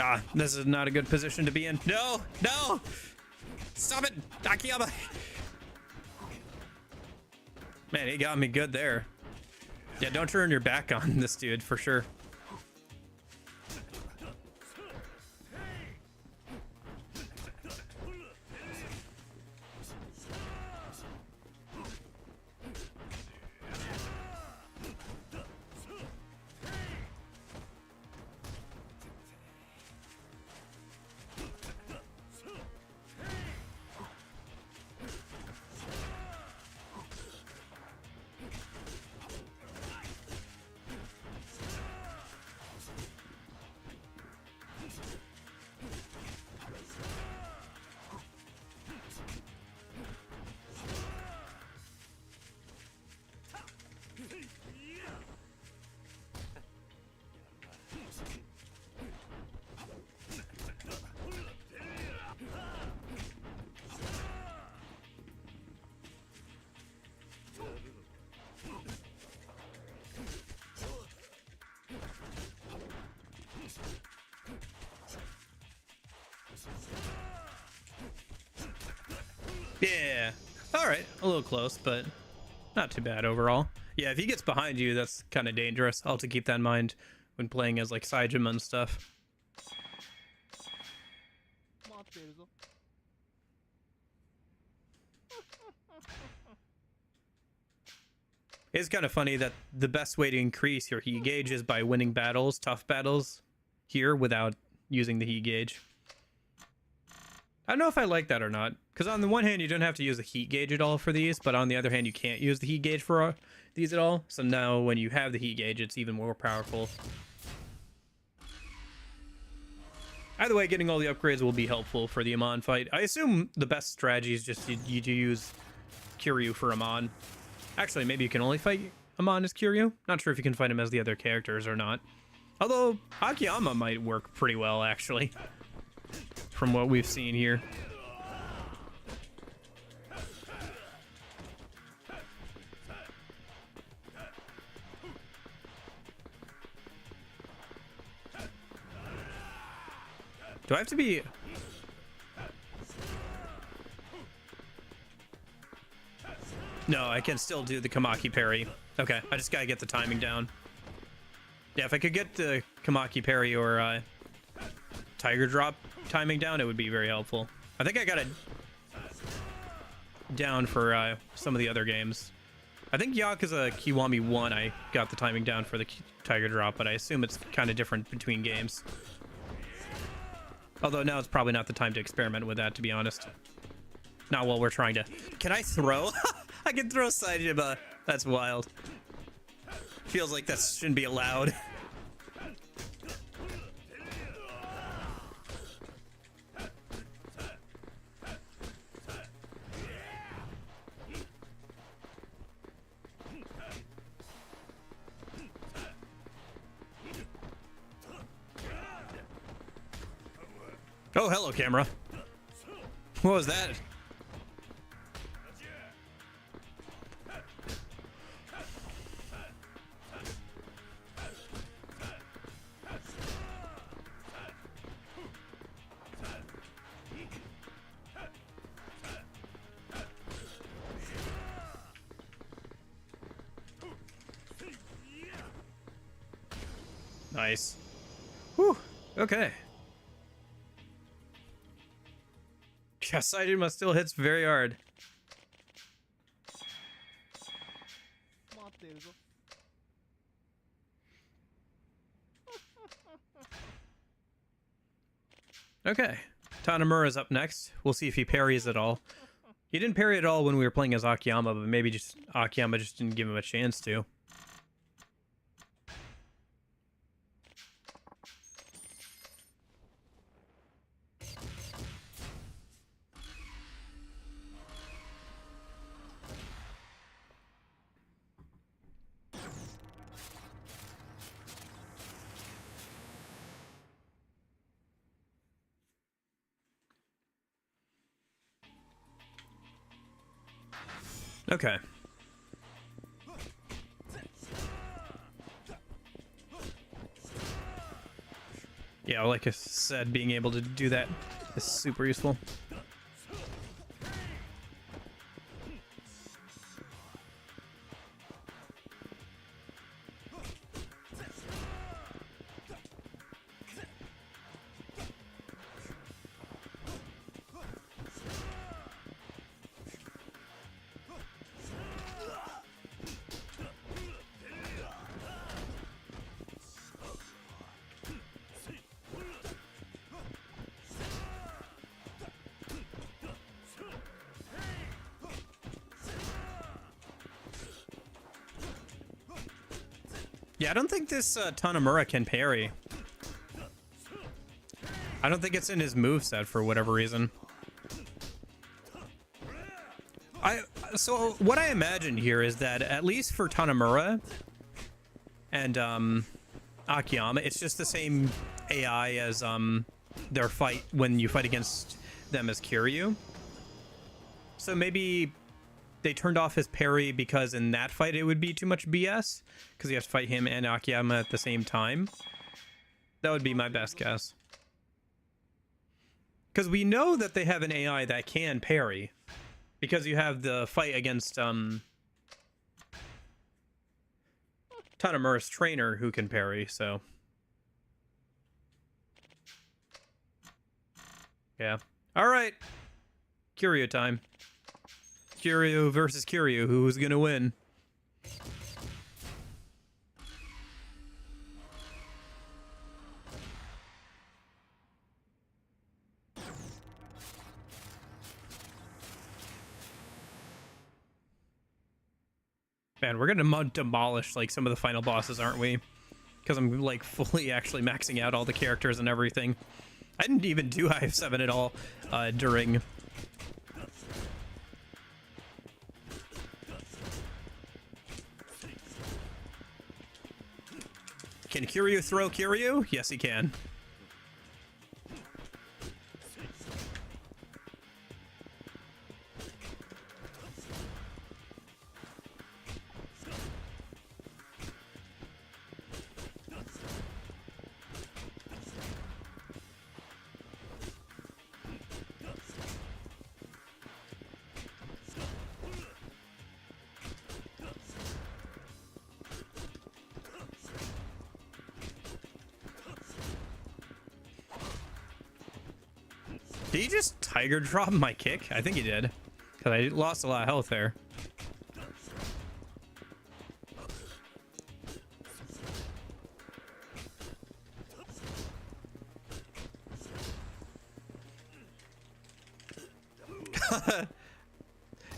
Ah, this is not a good position to be in. No, no! Stop it, Akiyama! Man, he got me good there. Yeah, don't turn your back on this dude, for sure. Yeah. All right. A little close, but not too bad overall. Yeah, if he gets behind you, that's kind of dangerous. I'll have to keep that in mind when playing as like Saejima and stuff. It's kind of funny that the best way to increase your heat gauge is by winning battles, tough battles, here without using the heat gauge. I don't know if I like that or not, because on the one hand you don't have to use the heat gauge at all for these, but on the other hand you can't use the heat gauge for these at all. So now when you have the heat gauge, it's even more powerful. Either way, getting all the upgrades will be helpful for the Amon fight. I assume the best strategy is just you to use Kiryu for Amon. Actually, maybe you can only fight Amon as Kiryu. Not sure if you can fight him as the other characters or not. Although, Akiyama might work pretty well, actually, from what we've seen here. Do I have to be... No, I can still do the Kamaki parry. Okay, I just gotta get the timing down. Yeah, if I could get the Kamaki parry or Tiger Drop timing down, it would be very helpful. I think I got it down for some of the other games. I think Yakuza Kiwami 1, I got the timing down for the Tiger Drop, but I assume it's kind of different between games. Although now it's probably not the time to experiment with that, to be honest. Not while we're trying to... Can I throw? I can throw Saejima. That's wild. Feels like that shouldn't be allowed. Oh, hello, camera. What was that? Nice. Whew. Okay. Yeah, Saejima still hits very hard. Okay. Tanamura's up next. We'll see if he parries at all. He didn't parry at all when we were playing as Akiyama, but maybe just Akiyama just didn't give him a chance to. Okay. Yeah, like I said, being able to do that is super useful. Yeah, I don't think this Tanamura can parry. I don't think it's in his moveset for whatever reason. So what I imagine here is that at least for Tanamura and Akiyama, it's just the same AI as their fight when you fight against them as Kiryu. So maybe they turned off his parry because in that fight it would be too much BS because you have to fight him and Akiyama at the same time. That would be my best guess. Because we know that they have an AI that can parry because you have the fight against Tanamura's trainer who can parry, so yeah. All right, Kiryu time. Kiryu versus Kiryu, who's gonna win? Man, we're gonna demolish like some of the final bosses, aren't we? Because I'm like fully actually maxing out all the characters and everything. I didn't even do IF7 at all during... Can Kiryu throw Kiryu? Yes, he can. Did he just tiger drop my kick? I think he did. Because I lost a lot of health there.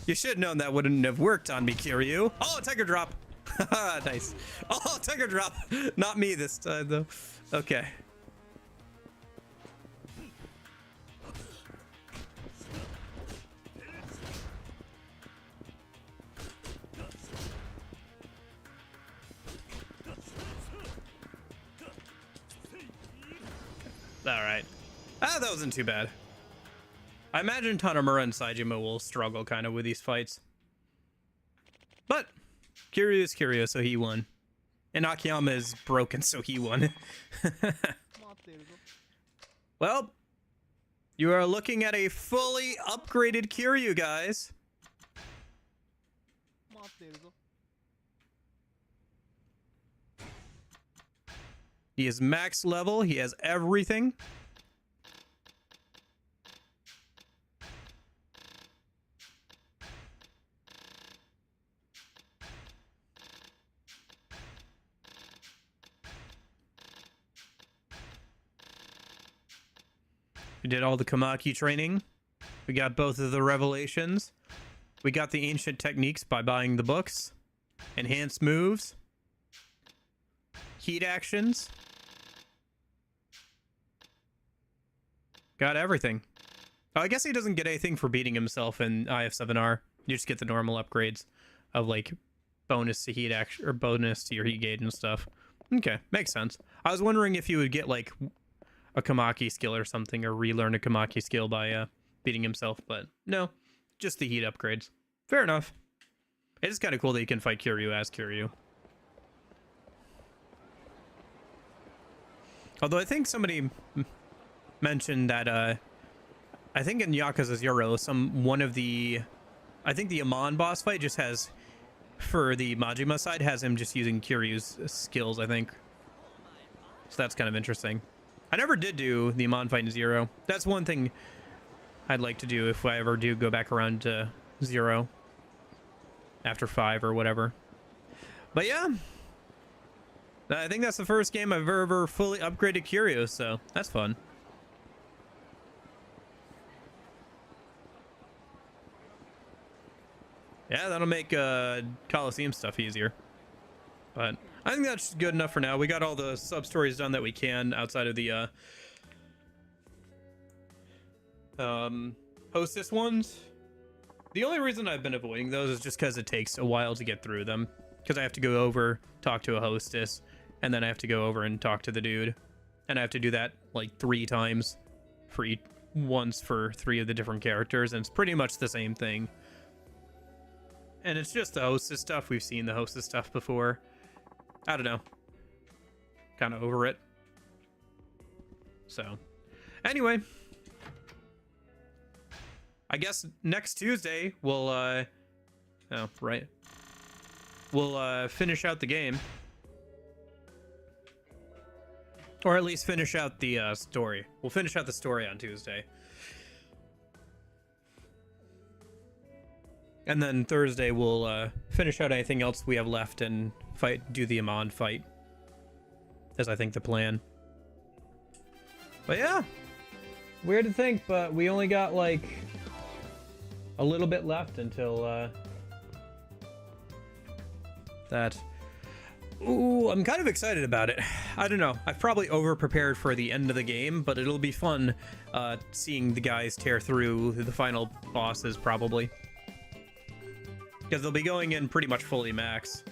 You should have known that wouldn't have worked on me, Kiryu. Oh, tiger drop. Nice. Oh, tiger drop. Not me this time, though. Okay. Alright. Ah, that wasn't too bad. I imagine Tanomura and Saejima will struggle kind of with these fights. But Kiryu is Kiryu, so he won. And Akiyama is broken, so he won. Well, you are looking at a fully upgraded Kiryu, guys. He is max level. He has everything. We did all the Kamaki training. We got both of the revelations. We got the ancient techniques by buying the books. Enhanced moves. Heat actions. Got everything. Oh, I guess he doesn't get anything for beating himself in IF7R. You just get the normal upgrades of like bonus to heat action or bonus to your heat gauge and stuff. Okay, makes sense. I was wondering if you would get like a Kamaki skill or something, or relearn a Kamaki skill by beating himself, but no, just the heat upgrades. Fair enough. It is kind of cool that you can fight Kiryu as Kiryu. Although I think somebody mentioned that I think in Yakuza 0 I think the Amon boss fight just has, for the Majima side, has him just using Kiryu's skills, I think. So that's kind of interesting. I never did do the Amon fight in 0. That's one thing I'd like to do if I ever do go back around to 0 after 5 or whatever. But yeah, I think that's the first game I've ever fully upgraded Kiryu, so that's fun. Yeah, that'll make Coliseum stuff easier. But I think that's good enough for now. We got all the sub-stories done that we can outside of the hostess ones. The only reason I've been avoiding those is just because it takes a while to get through them. Because I have to go over, talk to a hostess, and then I have to go over and talk to the dude. And I have to do that like 3 times for each, once for 3 of the different characters, and it's pretty much the same thing. And it's just the hostess stuff. We've seen the hostess stuff before. I don't know. Kind of over it. So, anyway. I guess next Tuesday we'll, oh, right. We'll, finish out the game. Or at least finish out the, story. We'll finish out the story on Tuesday. And then Thursday we'll finish out anything else we have left and do the Amon fight. Is I think the plan. But yeah. Weird to think, but we only got like a little bit left until that. Ooh, I'm kind of excited about it. I don't know. I've probably over-prepared for the end of the game, but it'll be fun seeing the guys tear through the final bosses, probably. Because they'll be going in pretty much fully max.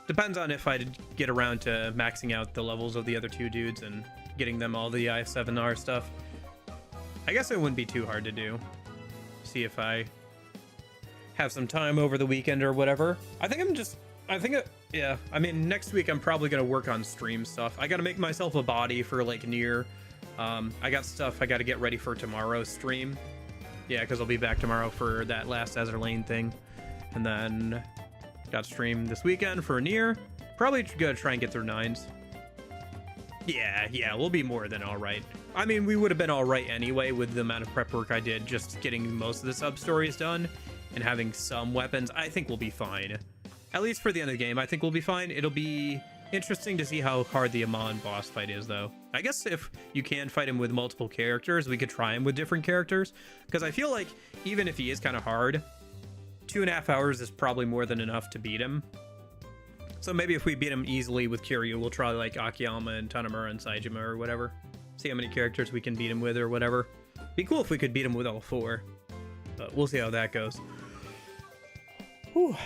Depends on if I get around to maxing out the levels of the other two dudes and getting them all the I7R stuff. I guess it wouldn't be too hard to do. See if I have some time over the weekend or whatever. Yeah, I mean, next week I'm probably going to work on stream stuff. I got to make myself a body for, like, Nier. I got stuff I got to get ready for tomorrow's stream. Yeah, because I'll be back tomorrow for that last Azur Lane thing. And then got to stream this weekend for Nier. Probably going to try and get through 9s. Yeah, we'll be more than all right. I mean, we would have been all right anyway with the amount of prep work I did just getting most of the sub-stories done and having some weapons. I think we'll be fine. At least for the end of the game, I think we'll be fine. It'll be interesting to see how hard the Amon boss fight is, though. I guess if you can fight him with multiple characters, we could try him with different characters. Because I feel like even if he is kind of hard, 2.5 hours is probably more than enough to beat him. So maybe if we beat him easily with Kiryu, we'll try like Akiyama and Tanemura and Saejima or whatever. See how many characters we can beat him with or whatever. Be cool if we could beat him with all 4. But we'll see how that goes. Whew.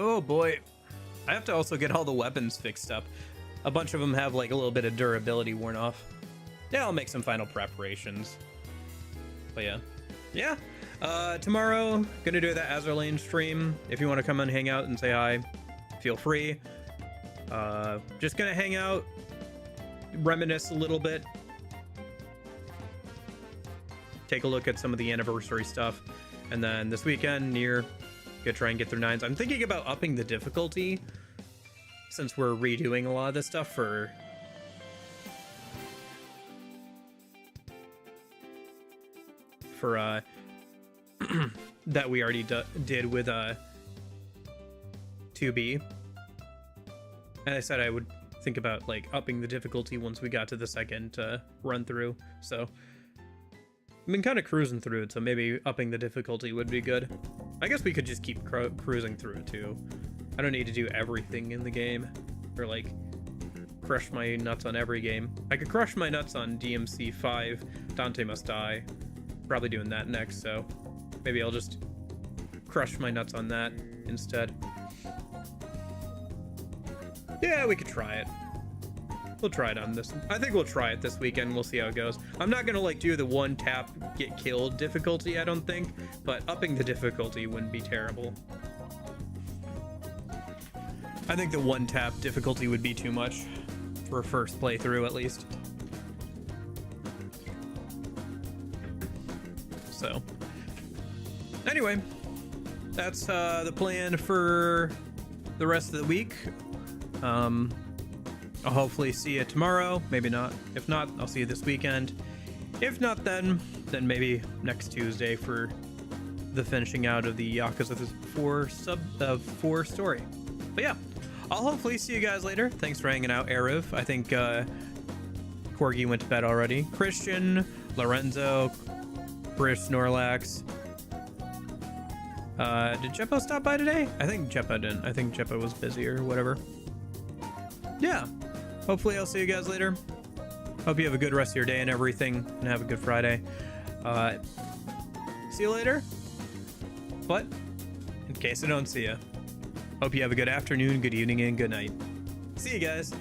Oh boy. I have to also get all the weapons fixed up. A bunch of them have like a little bit of durability worn off. Yeah, I'll make some final preparations. But yeah. Tomorrow, gonna do that Azur Lane stream. If you want to come and hang out and say hi, feel free. Just gonna hang out, reminisce a little bit. Take a look at some of the anniversary stuff. And then this weekend, Nier, gonna try and get through 9s. I'm thinking about upping the difficulty since we're redoing a lot of this stuff for that we already did with 2B. And I said I would think about like upping the difficulty once we got to the second run through. So I've been kind of cruising through it, so maybe upping the difficulty would be good. I guess we could just keep cruising through it too. I don't need to do everything in the game, or like crush my nuts on every game. I could crush my nuts on DMC 5, Dante Must Die. Probably doing that next, so maybe I'll just crush my nuts on that instead. Yeah, we could try it. We'll try it on this. I think we'll try it this weekend. We'll see how it goes. I'm not gonna like do the one tap get killed difficulty, I don't think, but upping the difficulty wouldn't be terrible. I think the one tap difficulty would be too much for a first playthrough, at least. So anyway, that's the plan for the rest of the week. I'll hopefully see you tomorrow. Maybe not. If not, I'll see you this weekend. If not, then maybe next Tuesday for the finishing out of the Yakuza 4 story. But yeah, I'll hopefully see you guys later. Thanks for hanging out, Erev. I think Corgi went to bed already. Christian, Lorenzo, British Snorlax. Did Jeppo stop by today? I think Jeppo didn't. I think Jeppo was busy or whatever. Yeah. Hopefully I'll see you guys later. Hope you have a good rest of your day and everything, and have a good Friday. See you later. But in case I don't see you, hope you have a good afternoon, good evening, and good night. See you guys.